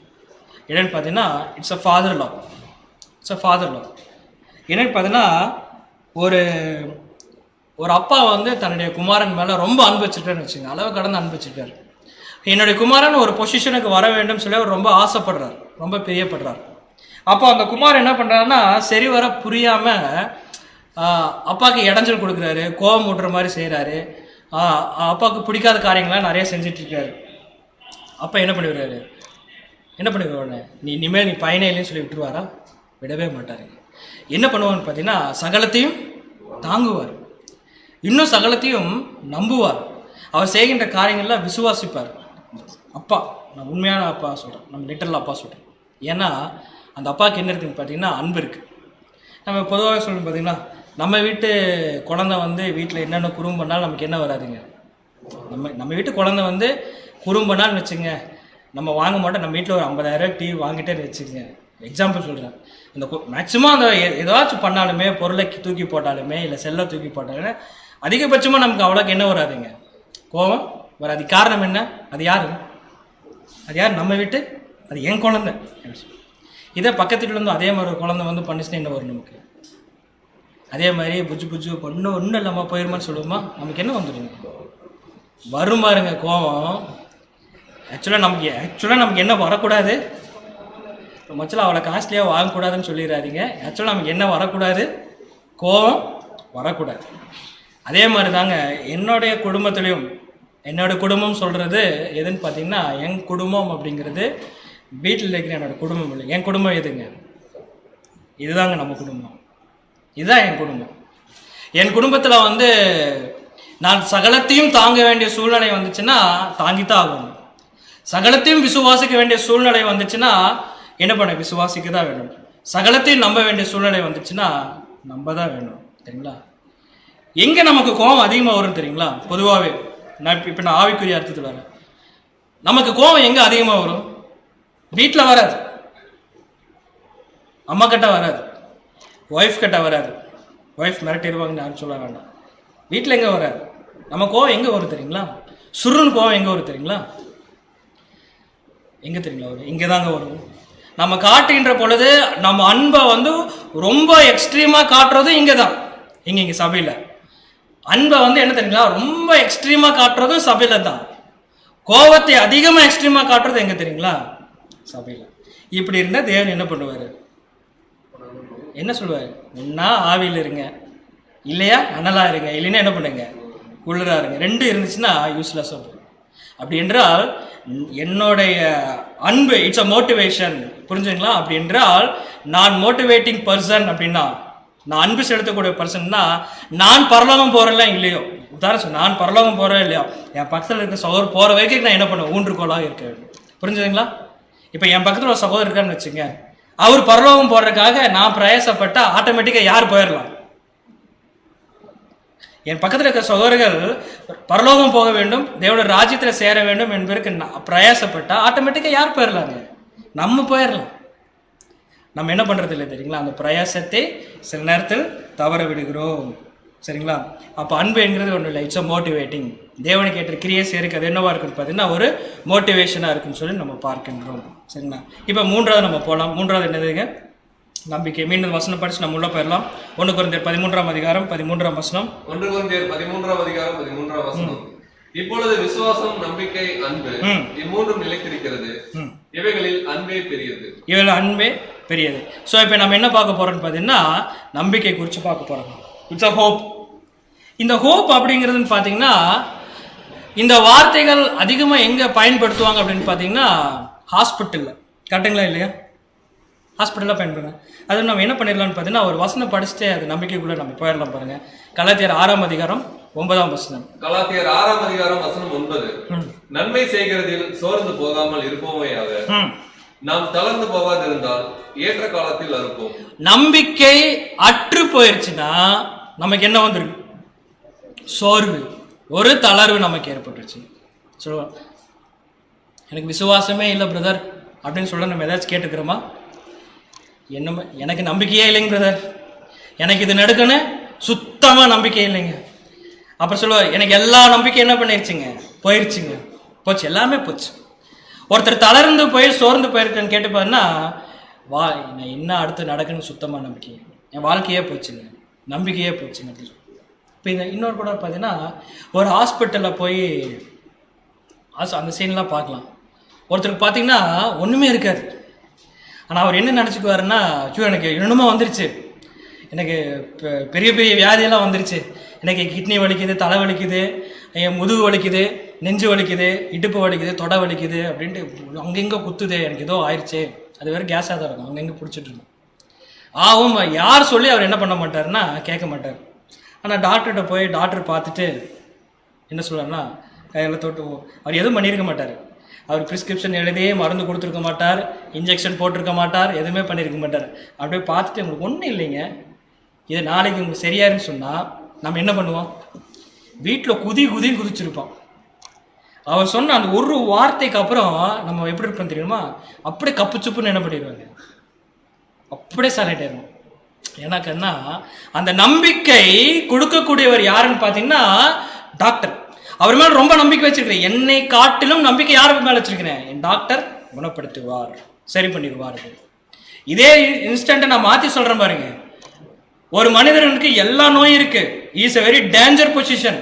என்னன்னு பார்த்தீங்கன்னா, it's a father law. It's a father law. என்னன்னு பார்த்தீங்கன்னா, ஒரு அப்பா வந்து தன்னுடைய குமாரன் மேலே ரொம்ப அன்பு வச்சுட்டாருன்னு வச்சுங்க, அளவு கடந்து அன்பு வச்சுட்டார். என்னுடைய குமாரன் ஒரு பொசிஷனுக்கு வர வேண்டும் சொல்லி அவர் ரொம்ப ஆசைப்படுறார், ரொம்ப பிரியப்படுறார். அப்போ அந்த குமார் என்ன பண்ணுறாருன்னா, சரி வர புரியாமல் அப்பாவுக்கு இடைஞ்சல் கொடுக்குறாரு, கோபம் ஊட்டுற மாதிரி செய்கிறாரு, அப்பாவுக்கு பிடிக்காத காரியங்கள்லாம் நிறைய செஞ்சிட்ருக்காரு. அப்பா என்ன பண்ணிடுவாரு, நீ இனிமேல் நீ பயனே இல்லைன்னு சொல்லி விட்டுருவாரா? விடவே மாட்டார். என்ன பண்ணுவான்னு பார்த்தீங்கன்னா, சகலத்தையும் தாங்குவார், இன்னும் சகலத்தையும் நம்புவார், அவர் செய்கின்ற காரியங்கள்லாம் விசுவாசிப்பார். அப்பா, நான் உண்மையான அப்பா சொல்கிறேன், நம்ம லிட்டரல் அப்பா சொல்கிறேன். ஏன்னா அந்த அப்பாவுக்கு என்ன இருக்குதுன்னு பார்த்தீங்கன்னா, அன்பு இருக்குது. நம்ம பொதுவாக சொல்லணும் பார்த்தீங்கன்னா, நம்ம வீட்டு குழந்தை வந்து வீட்டில் என்னென்ன குறும்பு பண்ணாலும் நமக்கு என்ன வராதுங்க. நம்ம வீட்டு குழந்தை வந்து குறும்பு பண்ணான்னு வச்சுங்க, நம்ம வாங்க மாட்டோம். நம்ம வீட்டில் ஒரு 50,000 டிவி வாங்கிட்டேன்னு வச்சுக்கோங்க, எக்ஸாம்பிள் சொல்கிறேன். அந்த மேக்ஸிமம் அந்த ஏதாச்சும் பண்ணாலுமே, பொருளை தூக்கி போட்டாலுமே, இல்லை செல்லை தூக்கி போட்டாலுமே, அதிகபட்சமாக நமக்கு அவ்வளோக்கு என்ன வராதுங்க, கோபம் வராது. காரணம் என்ன? அது யார்? நம்ம வீட்டு, அது என் குழந்தை. இதே பக்கத்து வீட்டில் இருந்தோம் அதே மாதிரி ஒரு குழந்தை வந்து பண்ணிச்சுன்னா என்ன வரும் நமக்கு? அதே மாதிரி புஜ்ஜு ஒன்றும் இல்லாமல் போயிருமான்னு சொல்லுவோமா? நமக்கு என்ன வந்துடுங்க, வரும் பாருங்க கோபம். ஆக்சுவலாக நமக்கு என்ன வரக்கூடாது, மொச்சலாக அவளை காஸ்ட்லியாக வாங்கக்கூடாதுன்னு சொல்லிடாதீங்க. ஆக்சுவலாக நமக்கு என்ன வரக்கூடாது, கோபம் வரக்கூடாது. அதே மாதிரி தாங்க என்னுடைய குடும்பத்துலேயும், என்னோட குடும்பம் சொல்கிறது எதுன்னு பார்த்தீங்கன்னா, என் குடும்பம் அப்படிங்கிறது வீட்டில் இருக்கிற என்னோட குடும்பம் இல்லை. என் குடும்பம் எதுங்க? இதுதாங்க நம்ம குடும்பம், இதுதான் என் குடும்பம். என் குடும்பத்தில் வந்து நான் சகலத்தையும் தாங்க வேண்டிய சூழ்நிலை வந்துச்சுன்னா தாங்கித்தான் ஆகணும். சகலத்தையும் விசுவாசிக்க வேண்டிய சூழ்நிலை வந்துச்சுன்னா என்ன பண்ண, விசுவாசிக்க தான் வேணும். சகலத்தையும் நம்ப வேண்டிய சூழ்நிலை வந்துச்சுன்னா நம்ப தான் வேணும். சரிங்களா? எங்கே நமக்கு கோபம் அதிகமாக வரும் தெரியுங்களா? பொதுவாகவே நான் ஆவிக்குரிய அர்த்தத்தில் வரேன். நமக்கு கோபம் எங்கே அதிகமாக வரும்? வீட்டில் வராது, அம்மா கிட்ட வராது, ஒய்ஃப் கிட்ட வராது. ஒய்ஃப் மிரட்டிடுவாங்கன்னு யாரும் சொல்ல வேண்டாம். வீட்டில் எங்கே வராது. நம்ம கோவம் எங்கே வரும் தெரியுங்களா? சுருன்னு கோவம் எங்கே வரும் தெரியுங்களா? எங்கே தெரியுங்களா வரும்? இங்கே தாங்க வரும். நம்ம காட்டுகின்ற பொழுது நம்ம அன்பை வந்து ரொம்ப எக்ஸ்ட்ரீமாக காட்டுறதும் இங்கே தான். இங்கே சபையில் அன்பை வந்து என்ன தெரியுங்களா, ரொம்ப எக்ஸ்ட்ரீமாக காட்டுறதும் சபையில் தான். கோபத்தை அதிகமாக எக்ஸ்ட்ரீமாக காட்டுறது எங்கே தெரியுங்களா? சபையில். இப்படி இருந்தால் தேவன் என்ன பண்ணுவார்? என்ன சொல்லுவார்? ஒன்றா ஆவியில் இருங்க, இல்லையா அனலாக இருங்க, இல்லைன்னா என்ன பண்ணுங்க, குளிராக இருங்க. ரெண்டு இருந்துச்சுன்னா யூஸ்லெஸ்ஸாக போகும். அப்படி என்றால் என்னுடைய அன்பு இட்ஸ் அ மோட்டிவேஷன். புரிஞ்சுங்களா? அப்படி என்றால் நான் மோட்டிவேட்டிங் பர்சன் அப்படின்னா, நான் அன்பு செலுத்தக்கூடிய பர்சன்னா, நான் பரலோகம் போறேன்லாம் இல்லையோ, உதாரணம் நான் பரலோகம் போறேன் இல்லையோ, என் பக்கத்தில் இருக்க சகோதரர் போற வரைக்கும் நான் என்ன பண்ணுவேன், ஊன்றுகோலாக இருக்கேன். புரிஞ்சுதுங்களா? இப்போ என் பக்கத்தில் ஒரு சகோதரர் இருக்கான்னு வச்சுங்க, அவர் பரலோகம் போறதுக்காக நான் பிரயாசப்பட்டா ஆட்டோமேட்டிக்காக யார் போயிடலாம்? என் பக்கத்தில் இருக்கிற சகோதரர்கள் பரலோகம் போக வேண்டும், தேவனுடைய ராஜ்யத்தில் சேர வேண்டும் என்பதற்கு பிரயாசப்பட்டா ஆட்டோமேட்டிக்காக யார் போயிடலாங்க? நம்ம போயிடலாம். நம்ம என்ன பண்றது இல்லை தெரியுங்களா? அந்த பிரயாசத்தை சில நேரத்தில் தவற விடுகிறோம். சரிங்களா? அப்போ அன்பு என்கிறது ஒன்றும் இல்லை, இட்ஸ் அ மோட்டிவேட்டிங். தேவனுக்கு ஏற்ற கிரியை சேருக்கு அது என்னவா இருக்குன்னு பார்த்தீங்கன்னா ஒரு மோட்டிவேஷனாக இருக்குன்னு சொல்லி நம்ம பார்க்கின்றோம். சரிங்களா? இப்போ மூன்றாவது நம்ம போகலாம். மூன்றாவது என்னதுங்க? நம்பிக்கை. மீண்டும் வசனம் படிச்சு நம்ம உள்ள போயிடலாம். 1 கொரிந்தியர் 13ஆம் அதிகாரம் 13ஆம் வசனம். 1 கொரிந்தியர் 13ஆம் அதிகாரம் 13ஆம் வசனம். இப்பொழுது விசுவாசம், நம்பிக்கை, அன்பு இம்மூன்றும் நிலைத்திருக்கிறது, இவைகளில் அன்பே பெரியது. இவைகள் அன்பே பெரியது. ஸோ இப்போ நம்ம என்ன பார்க்க போறோம்னு பார்த்தீங்கன்னா நம்பிக்கை குறித்து பார்க்க போறோம். It's a hope. இந்த ஹோப் அப்படிங்கிறதுன்னு பார்த்தீங்கன்னா இந்த வார்த்தைகள் அதிகமாக எங்கே பயன்படுத்துவாங்க அப்படின்னு பார்த்தீங்கன்னா ஹாஸ்பிட்டலில். கரெக்டுங்களா இல்லையா? ஹாஸ்பிட்டலில் பயன்படுங்க. அது நம்ம என்ன பண்ணிடலாம்னு பார்த்தீங்கன்னா ஒரு வசனம் படிச்சுட்டு அது நம்பிக்கைக்குள்ளே நம்ம போயிடலாம். பாருங்க, கலாத்தியர் 6ஆம் அதிகாரம் 9ஆம் வசனம். கலாத்தியர் 6ஆம் அதிகாரம் வசனம் 9. நன்மை செய்கிறதில் சோர்ந்து போகாமல் இருப்போமேயாக, நாம் தளர்ந்து போகாதிருந்தால் ஏற்ற காலத்தில் அறுப்போம். நம்பிக்கை அற்று போயிருச்சுன்னா நமக்கு என்ன வந்துருக்கு? சோர்வு, ஒரு தளர்வு நமக்கு ஏற்பட்டுருச்சு. ஸோ எனக்கு விசுவாசமே இல்லை பிரதர் அப்படின்னு சொல்ல நம்ம ஏதாச்சும் கேட்டுக்கிறோமா? என்ன எனக்கு நம்பிக்கையே இல்லைங்க பிரதர், எனக்கு இது நடக்குன்னு சுத்தமாக நம்பிக்கை இல்லைங்க. அப்புறம் சொல்லுவார் எனக்கு எல்லா நம்பிக்கை என்ன பண்ணிருச்சுங்க, போயிடுச்சுங்க, போச்சு, எல்லாமே போச்சு. ஒருத்தர் தளர்ந்து போய் சோர்ந்து போயிருக்கேன்னு கேட்டுப்பாருன்னா என்ன அடுத்து நடக்குன்னு சுத்தமாக நம்பிக்கை, என் வாழ்க்கையே போச்சுங்க, நம்பிக்கையே போச்சுங்க. இப்போ இந்த இன்னொரு கூட பார்த்தீங்கன்னா ஒரு ஹாஸ்பிட்டலில் போய் அந்த சீன்லாம் பார்க்கலாம். ஒருத்தருக்கு பார்த்தீங்கன்னா ஒன்றுமே இருக்காது, ஆனால் அவர் என்ன நினச்சிக்குவாருன்னா ஐயோ எனக்கு இன்னுமா வந்துருச்சு, எனக்கு பெரிய பெரிய வியாதியெல்லாம் வந்துருச்சு, எனக்கு கிட்னி வலிக்குது, தலை வலிக்குது, என் முதுகு வலிக்குது, நெஞ்சு வலிக்குது, இடுப்பு வலிக்குது, தொடை வலிக்குது அப்படின்ட்டு அங்கெங்கே குத்துது, எனக்கு ஏதோ ஆயிடுச்சு. அது வேறு கேஸாக தான் இருக்கும், அங்கங்கே பிடிச்சிட்டு இருக்கும். ஆகும் யார் சொல்லி அவர் என்ன பண்ண மாட்டாருன்னா கேட்க மாட்டார். ஆனால் டாக்டர்கிட்ட போய் டாக்டர் பார்த்துட்டு என்ன சொல்கிறாருன்னா கையில் தொட்டு அவர் எதுவும் பண்ணியிருக்க மாட்டார். அவர் ப்ரிஸ்கிரிப்ஷன் எழுதியே மருந்து கொடுத்துருக்க மாட்டார், இன்ஜெக்ஷன் போட்டிருக்க மாட்டார், எதுவுமே பண்ணியிருக்க மாட்டார். அப்படியே பார்த்துட்டு உங்களுக்கு ஒன்றும் இல்லைங்க, இது நாளைக்கு உங்களுக்கு சரியாருன்னு சொன்னால் நம்ம என்ன பண்ணுவோம்? வீட்டில் குதின்னு குதிச்சிருப்போம். அவர் சொன்ன அந்த ஒரு வார்த்தைக்கு அப்புறம் நம்ம எப்படி இருப்போம் தெரியுமா? அப்படியே கப்பு சுப்புன்னு என்ன பண்ணிடுவாங்க, அப்படியே சைலண்ட் ஆயிடும். எனக்குன்னா அந்த நம்பிக்கை கொடுக்கக்கூடியவர் யாருன்னு பார்த்தீங்கன்னா டாக்டர். அவர் மேல ரொம்ப நம்பிக்கை வச்சிருக்கிறேன், என்னை காட்டிலும் நம்பிக்கை யாருக்கு மேல வச்சிருக்கிறேன், என் டாக்டர் குணப்படுத்துவார், சரி பண்ணிடுவார். இதே இன்ஸ்டன்ட்டை நான் மாற்றி சொல்றேன் பாருங்க. ஒரு மனிதனுக்கு எல்லா நோயும் இருக்கு, is a very danger position.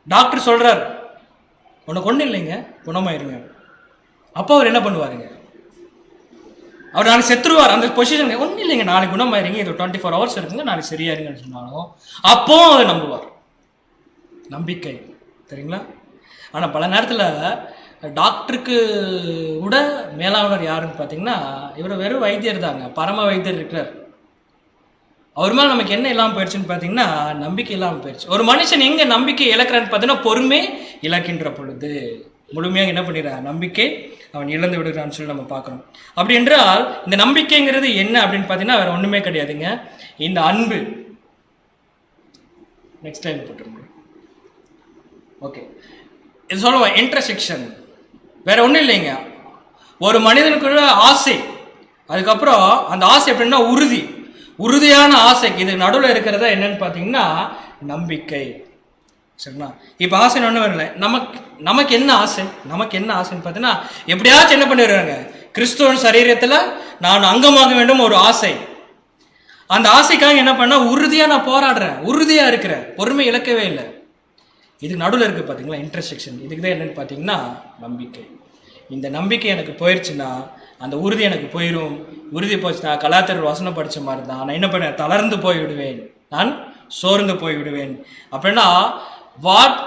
Doctor சொல்றார் உனக்கு ஒன்றும் இல்லைங்க, குணமாயிருங்க. அப்போ அவர் என்ன பண்ணுவாருங்க? அவர் நாளைக்கு செத்துருவார். அந்த பொசிஷன் ஒன்றும் இல்லைங்க, நாளைக்கு குணமாயிருங்க, இது 24 hours இருக்குங்க, நாளைக்கு சரியாயிருங்கன்னு சொன்னாலும் அப்போ அவர் நம்புவார். நம்பிக்கை, சரிங்களா? ஆனால் பல நேரத்தில் டாக்டருக்கு விட மேலானவர் யாருன்னு பார்த்தீங்கன்னா இவர் வெறும் வைத்தியர் தாங்க, பரம வைத்தியர் இருக்கிறார். அவர் மேலே நமக்கு என்ன இல்லாமல் போயிடுச்சுன்னு பார்த்தீங்கன்னா நம்பிக்கை இல்லாமல் போயிடுச்சு. ஒரு மனுஷன் எங்கே நம்பிக்கை இழக்கிறான்னு பார்த்தீங்கன்னா பொறுமை இழக்கின்ற பொழுது முழுமையாக என்ன பண்ணிடுறான், நம்பிக்கை அவன் இழந்து விடுகிறான்னு சொல்லி நம்ம பார்க்குறோம். அப்படி என்றால் இந்த நம்பிக்கைங்கிறது என்ன அப்படின்னு பார்த்தீங்கன்னா வேறு ஒன்றுமே கிடையாதுங்க, இந்த அன்பு. நெக்ஸ்ட் டைம் போட்டுருங்க. ஓகே, இது சொல்லுவோம் இன்டர்செக்ஷன். வேற ஒன்றும் இல்லைங்க, ஒரு மனிதனுக்குள்ள ஆசை, அதுக்கப்புறம் அந்த ஆசை எப்படின்னா உறுதியான ஆசை. இது நடுவில் இருக்கிறதா என்னன்னு பார்த்தீங்கன்னா நம்பிக்கை. சரிங்களா? இப்போ ஆசை ஒன்றும் வரல. நமக்கு என்ன ஆசை, நமக்கு என்ன ஆசைன்னு பார்த்தீங்கன்னா எப்படியாச்சும் என்ன பண்ணிடுறாங்க, கிறிஸ்துவன் சரீரத்தில் நான் அங்கமாக வேண்டும் ஒரு ஆசை. அந்த ஆசைக்காக என்ன பண்ண உறுதியாக நான் போராடுறேன், உறுதியாக இருக்கிறேன், பொறுமை இழக்கவே இல்லை. இதுக்கு நடுவில் இருக்குது பார்த்தீங்களா இன்டர்செக்ஷன். இதுக்கு தான் என்னென்னு பார்த்தீங்கன்னா நம்பிக்கை. இந்த நம்பிக்கை எனக்கு போயிடுச்சுன்னா அந்த உறுதி எனக்கு போயிடும். உறுதி போச்சுன்னா கலாத்தியர் வசனம் படித்த மாதிரி தான் நான் என்ன பண்ணேன், தளர்ந்து போய் விடுவேன், நான் சோர்ந்து போய் விடுவேன். அப்படின்னா what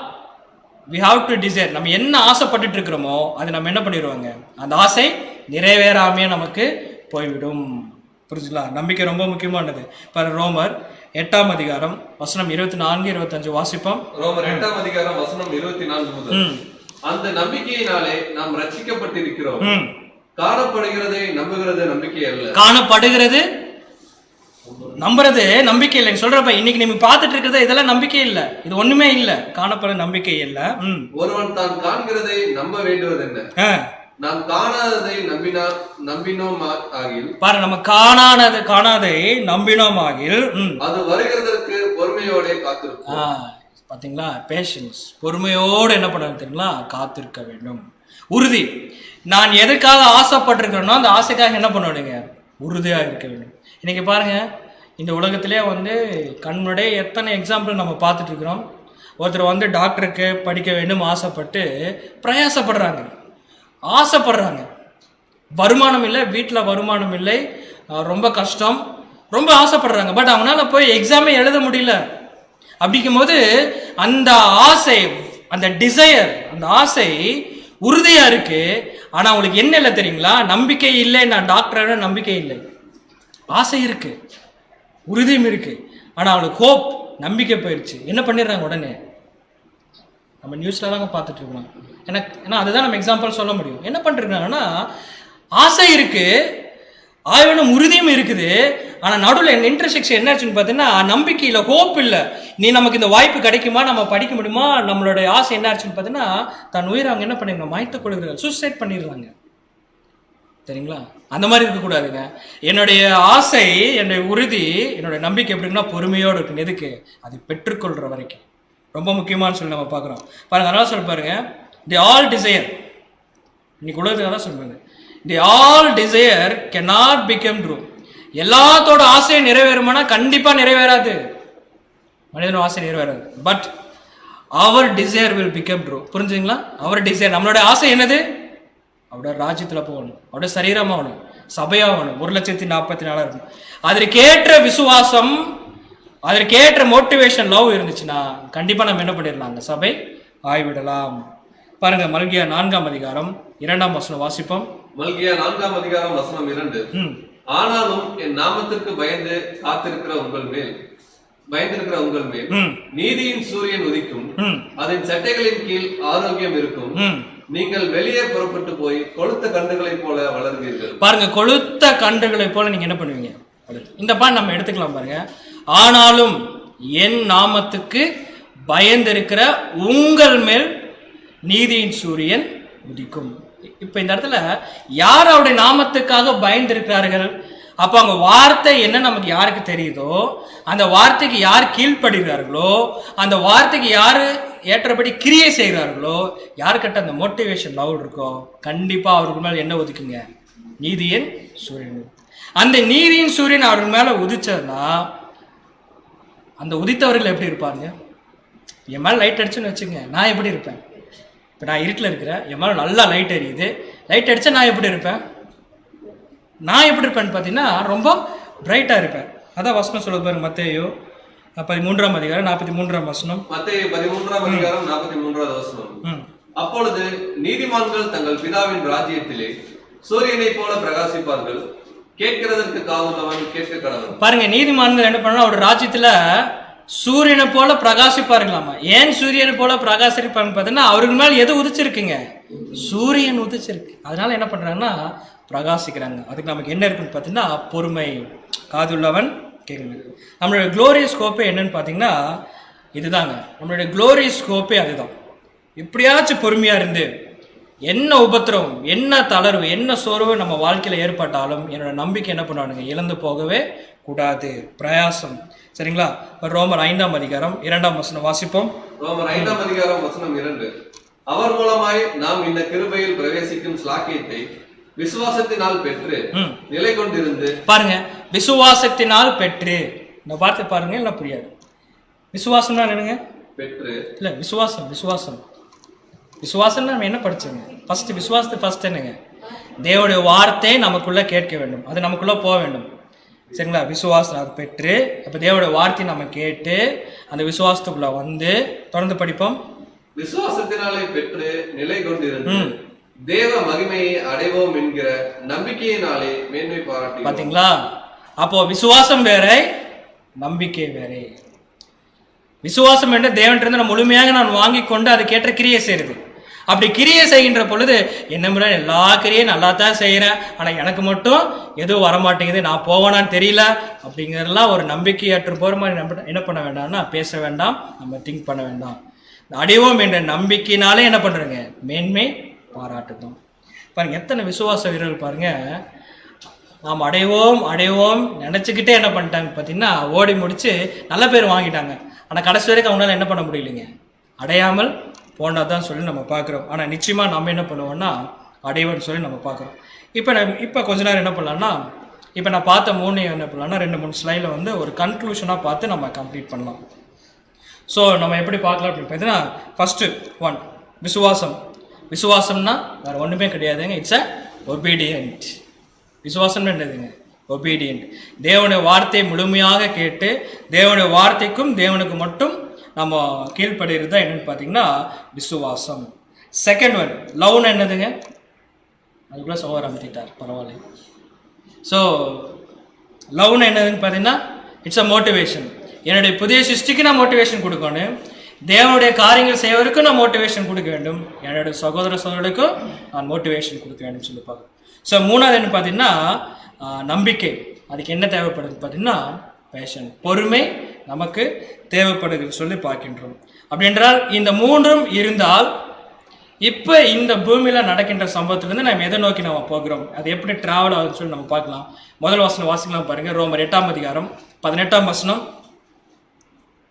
we have to desire. நம்ம என்ன ஆசைப்பட்டுட்டு இருக்கிறோமோ அது நம்ம என்ன பண்ணிடுவாங்க, அந்த ஆசை நிறைவேறாமையே நமக்கு போய்விடும். புரிஞ்சுங்களா? நம்பிக்கை ரொம்ப முக்கியமானது. பாரு, ரோமர் 8ஆம் அதிகாரம் வசனம் 24-25 வாசிப்போம். ரோமர் 8ஆம் அதிகாரம் வசனம் 24 முதல். அந்த நம்பிக்கையினாலே நாம் ரட்சிக்கப்பட்டிருக்கிறோம். காணப்படுகிறதை நம்புகிறது நம்பிக்கை அல்ல. காணப்படுகிறது நம்புறது நம்பிக்கை இல்லை சொல்றப்ப, இன்னைக்கு நீங்க பார்த்துட்டு இருக்கிறது இதெல்லாம் நம்பிக்கை இல்லை, இது ஒண்ணுமே இல்லை, காணப்படுற நம்பிக்கை இல்லை. ஒருவன் தான் காண்கிறதை நம்ப வேண்டுவது என்ன? நாம் காணாததை நம்பினோம் ஆகில். பாரு, நம்ம காணாதை நம்பினோம் ஆகில் அது வருகிறதற்கு பொறுமையோட காத்திருக்கும். பாத்தீங்களா? பேஷன்ஸ், பொறுமையோடு என்ன பண்ண தெரியுங்களா, காத்திருக்க வேண்டும். உறுதி, நான் எதுக்காக ஆசைப்பட்டிருக்கிறேனோ அந்த ஆசைக்காக என்ன பண்ணுவேங்க, உறுதியா இருக்க வேண்டும். இன்னைக்கு பாருங்க, இந்த உலகத்திலே கண்முடைய எத்தனை எக்ஸாம்பிள் நம்ம பார்த்துட்டு இருக்கிறோம். ஒருத்தர் டாக்டருக்கு படிக்க வேண்டும் ஆசைப்பட்டு பிரயாசப்படுறாங்க, ஆசைப்படுறாங்க, வருமானம் இல்லை, வீட்டில் வருமானம் இல்லை, ரொம்ப கஷ்டம், ரொம்ப ஆசைப்படுறாங்க. பட் அவங்களால போய் எக்ஸாமே எழுத முடியல. அப்படிங்கும் போது அந்த ஆசை, அந்த டிசையர், அந்த ஆசை உறுதியா இருக்கு. ஆனா அவங்களுக்கு என்ன இல்லை தெரியுங்களா, நம்பிக்கை இல்லை. நான் டாக்டரான நம்பிக்கை இல்லை, ஆசை இருக்கு, உறுதியும் இருக்கு, ஆனா அவளுக்கு ஹோப், நம்பிக்கை போயிடுச்சு. என்ன பண்ணிடுறாங்க உடனே? நம்ம நியூஸ்ல தாங்க பார்த்துட்டு இருக்கோம். ஏன்னா அதுதான் நம்ம எக்ஸாம்பிள் சொல்ல முடியும். என்ன பண்ணிருக்காங்கன்னா, ஆசை இருக்கு, ஆய்வனும் உறுதியும் இருக்குது, ஆனா நடுவில் இன்டர்செக்ஷன் என்ன ஆச்சுன்னு பார்த்தீங்கன்னா, நம்பிக்கையில ஹோப் இல்லை. நீ நமக்கு இந்த வாய்ப்பு கிடைக்குமா, நம்ம படிக்க முடியுமா, நம்மளுடைய ஆசை என்ன ஆச்சுன்னு பார்த்தீங்கன்னா, தன் உயிரை அவங்க என்ன பண்ணிருக்காங்க, மாய்த்து கொள்கிறாங்க, சூசைட் பண்ணிடுறாங்க. சரிங்களா? அந்த மாதிரி இருக்கக்கூடாதுங்க. என்னுடைய ஆசை, என்னுடைய உறுதி, என்னுடைய நம்பிக்கை எப்படின்னா பொறுமையோடு இருக்கு. எதுக்கு? அது பெற்றுக்கொள்ற வரைக்கும். ரொம்ப முக்கியமானு சொல்லி நம்ம பார்க்குறோம். பாருங்க, அதனால சொல்லி பாருங்க, தி ஆல் டிசையர், இன்னைக்கு உலகத்துக்கு தான் சொல்லுவாங்க, the all desire cannot become true. எல்லாத்தோட ஆசையும் நிறைவேறுமானா கண்டிப்பா நிறைவேறாது, மனிதனோட ஆசை நிறைவேறாது. பட் அவர் டிசையர் வில் பிகம் ட்ரூ. புரிஞ்சுங்களா? அவர் டிசையர், நம்மளுடைய ஆசை என்னது, அவரோட ராஜ்யத்துல போகணும், அவரோட சரீரமாகணும், சபையாகணும், 1,44,000. அதற்கேற்ற விசுவாசம், அதற்கேற்ற மோட்டிவேஷன், லவ் இருந்துச்சுன்னா கண்டிப்பா நம்ம என்ன பண்ணிடலாம், சபை ஆய்விடலாம். பாருங்க, மல்கியா 4ஆம் அதிகாரம் 2ஆம் வசனம் வாசிப்போம். மல்கியா 4ஆம் அதிகாரம் வசனம் 2. ஆனாலும் என் நாமத்திற்கு பயந்திருக்கிற உங்கள் மேல் நீதியின் சூரியன் உதிக்கும், அதன் சட்டைகளின் கீழ் ஆரோக்கியம் இருக்கும், நீங்கள் வெளியே புறப்பட்டு போய் கொழுத்த கன்றுகளை போல வளர்வீர்கள். பாருங்க, கொழுத்த கன்றுகளை போல நீங்க என்ன பண்ணுவீங்க. இந்த பாட்டு நம்ம எடுத்துக்கலாம் பாருங்க. ஆனாலும் என் நாமத்துக்கு பயந்திருக்கிற உங்கள் மேல் நீதியின் சூரியன் உதிக்கும். இப்ப இந்த இடத்துல யார் அவருடைய நாமத்துக்காக பயந்திருக்கிறார்கள்? அப்ப அவங்க வார்த்தை என்ன நமக்கு யாருக்கு தெரியுதோ, அந்த வார்த்தைக்கு யார் கீழ்ப்படுகிறார்களோ, அந்த வார்த்தைக்கு யாரு ஏற்றபடி கிரியை செய்கிறார்களோ, யாருக்கிட்ட அந்த மோட்டிவேஷன் லவ் இருக்கோ, கண்டிப்பா அவருக்கு மேல என்ன உதிக்குங்க, நீதியின் சூரியன். அந்த நீதியின் சூரியன் அவருக்கு மேல உதிச்சதுன்னா அந்த உதித்தவர்கள் எப்படி இருப்பாங்க? என் மேல லைட் அடிச்சுன்னு வச்சுங்க, நான் எப்படி இருப்பேன்? இப்போ நான் இருட்டில் இருக்கிறேன், என் மேலே நல்லா லைட் எரியுது, லைட் அடித்தா நான் எப்படி இருப்பேன்? நான் எப்படி இருப்பேன்னு பார்த்தீங்கன்னா ரொம்ப பிரைட்டாக இருப்பேன். அதான் வசனம் சொல்லுது பாருங்க, மத்தேயு 13ஆம் அதிகாரம் 43ஆம் வசனம். மத்தேயு 13ஆம் அதிகாரம் 43ஆவது வசனம். அப்பொழுது நீதிமான்கள் தங்கள் பிதாவின் ராஜ்யத்திலே சூரியனை போல பிரகாசிப்பார்கள், கேட்கிறதற்கு காதுள்ளவன் கேட்க கடவன். பாருங்க, நீதிமான்கள் என்ன பண்ணா அவரோட ராஜ்யத்துல சூரியனை போல பிரகாசிப்பார்களாமா. ஏன் சூரியனை போல பிரகாசிப்பாங்க பார்த்தீங்கன்னா, அவருக்கு மேல எது உதிச்சிருக்குங்க, சூரியன் உதிச்சிருக்கு. அதனால என்ன பண்றாங்கன்னா பிரகாசிக்கிறாங்க. அதுக்கு நமக்கு என்ன இருக்குன்னு பார்த்தீங்கன்னா பொறுமை, காதுள்ளவன் கேட்குங்க. நம்மளுடைய குளோரியஸ் ஸ்கோப்பே என்னன்னு பார்த்தீங்கன்னா இதுதாங்க. நம்மளுடைய குளோரியஸ் ஸ்கோப்பே அதுதான். எப்படியாச்சும் பொறுமையா இருந்து என்ன உபத்திரவம், என்ன தளர்வு, என்ன சோர்வு நம்ம வாழ்க்கையில ஏற்பட்டாலும் என்னோட நம்பிக்கை என்ன பண்ணுவானுங்க, இழந்து போகவே கூடாது. பிரயாசம். சரிங்களா? ரோமர் 5ஆம் அதிகாரம் 2ஆம் வசனம் வாசிப்போம். ரோமர் 5ஆம் அதிகாரம் வசனம் 2. அவர் மூலமாய் நாம் இந்த கிருபையில் பிரவேசிக்கும் ஸ்லாக்கியத்தை விசுவாசத்தினால் பெற்று நிலை கொண்டிருந்து. பாருங்க, விசுவாசத்தினால் பெற்று, இந்த வார்த்தை பாருங்க, இல்ல புரியாது. விசுவாசம்னா என்னங்க? பெற்று இல்ல, விசுவாசம். விசுவாசம் விசுவாசம் நம்ம என்ன படிச்சோங்க? ஃபர்ஸ்ட் விசுவாசத்தை ஃபர்ஸ்ட் என்னங்க, தேவனுடைய வார்த்தை நமக்குள்ள கேட்க வேண்டும், அது நமக்குள்ள போக வேண்டும். சரிங்களா? விசுவாசம் அது பெற்று, அப்ப தேவனுடைய வார்த்தையை நம்ம கேட்டு அந்த விசுவாசத்துக்குள்ள வந்து தொடர்ந்து படிப்போம். விசுவாசத்தினாலே பெற்று நிலை கொண்டிருந்து தேவ மகிமையை அடைவோம் என்கிற நம்பிக்கையினாலே மேன்மை பாராட்டி. பாத்தீங்களா? அப்போ விசுவாசம் வேற, நம்பிக்கை வேற. விசுவாசம் என்ற தேவன்கிட்ட நான் முழுமையாக நான் வாங்கி கொண்டு அதுக்கேற்ற கிரியை செய்யறது. அப்படி கிரியை செய்கின்ற பொழுது என்ன முறை எல்லா கிரியும் நல்லா தான் செய்யறேன், ஆனா எனக்கு மட்டும் எதுவும் வரமாட்டேங்குது, நான் போவேனான்னு தெரியல அப்படிங்கிறதெல்லாம் ஒரு நம்பிக்கையற்ற போற மாதிரி என்ன பண்ண வேண்டாம்னா பேச வேண்டாம், நம்ம திங்க் பண்ண வேண்டாம். அடைவோம் என்ற நம்பிக்கையினாலே என்ன பண்றேங்க, மேன்மை பாராட்டுதோம். பாருங்க எத்தனை விசுவாச வீரர்கள் பாருங்க, நாம் அடைவோம் அடைவோம் நினச்சிக்கிட்டே என்ன பண்ணிட்டாங்க பார்த்தீங்கன்னா ஓடி முடிச்சு நல்ல பேர் வாங்கிட்டாங்க. ஆனால் கடைசி வரைக்கும் அவங்களால என்ன பண்ண முடியலைங்க, அடையாமல் போனதான் சொல்லி நம்ம பார்க்குறோம். ஆனால் நிச்சயமாக நம்ம என்ன பண்ணுவோம்னா அடைவோம்னு சொல்லி நம்ம பார்க்குறோம். இப்போ கொஞ்ச நேரம் என்ன பண்ணலாம்னா, இப்போ நான் பார்த்த என்ன பண்ணலாம்னா 2-3 ஸ்லைடில் வந்து ஒரு கன்க்ளூஷனாக பார்த்து நம்ம கம்ப்ளீட் பண்ணலாம். ஸோ நம்ம எப்படி பார்க்கலாம் அப்படின்னு பார்த்தீங்கன்னா, ஃபஸ்ட்டு 1 விசுவாசம். விசுவாசம்னா வேறு ஒன்றுமே கிடையாதுங்க, இட்ஸ் அ ஒபீடியன்ட். விசுவாசம் என்னதுங்க, ஒபீடியன்ட். தேவனுடைய வார்த்தையை முழுமையாக கேட்டு தேவனுடைய வார்த்தைக்கும் தேவனுக்கு மட்டும் நம்ம கீழ்ப்படுகிறது தான் என்னன்னு பார்த்தீங்கன்னா விசுவாசம். செகண்ட் 1 லவ்னு என்னதுங்க, அதுக்குள்ளே சோக ஆரம்பித்தார் பரவாயில்ல. ஸோ லவ்னு என்னதுன்னு பார்த்தீங்கன்னா இட்ஸ் அ மோட்டிவேஷன். என்னுடைய புதிய சிருஷ்டிக்கு நான் மோட்டிவேஷன் கொடுக்கணும், தேவனுடைய காரியங்கள் செய்வதற்கும் நான் மோட்டிவேஷன் கொடுக்க வேண்டும், என்னுடைய சகோதர சகோதரர்களுக்கும் நான் மோட்டிவேஷன் கொடுக்க வேண்டும் சொல்லி பார்க்கணும். ஸோ மூணாவது என்ன பார்த்தீங்கன்னா நம்பிக்கை. அதுக்கு என்ன தேவைப்படுது பார்த்தீங்கன்னா பேஷன், பொறுமை நமக்கு தேவைப்படுதுன்னு சொல்லி பார்க்கின்றோம். அப்படி என்றால் இந்த மூன்றும் இருந்தால் இப்போ இந்த பூமியில் நடக்கின்ற சம்பவத்திலிருந்து நம்ம எதை நோக்கி நம்ம போகிறோம், அது எப்படி டிராவல் ஆகுதுன்னு சொல்லி நம்ம பார்க்கலாம். முதல் வசனம் வாசிக்கலாம் பாருங்க, ரோமர் 8ஆம் அதிகாரம் 18ஆம் வசனம்.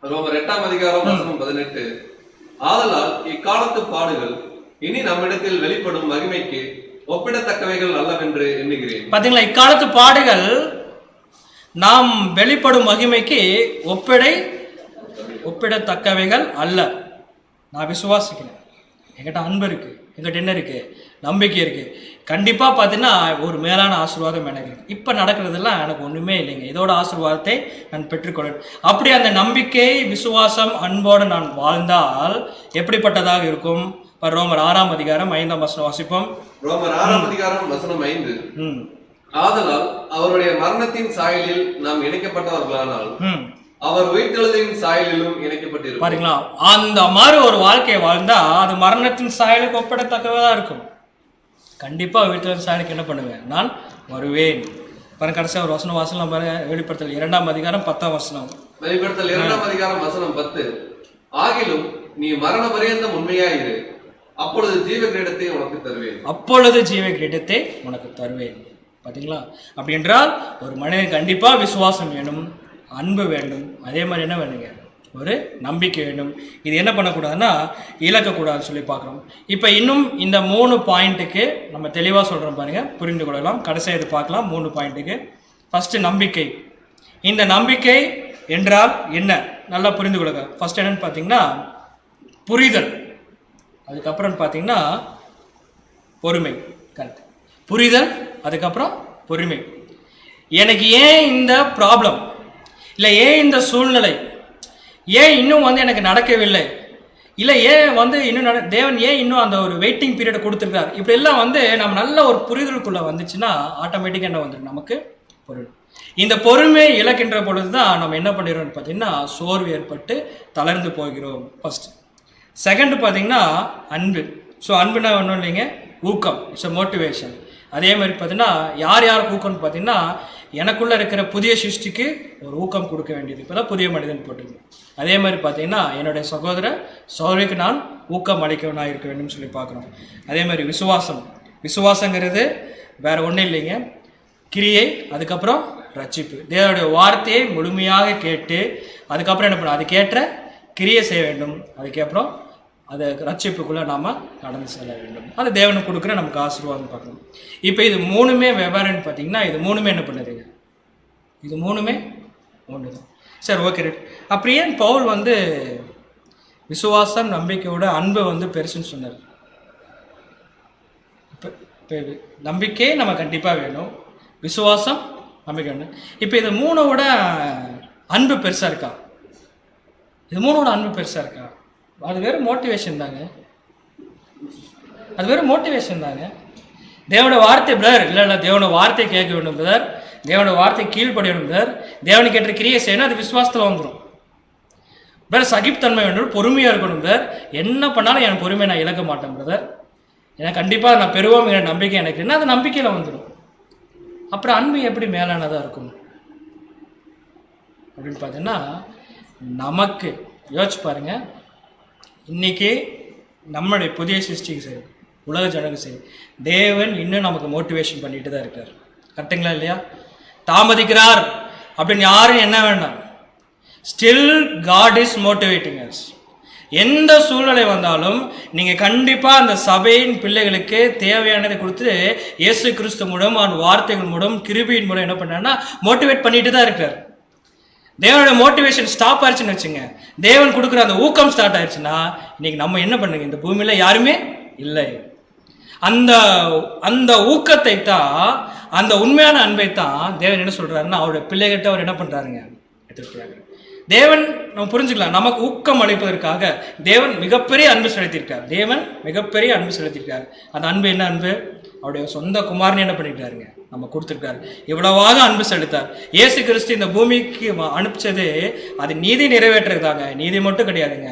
ரோமர் 8ஆம் அதிகாரம் வசனம் 18. ஆதலால் இக்காலத்து பாடுகள் இனி நம்மிடத்தில் வெளிப்படும் மகிமைக்கு ஒப்பிடத்தக்கவைகள் அல்லவென்று எண்ணுகிறேன். பாத்தீங்களா, இக்காலத்து பாடுகள் நாம் வெளிப்படும் மகிமைக்கு ஒப்பிடத்தக்கவைகள் அல்ல. நான் விசுவாசிக்கிறேன், என்கிட்ட அன்பு இருக்கு, என்கிட்ட என்ன இருக்கு, நம்பிக்கை இருக்கு. கண்டிப்பா பார்த்தீங்கன்னா ஒரு மேலான ஆசீர்வாதம் எனக்கு இருக்கு. இப்போ நடக்கிறதெல்லாம் எனக்கு ஒண்ணுமே இல்லைங்க, இதோட ஆசீர்வாதத்தை நான் பெற்றுக்கொள்ள. அப்படி அந்த நம்பிக்கை விசுவாசம் அன்போடு நான் வாழ்ந்தால் எப்படிப்பட்டதாக இருக்கும்? ரோமர் 6ஆம் அதிகாரம் 5ஆம் வசனம் வாசிப்போம். ரோமர் 6ஆம் அதிகாரம் வசனம் 5. ஆதலால் அவருடைய மரணத்தின் சாயலில் நாம் இணைக்கப்பட்டவர்களானால் அவர் உயிர்த்தெழுதலின் சாயலிலும் இணைக்கப்பட்டிருக்கும். பாத்தீங்களா, அந்த மாதிரி ஒரு வாழ்க்கையை வாழ்ந்தா அது மரணத்தின் சாயலுக்கு ஒப்பிடத்தக்கதா இருக்கும். கண்டிப்பா உயிர்த்தெழுதலின் சாயலுக்கு என்ன பண்ணுவேன், நான் வருவேன். பாருங்க கடைசியா ஒரு வசனம் வாசனம் பாருங்க, வெளிப்படுத்தல் 2ஆம் அதிகாரம் 10ஆம் வசனம். வெளிப்படுத்தல் 2ஆம் அதிகாரம் வசனம் 10. ஆகிலும் நீ மரண பரியந்தம் உண்மையாயிரு, அப்பொழுது ஜீவ கிரீடத்தை உனக்கு தருவேன். அப்பொழுது ஜீவ கிரீடத்தை உனக்கு தருவேன். பாத்தீங்களா, அப்படி என்றால் ஒரு மனிதன் கண்டிப்பா விசுவாசம் வேணும், அன்பு வேண்டும், அதே மாதிரி என்ன வேணுங்க, ஒரு நம்பிக்கை வேண்டும். இது என்ன பண்ணக்கூடாதுன்னா இழக்கக்கூடாதுன்னு சொல்லி பார்க்குறோம். இப்போ இன்னும் இந்த 3 பாயிண்ட்டுக்கு நம்ம தெளிவாக சொல்கிறோம் பாருங்க, புரிந்து கொள்ளலாம். கடைசியாக இது பார்க்கலாம் 3 பாயிண்ட்டுக்கு. ஃபர்ஸ்ட் நம்பிக்கை. இந்த நம்பிக்கை என்றால் என்ன நல்லா புரிந்து கொள்ளுங்க. ஃபர்ஸ்ட் என்னன்னு பார்த்தீங்கன்னா புரிதல், அதுக்கப்புறம் பார்த்தீங்கன்னா பொறுமை. கரெக்ட், புரிதல், அதுக்கப்புறம் பொறுமை. எனக்கு ஏன் இந்த ப்ராப்ளம், இல்லை ஏன் இந்த சூழ்நிலை, ஏன் இன்னும் எனக்கு நடக்கவில்லை, இல்லை ஏன் இன்னும் தேவன் ஏன் இன்னும் அந்த ஒரு வெயிட்டிங் பீரியடை கொடுத்துருக்கார், இப்படி எல்லாம் நம்ம நல்ல ஒரு புரிதலுக்குள்ளே வந்துச்சுன்னா ஆட்டோமேட்டிக்காக என்ன வந்துடும் நமக்கு பொருள். இந்த பொறுமை இழக்கின்ற பொழுது தான் நம்ம என்ன பண்ணிடுறோம்னு பார்த்தீங்கன்னா சோர்வு ஏற்பட்டு தளர்ந்து போகிறோம். ஃபர்ஸ்ட். செகண்ட் பார்த்தீங்கன்னா அன்பு. ஸோ அன்புனா ஒன்றும் இல்லைங்க, ஊக்கம், இட்ஸ் அ மோட்டிவேஷன். அதே மாதிரி பார்த்தீங்கன்னா யாருக்கு ஊக்கம்னு பார்த்தீங்கன்னா எனக்குள்ளே இருக்கிற புதிய சிருஷ்டிக்கு ஒரு ஊக்கம் கொடுக்க வேண்டியது. இப்போ தான் புதிய மனிதன் போட்டிருக்கு. அதே மாதிரி பார்த்தீங்கன்னா என்னுடைய சகோதரிக்கு நான் ஊக்கம் அளிக்கவனாக இருக்க வேண்டும் சொல்லி பார்க்குறோம். அதே மாதிரி விசுவாசம். விசுவாசங்கிறது வேற ஒன்றும் இல்லைங்க, கிரியை, அதுக்கப்புறம் ரட்சிப்பு. தேவனுடைய வார்த்தையை முழுமையாக கேட்டு அதுக்கப்புறம் என்ன பண்ணணும், அதுக்கேற்ற கிரியை செய்ய வேண்டும், அதுக்கப்புறம் அதை ரட்சிப்புக்குள்ளே நாம் நடந்து செல்ல வேண்டும். அது தேவனுக்கு கொடுக்குற நமக்கு ஆசீர்வாதம் பார்க்கணும். இப்போ இது 3மே வெவ்வேறுன்னு பார்த்தீங்கன்னா இது 3மே என்ன பண்ணுதுங்க, இது 3மே ஒன்று தான். சரி, ஓகே, ரைட். அப்படி ஏன் பவுல் விசுவாசம் நம்பிக்கையோட அன்பை பெருசுன்னு சொன்னார்? இப்போ நம்பிக்கை நம்ம கண்டிப்பாக வேணும், விசுவாசம் நம்பிக்கை வேணும். இப்போ இது 3ஓட அன்பு பெருசாக இருக்கா? இது 3ஓட அன்பு பெருசாக இருக்கா? அது வெறும் மோட்டிவேஷன் தாங்க. அது வெறும் மோட்டிவேஷன் தாங்க. தேவனோட வார்த்தை பிரதர், இல்லை தேவனோட வார்த்தையை கேட்க வேண்டும் பிரதர், தேவனோட வார்த்தை கீழ்ப்படியணும் பிரதர், தேவனுக்கு ஏற்ற கிரியை செய்யணும், அது விசுவாசத்தில் வந்துடும் பிரதர். சகிப்புத்தன்மை வேண்டும், பொறுமையாக இருக்கணும் பிரதர். என்ன பண்ணாலும் எனக்கு பொறுமையை நான் இழக்க மாட்டேன் பிரதர், எனக்கு கண்டிப்பாக நான் பெறுவோங்கிற நம்பிக்கை எனக்கு என்ன, அது நம்பிக்கையில் வந்துடும். அப்புறம் அன்பு எப்படி மேலானதாக இருக்கும் அப்படின்னு பார்த்தீங்கன்னா, நமக்கு யோசிச்சு பாருங்க, இன்னைக்கு நம்மளுடைய புதிய சிருஷ்டிக்கு சரி, உலக ஜனங்க சரி, தேவன் இன்னும் நமக்கு மோட்டிவேஷன் பண்ணிட்டு தான் இருக்கார். கரெக்டுங்களா இல்லையா? தாமதிக்கிறார் அப்படின்னு யாரும் என்ன வேண்டாம், still God is motivating us. எந்த சூழ்நிலை வந்தாலும் நீங்கள் கண்டிப்பாக அந்த சபையின் பிள்ளைகளுக்கு தேவையானதை கொடுத்து இயேசு கிறிஸ்து மூலம் அவன் வார்த்தைகள் மூலம் கிருபையின் மூலம் என்ன பண்ணான்னா மோட்டிவேட் பண்ணிட்டு தான் இருக்கார். தேவனோட மோட்டிவேஷன் ஸ்டாப் ஆயிடுச்சுன்னு வச்சுங்க, தேவன் கொடுக்குற அந்த ஊக்கம் ஸ்டார்ட் ஆயிடுச்சுன்னா இன்னைக்கு நம்ம என்ன பண்ணுங்க, இந்த பூமியில் யாருமே இல்லை. அந்த அந்த ஊக்கத்தை தான், அந்த உண்மையான அன்பை தான் தேவன் என்ன சொல்றாருன்னா அவருடைய பிள்ளைகிட்ட அவர் என்ன பண்றாருங்க எடுத்துக்கிறாங்க. தேவன் நம்ம புரிஞ்சுக்கலாம், நமக்கு ஊக்கம் அளிப்பதற்காக தேவன் மிகப்பெரிய அன்பு செலுத்தியிருக்கார். தேவன் மிகப்பெரிய அன்பு செலுத்தியிருக்காரு. அந்த அன்பு என்ன அன்பு? அவருடைய சொந்த குமாரனை என்ன பண்ணிட்டாருங்க நம்ம கொடுத்துருக்காரு. இவ்வளவாக அன்பு செலுத்தார். இயேசு கிறிஸ்து இந்த பூமிக்கு அனுப்பிச்சது அது நீதி நிறைவேற்றுறதாங்க, நீதி மட்டும் கிடையாதுங்க,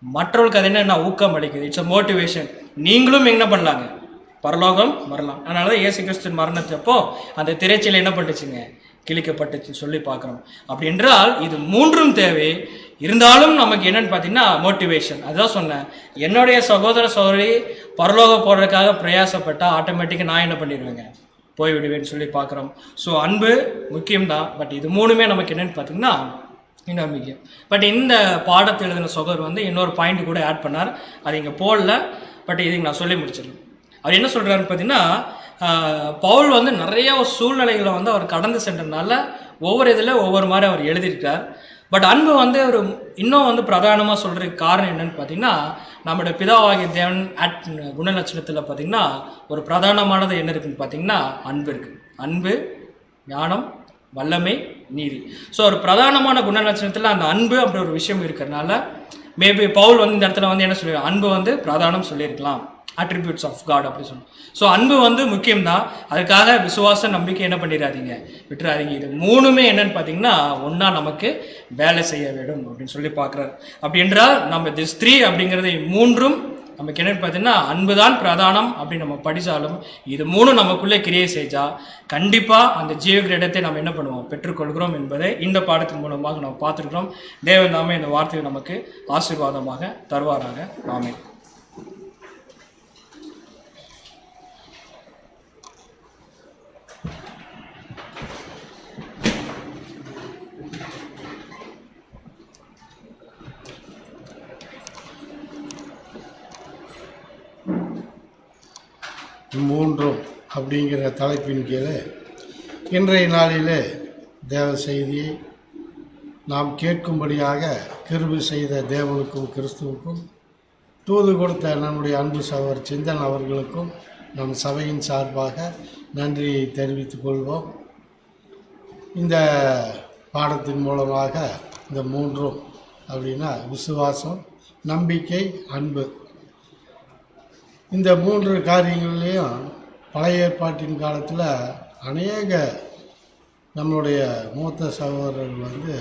மற்றவர்களுக்கு அது என்ன ஊக்கம் அளிக்குது. It's a motivation. நீங்களும் என்ன பண்ணலாங்க, பரலோகம் வரலாம். அதனாலதான் இயேசு கிறிஸ்து மரணத்தப்போ அந்த திரைச்சீலை என்ன பண்ணுச்சுங்க, கிழிக்கப்பட்டுச்சு சொல்லி பார்க்குறோம். அப்படி என்றால் இது மூன்றும் தேவை. இருந்தாலும் நமக்கு என்னன்னு பார்த்தீங்கன்னா மோட்டிவேஷன். அதுதான் சொன்னேன், என்னுடைய சகோதர சகோதரி பரலோகம் போடுறதுக்காக பிரயாசப்பட்டா ஆட்டோமேட்டிக்காக நான் என்ன பண்ணிடுவேங்க, போய்விடுவேன்னு சொல்லி பார்க்குறோம். ஸோ அன்பு முக்கியம்தான். பட் இது மூணுமே நமக்கு என்னன்னு பார்த்தீங்கன்னா இன்னும் முக்கியம். பட் இந்த பாடத்தை எழுதின சகோதரர் இன்னொரு பாயிண்ட் கூட ஆட் பண்ணார், அது இங்கே போடல, பட் இதுக்கு நான் சொல்லி முடிச்சிடலாம். அவர் என்ன சொல்கிறாருன்னு பார்த்தீங்கன்னா, பவுல் நிறைய சூழ்நிலைகளை அவர் கடந்து சென்றதுனால ஒவ்வொரு இதில் ஒவ்வொரு மாதிரி அவர் எழுதியிருக்கார். பட் அன்பு ஒரு இன்னும் பிரதானமாக சொல்கிறதுக்கு காரணம் என்னன்னு பார்த்தீங்கன்னா, நம்முடைய பிதாவாகிய தேவன் குணலட்சணத்தில் பார்த்தீங்கன்னா ஒரு பிரதானமானது என்ன இருக்குன்னு பார்த்தீங்கன்னா அன்பு இருக்குது. அன்பு, ஞானம், வல்லமை, நீதி. ஸோ ஒரு பிரதானமான குணலட்சணத்தில் அந்த அன்பு அப்படி ஒரு விஷயம் இருக்கிறதுனால மேபி பவுல் இந்த இடத்துல என்ன சொல்லுவாங்க, அன்பு பிரதானம் சொல்லியிருக்கலாம், அட்ரிபியூட்ஸ் ஆஃப் காட் அப்படி சொல்லணும். ஸோ அன்பு முக்கியம்தான். அதுக்காக விசுவாச நம்பிக்கை என்ன பண்ணிடாதீங்க, விட்டுறாதீங்க. இது மூணுமே என்னன்னு பார்த்தீங்கன்னா ஒன்றா நமக்கு வேலை செய்ய வேண்டும் அப்படின்னு சொல்லி பார்க்குறாரு. அப்படி என்றால் நம்ம திஸ் 3 அப்படிங்கிறது மூன்றும் நமக்கு என்னன்னு பார்த்தீங்கன்னா அன்பு தான் பிரதானம் அப்படின்னு நம்ம படித்தாலும் இது மூணும் நமக்குள்ளே கிரியை செஞ்சால் கண்டிப்பாக அந்த ஜீவ கிரீடத்தை நம்ம என்ன பண்ணுவோம், பெற்றுக்கொள்கிறோம் என்பதை இந்த பாடத்தின் மூலமாக நம்ம பார்த்துருக்கிறோம். தேவன் நாமே இந்த வார்த்தையை நமக்கு ஆசீர்வாதமாக தருவாராக. ஆமென். மூன்றும் அப்படிங்கிற தலைப்பின் கீழே இன்றைய நாளிலே தேவ செய்தியை நாம் கேட்கும்படியாக கிருபை செய்த தேவனுக்கும் கிறிஸ்துவுக்கும் தூது கொடுத்த நம்முடைய அன்பு சகோதரர் சிந்தன் அவர்களுக்கும் நம் சபையின் சார்பாக நன்றியை தெரிவித்துக் கொள்வோம். இந்த பாடத்தின் மூலமாக இந்த மூன்றும் அப்படின்னா விசுவாசம், நம்பிக்கை, அன்பு, இந்த மூன்று காரியங்கள்லேயும் பழைய ஏற்பாட்டின் காலத்தில் அநேக நம்மளுடைய மூத்த சகோதரர்கள்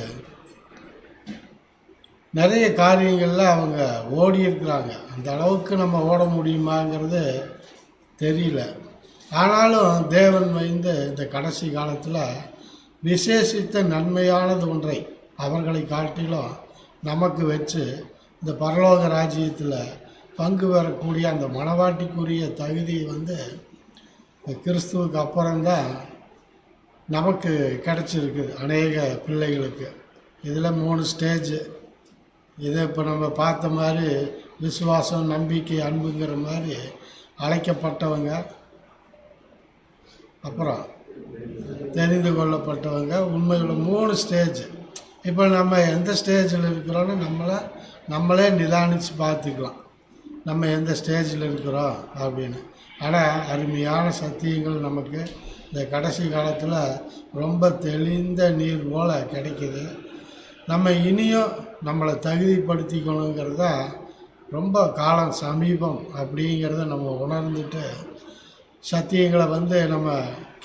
நிறைய காரியங்களில் அவங்க ஓடி இருக்கிறாங்க. அந்த அளவுக்கு நம்ம ஓட முடியுமாங்கிறது தெரியல. ஆனாலும் தேவன் இந்த கடைசி காலத்தில் விசேஷித்த நன்மையானது ஒன்றை அவர்களை காட்டிலும் நமக்கு வச்சு இந்த பரலோக ராஜ்யத்தில் பங்கு பெறக்கூடிய அந்த மனவாட்டிக்குரிய தகுதி கிறிஸ்துவுக்கு அப்புறம்தான் நமக்கு கிடச்சிருக்குது அநேக பிள்ளைகளுக்கு. இதில் 3 ஸ்டேஜ். இதை இப்போ நம்ம பார்த்த மாதிரி விசுவாசம், நம்பிக்கை, அன்புங்கிற மாதிரி அழைக்கப்பட்டவங்க, அப்புறம் தெரிந்து கொள்ளப்பட்டவங்க, உண்மையுள்ள 3 ஸ்டேஜ். இப்போ நம்ம எந்த ஸ்டேஜில் இருக்கிறோன்னு நம்மளே நிதானித்து பார்த்துக்கலாம், நம்ம எந்த ஸ்டேஜில் இருக்கிறோம் அப்படின்னு. ஆனால் அருமையான சத்தியங்கள் நமக்கு இந்த கடைசி காலத்தில் ரொம்ப தெளிந்த நீர் போல் கிடைக்கிது. நம்ம இனியும் நம்மளை தகுதிப்படுத்திக்கணுங்கிறது தான் ரொம்ப காலம் சமீபம் அப்படிங்கிறத நம்ம உணர்ந்துட்டு சத்தியங்களை நம்ம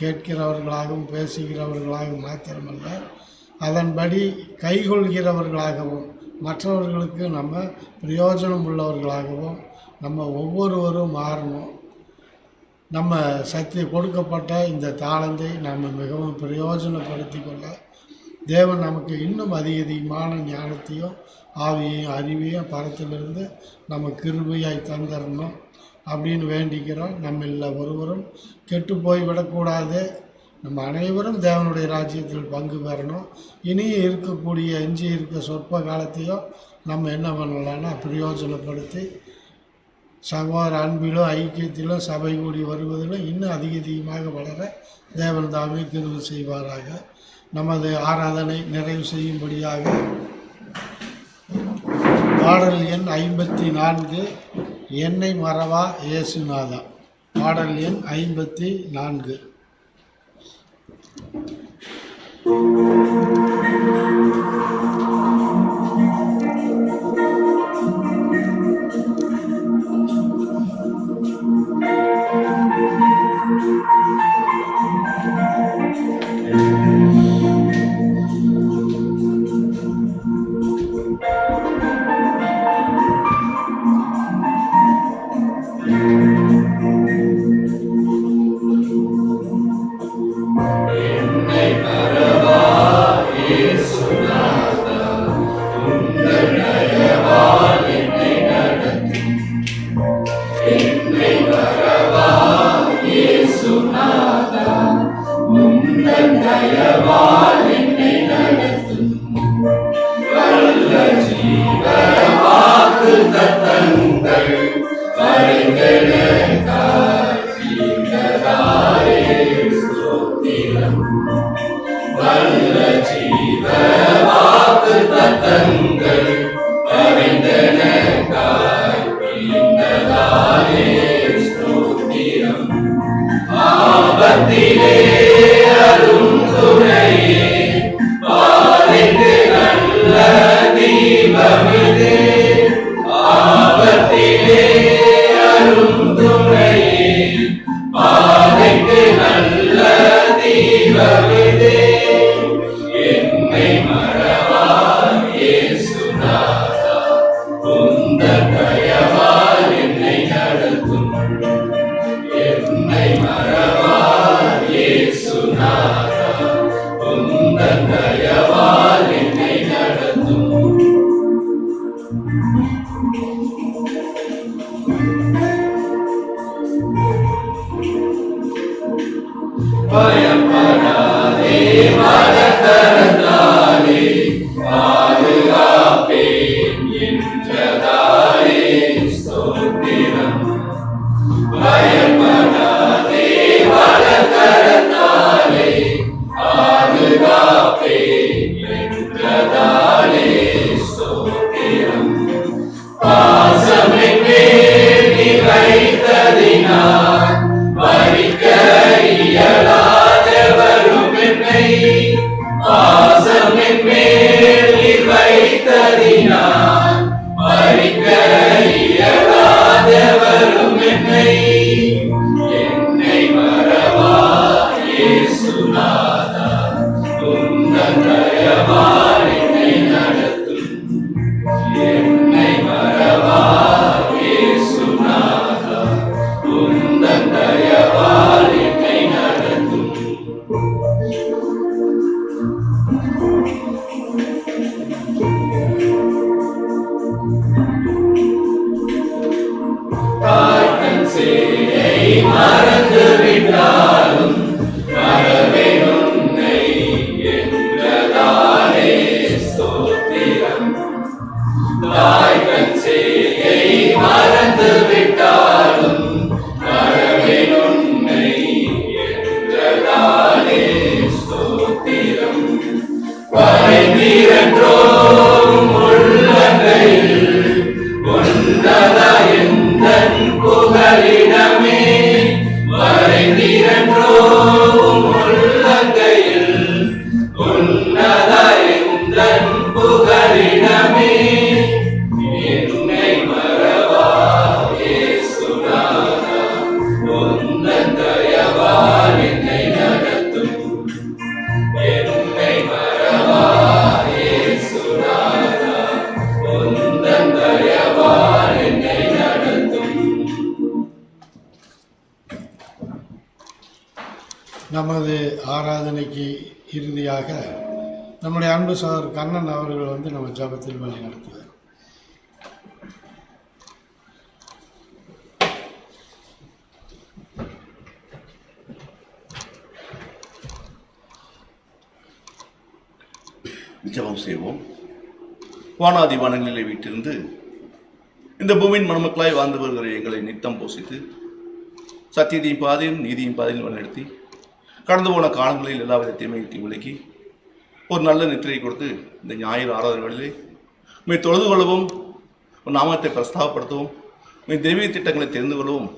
கேட்கிறவர்களாகவும் பேசுகிறவர்களாகவும் மாத்திரமல்ல, அதன்படி கைகொள்கிறவர்களாகவும் மற்றவர்களுக்கு நம்ம பிரயோஜனம் உள்ளவர்களாகவும் நம்ம ஒவ்வொருவரும் மாறணும். நம்ம கொடுக்கப்பட்ட இந்த தாளந்தை நம்ம மிகவும் பிரயோஜனப்படுத்தி கொள்ள தேவன் நமக்கு இன்னும் அதிகமான ஞானத்தையும் ஆவியையும் அறிவையும் பரத்திலிருந்து நம்ம கிருபையாய் தந்துடணும் அப்படின்னு வேண்டிக்கிறோம். நம்ம ஒருவரும் கெட்டு போய்விடக்கூடாது. நம்ம அனைவரும் தேவனுடைய ராஜ்யத்தில் பங்கு பெறணும். இனியும் எஞ்சி இருக்க சொற்ப காலத்தையும் நம்ம என்ன பண்ணலான்னா பிரயோஜனப்படுத்தி சகோதர அன்பிலும் ஐக்கியத்திலும் சபை கூடி வருவதிலும் இன்னும் அதிகமாக வளர தேவன் தாமே கிருபை செய்வாராக. நமது ஆராதனை நிறைவு செய்யும்படியாக பாடல் எண் 54 என்னை மறவா இயேசுநாதா. பாடல் எண் 54. என்னை மறவா நமது ஆராதனைக்கு இறுதியாக நம்முடைய அன்பு சகோதரர் கண்ணன் அவர்கள் வந்து நம்ம ஜெபத்தில் வழி நடத்துவார். ஜெபம் செய்வோம். வானாதி வானங்களிலே வீட்டிலிருந்து இந்த பூமியின் மணமக்களாய் வாழ்ந்து வருகிற எங்களை நித்தம் போஷித்து சத்தியத்தையும் பாதையும் நீதியும் பாதையும் வழிநடத்தி கடந்து போன காலங்களில் எல்லா வித தீமையையும் விலக்கி ஒரு நல்ல நித்திரையை கொடுத்து இந்த ஞாயிறு ஆராதனைகளிலே உண்மை தொழுது கொள்ளவும் உன் நாமத்தை பிரஸ்தாபப்படுத்தவும் உண்மை தெய்வீக திட்டங்களை தெரிந்து கொள்ளவும்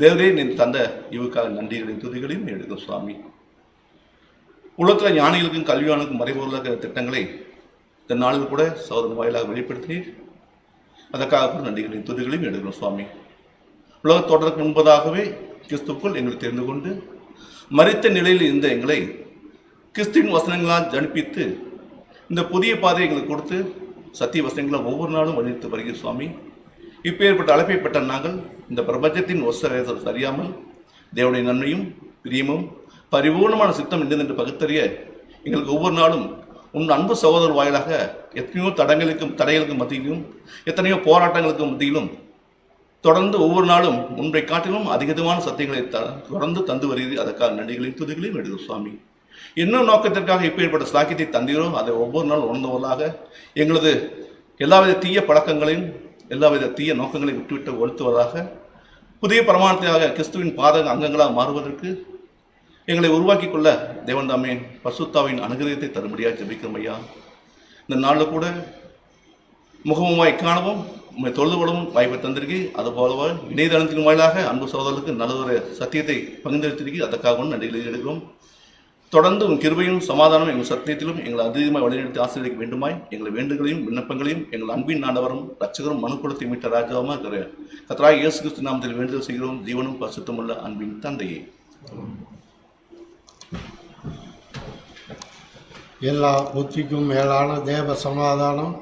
தேவரே நீ தந்த இவுக்காக நன்றிகளையும் துதிகளையும் எடுக்கும் சுவாமி. உலகத்தில் ஞானிகளுக்கும் கல்வியானுக்கும் மறைபொருளாக திட்டங்களை இந்த நாளில் கூட சகோதரன் வாயிலாக வெளிப்படுத்தினீர். அதற்காக நன்றிகளையும் துதிகளையும் எடுக்கணும் சுவாமி. உலக தோற்றத்துக்கு முன்பதாகவே கிறிஸ்துக்குள் எங்களை தெரிந்து கொண்டு மரித்த நிலையில் இருந்த எங்களை கிறிஸ்துவின் வசனங்களால் ஜனிப்பித்து இந்த புதிய பாதையை எங்களுக்கு கொடுத்து சத்திய வசனங்களை ஒவ்வொரு நாளும் வழித்து வருகிற சுவாமி. இப்பேற்பட்ட அழைப்பைப்பட்ட நாங்கள் இந்த பிரபஞ்சத்தின் ஒசரேசல் சரியாமல் தேவனுடைய நன்மையும் பிரியமும் பரிபூர்ணமான சித்தம் என்று பகுத்தறிய எங்களுக்கு ஒவ்வொரு நாளும் உன் அன்பு சகோதரர் வாயிலாக எத்தனையோ தடைகளுக்கும் மத்தியிலும் எத்தனையோ போராட்டங்களுக்கும் மத்தியிலும் தொடர்ந்து ஒவ்வொரு நாளும் முன்பை காட்டிலும் அதிகமான சத்தியங்களை தொடர்ந்து தந்து வருகிறது. அதற்காக நன்றிகளையும் துதிகளையும் எடுக்கும் சுவாமி. இன்னும் நோக்கத்திற்காக இப்பேற்பட்ட சாக்கியத்தை தந்தீரோ அதை ஒவ்வொரு நாளும் உணர்ந்தவர்களாக எங்களது எல்லாவித தீய பழக்கங்களையும் எல்லாவித தீய நோக்கங்களையும் விட்டுவிட்டு ஒழுத்துவதாக புதிய பிரமாணத்தையாக கிறிஸ்துவின் பாதக அங்கங்களாக மாறுவதற்கு எங்களை உருவாக்கி கொள்ள தேவன் தாமே பரிசுத்தாவின் அனுகிரகத்தை தரும்படியாக ஜெபிக்கிறோம் ஐயா. இந்த நாளில் கூட முகமுமாய் காணவும் உண்மை தொழுது கொள்ளவும் வாய்ப்பை தந்திருக்கி, அதுபோலவா இணையதளத்தின் வாயிலாக அன்பு சகோதரர்களுக்கு நல்ல ஒரு சத்தியத்தை பகிர்ந்தெடுத்திருக்கி அதற்காகவும் நன்றிகளை எடுக்கிறோம். தொடர்ந்து உன் கிருபையும் சமாதானம் எங்கள் சத்தியத்திலும் எங்களை அதிகமாக வழிநடத்தி ஆசீர்வதிக்க வேண்டுமாய் எங்களை வேண்டுகளையும் விண்ணப்பங்களையும் எங்கள் அன்பின் ஆண்டவரும் ரட்சகரும் மனுக்குலத்தை மீட்ட ராஜாவுமா இருக்கிற கர்த்தராகிய இயேசு கிறிஸ்து நாமத்தில் வேண்டுதல் செய்கிறோம். ஜீவனும் பரிசுத்தமுள்ள அன்பின் தந்தையே. எல்லா புத்திக்கும் மேலான தேவ சமாதானம்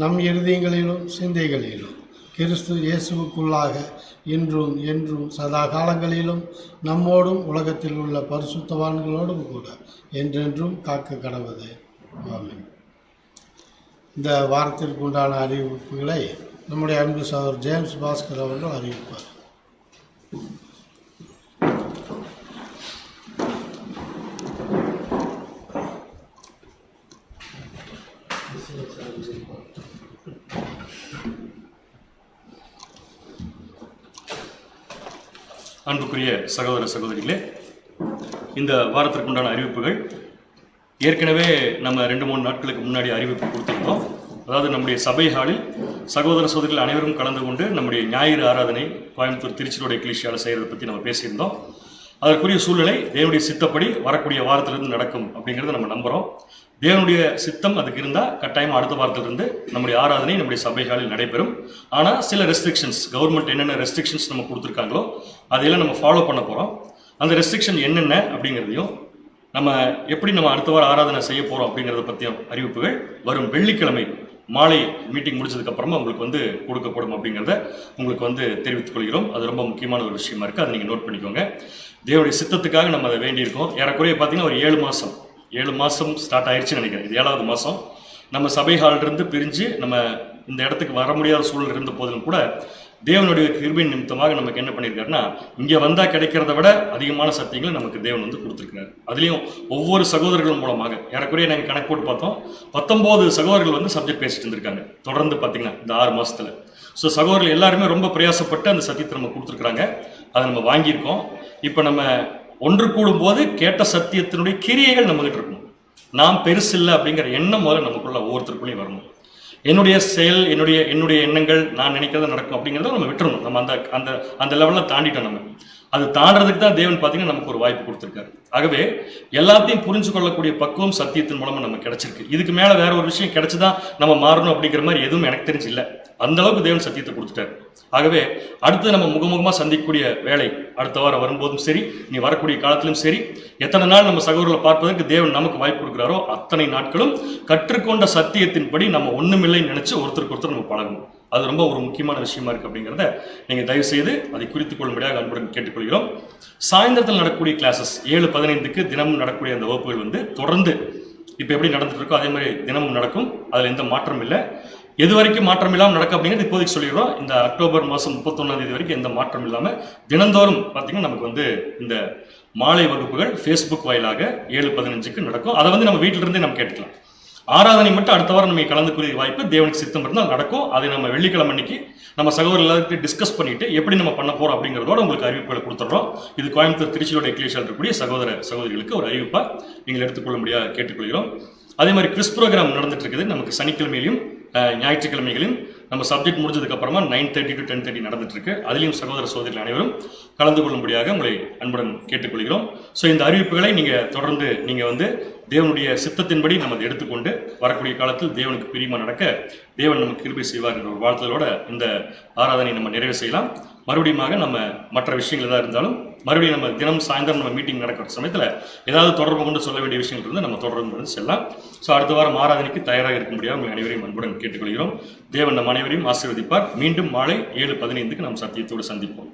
நம் இருதயங்களிலும் சிந்தைகளிலும் கிறிஸ்து இயேசுவுக்குள்ளாக இன்றும் என்றும் சதா காலங்களிலும் நம்மோடும் உலகத்தில் உள்ள பரிசுத்தவான்களோடும் கூட என்றென்றும் காக்க கடவுது. ஆமென். இந்த வாரத்திற்கு உண்டான அறிவிப்புகளை நம்முடைய அன்பு சகோதரர் ஜேம்ஸ் பாஸ்கர் அவர்கள் அறிவிப்பார். அன்புக்குரிய சகோதர சகோதரிகளே, இந்த வாரத்திற்குண்டான அறிவிப்புகள் ஏற்கனவே நம்ம 2-3 நாட்களுக்கு முன்னாடி அறிவிப்பு கொடுத்துருந்தோம். அதாவது நம்முடைய சபை ஹாலில் சகோதர சகோதரிகள் அனைவரும் கலந்து கொண்டு நம்முடைய ஞாயிறு ஆராதனை கோயம்புத்தூர் திருச்சியோட எக்லீசியாவில் செய்கிறத பற்றி நம்ம பேசியிருந்தோம். அதற்குரிய சூழ்நிலை தேவனுடைய சித்தப்படி வரக்கூடிய வாரத்திலிருந்து நடக்கும் அப்படிங்கிறத நம்ம நம்புகிறோம். தேவனுடைய சித்தம் அதுக்கு இருந்தால் கட்டாயமாக அடுத்த வாரத்திலிருந்து நம்முடைய ஆராதனை நம்முடைய சபைகளில் நடைபெறும். ஆனால் சில ரெஸ்ட்ரிக்ஷன்ஸ், கவர்மெண்ட் என்னென்ன ரெஸ்ட்ரிக்ஷன்ஸ் நம்ம கொடுத்துருக்காங்களோ அதையெல்லாம் நம்ம ஃபாலோ பண்ண போகிறோம். அந்த ரெஸ்ட்ரிக்ஷன் என்னென்ன அப்படிங்கிறதையும் நம்ம எப்படி நம்ம அடுத்த வாரம் ஆராதனை செய்ய போகிறோம் அப்படிங்கிறத பற்றியும் அறிவிப்புகள் வரும் வெள்ளிக்கிழமை மாலை மீட்டிங் முடிச்சதுக்கப்புறமா உங்களுக்கு வந்து கொடுக்கப்படும் அப்படிங்கிறத உங்களுக்கு தெரிவித்துக் கொள்கிறோம். அது ரொம்ப முக்கியமான ஒரு விஷயமா இருக்குது. அதை நீங்கள் நோட் பண்ணிக்கோங்க. தேவனுடைய சித்தத்துக்காக நம்ம அதை வேண்டியிருக்கோம். ஏறக்குறைய பார்த்தீங்கன்னா ஒரு 7 மாதம் ஸ்டார்ட் ஆயிடுச்சுன்னு நினைக்கிறேன். இது 7வது மாதம். நம்ம சபை ஹாலிலிருந்து பிரிஞ்சு நம்ம இந்த இடத்துக்கு வர முடியாத சூழல் இருந்த போதிலும் கூட தேவனுடைய கிருபையின் நிமித்தமாக நமக்கு என்ன பண்ணியிருக்காருன்னா, இங்கே வந்தால் கிடைக்கிறத விட அதிகமான சத்தியங்களை நமக்கு தேவன் கொடுத்துருக்கிறார். அதுலேயும் ஒவ்வொரு சகோதரர்கள் மூலமாக ஏறக்குறைய நாங்கள் கணக்கு போட்டு பார்த்தோம், 19 சகோதரர்கள் சப்ஜெக்ட் பேசிட்டு இருந்திருக்காங்க தொடர்ந்து பார்த்தீங்கன்னா இந்த 6 மாதத்தில். ஸோ சகோதரர்கள் எல்லாருமே ரொம்ப பிரயாசப்பட்டு அந்த சத்தியத்தை நம்ம கொடுத்துருக்குறாங்க. அதை நம்ம வாங்கியிருக்கோம். இப்போ நம்ம ஒன்று கூடும் போது கேட்ட சத்தியத்தினுடைய கிரியைகள் நம்மகிட்ட இருக்கணும். நாம் பெருசு இல்லை அப்படிங்கிற எண்ணம் முதல்ல நமக்குள்ள ஒவ்வொருத்தருக்குள்ளேயும் வரணும். என்னுடைய செயல், என்னுடைய எண்ணங்கள், நான் நினைக்கிறத நடக்கும் அப்படிங்கிறத நம்ம விட்டுறணும். நம்ம அந்த லெவலில் தாண்டிட்டோம். நம்ம அது தாண்டறதுக்கு தான் தேவன் பார்த்தீங்கன்னா நமக்கு ஒரு வாய்ப்பு கொடுத்துருக்காரு. ஆகவே எல்லாத்தையும் புரிஞ்சு கொள்ளக்கூடிய பக்குவம் சத்தியத்தின் மூலமாக நமக்கு கிடைச்சிருக்கு. இதுக்கு மேலே வேற ஒரு விஷயம் கிடைச்சுதான் நம்ம மாறணும் அப்படிங்கிற மாதிரி எதுவும் எனக்கு தெரிஞ்சு இல்லை. அந்த அளவுக்கு தேவன் சத்தியத்தை கொடுத்துட்டாரு. ஆகவே அடுத்து நம்ம முகமுகமாக சந்திக்கக்கூடிய வேலை அடுத்த வாரம் வரும்போதும் சரி, நீ வரக்கூடிய காலத்திலும் சரி, எத்தனை நாள் நம்ம சகோதரர்களை பார்ப்பதற்கு தேவன் நமக்கு வாய்ப்பு கொடுக்குறாரோ அத்தனை நாட்களும் கற்றுக்கொண்ட சத்தியத்தின்படி நம்ம ஒண்ணுமில்லைன்னு நினைச்சு ஒருத்தருக்கு ஒருத்தர் நம்ம பழகணும். அது ரொம்ப ஒரு முக்கியமான விஷயமா இருக்குது அப்படிங்கிறத நீங்கள் தயவுசெய்து அதை குறித்துக் கொள்ளும்படியாக அன்புடன் கேட்டுக்கொள்கிறோம். சாயந்தரத்தில் நடக்கக்கூடிய கிளாஸஸ் 7:15க்கு தினமும் நடக்கக்கூடிய அந்த வகுப்புகள் வந்து தொடர்ந்து இப்போ எப்படி நடந்துட்டு இருக்கோ அதே மாதிரி தினமும் நடக்கும். அதில் எந்த மாற்றம் இல்லை. எது வரைக்கும் மாற்றம் இல்லாமல் நடக்கும் அப்படிங்கிறது இப்போதைக்கு சொல்லிடுறோம். இந்த அக்டோபர் மாதம் 31ஆம் தேதி வரைக்கும் எந்த மாற்றம் இல்லாமல் தினந்தோறும் பார்த்தீங்கன்னா நமக்கு வந்து இந்த மாலை வகுப்புகள் ஃபேஸ்புக் வாயிலாக 7:15க்கு நடக்கும். அதை வந்து நம்ம வீட்டிலிருந்தே நம்ம கேட்டுக்கலாம். ஆராதனை மட்டும் அடுத்த வாரம் நம்ம கலந்துக்கூடிய வாய்ப்பு தேவனுக்கு சித்தம் இருந்தால் நடக்கும். அதை நம்ம வெள்ளிக்கிழமை அன்னைக்கு நம்ம சகோதரர் எல்லாத்தையும் டிஸ்கஸ் பண்ணிட்டு எப்படி நம்ம பண்ண போறோம் அப்படிங்கிறதோட உங்களுக்கு அறிவிப்புகளை கொடுத்துட்றோம். இது கோயம்புத்தூர் திருச்சியோட எக்லேஷியால் இருக்கக்கூடிய சகோதர சகோதரிகளுக்கு ஒரு அறிவிப்பா நீங்கள் எடுத்துக்கொள்ள முடியாது கேட்டுக்கொள்கிறோம். அதே மாதிரி கிறிஸ் ப்ரோக்ராம் நடந்துட்டு இருக்குது. நமக்கு சனிக்கிழமையிலும் ஞாயிற்றுக்கிழமைகளையும் நம்ம சப்ஜெக்ட் முடிஞ்சதுக்கு அப்புறமா 9:30 to 10:30 நடந்துட்டு இருக்கு. அதிலையும் சகோதர சகோதரிகள் அனைவரும் கலந்து கொள்ளும்படியாக உங்களை அன்புடன் கேட்டுக்கொள்கிறோம். ஸோ இந்த அறிவிப்புகளை நீங்கள் தொடர்ந்து நீங்கள் வந்து தேவனுடைய சித்தத்தின்படி நம்ம அதை எடுத்துக்கொண்டு வரக்கூடிய காலத்தில் தேவனுக்கு பிரியமா நடக்க தேவன் நமக்கு கிருபை செய்வார் என்ற ஒரு வாழ்த்தலோட இந்த ஆராதனை நம்ம நிறைவு செய்யலாம். மறுபடியும் நம்ம மற்ற விஷயங்கள் எதாவது இருந்தாலும் மறுபடியும் நம்ம தினம் சாயந்தரம் நம்ம மீட்டிங் நடக்கிற சமயத்தில் ஏதாவது தொடர்பு கொண்டு சொல்ல வேண்டிய விஷயங்கள் இருந்து நம்ம தொடர்பு செல்லலாம். ஸோ அடுத்த வாரம் ஆராதனைக்கு தயாராக இருக்க முடியாது உங்கள் அனைவரையும் அன்புடன் கேட்டுக்கொள்கிறோம். தேவன் நம் அனைவரையும் ஆசீர்வதிப்பார். மீண்டும் மாலை 7:15க்கு நாம் சத்தியத்தோடு சந்திப்போம்.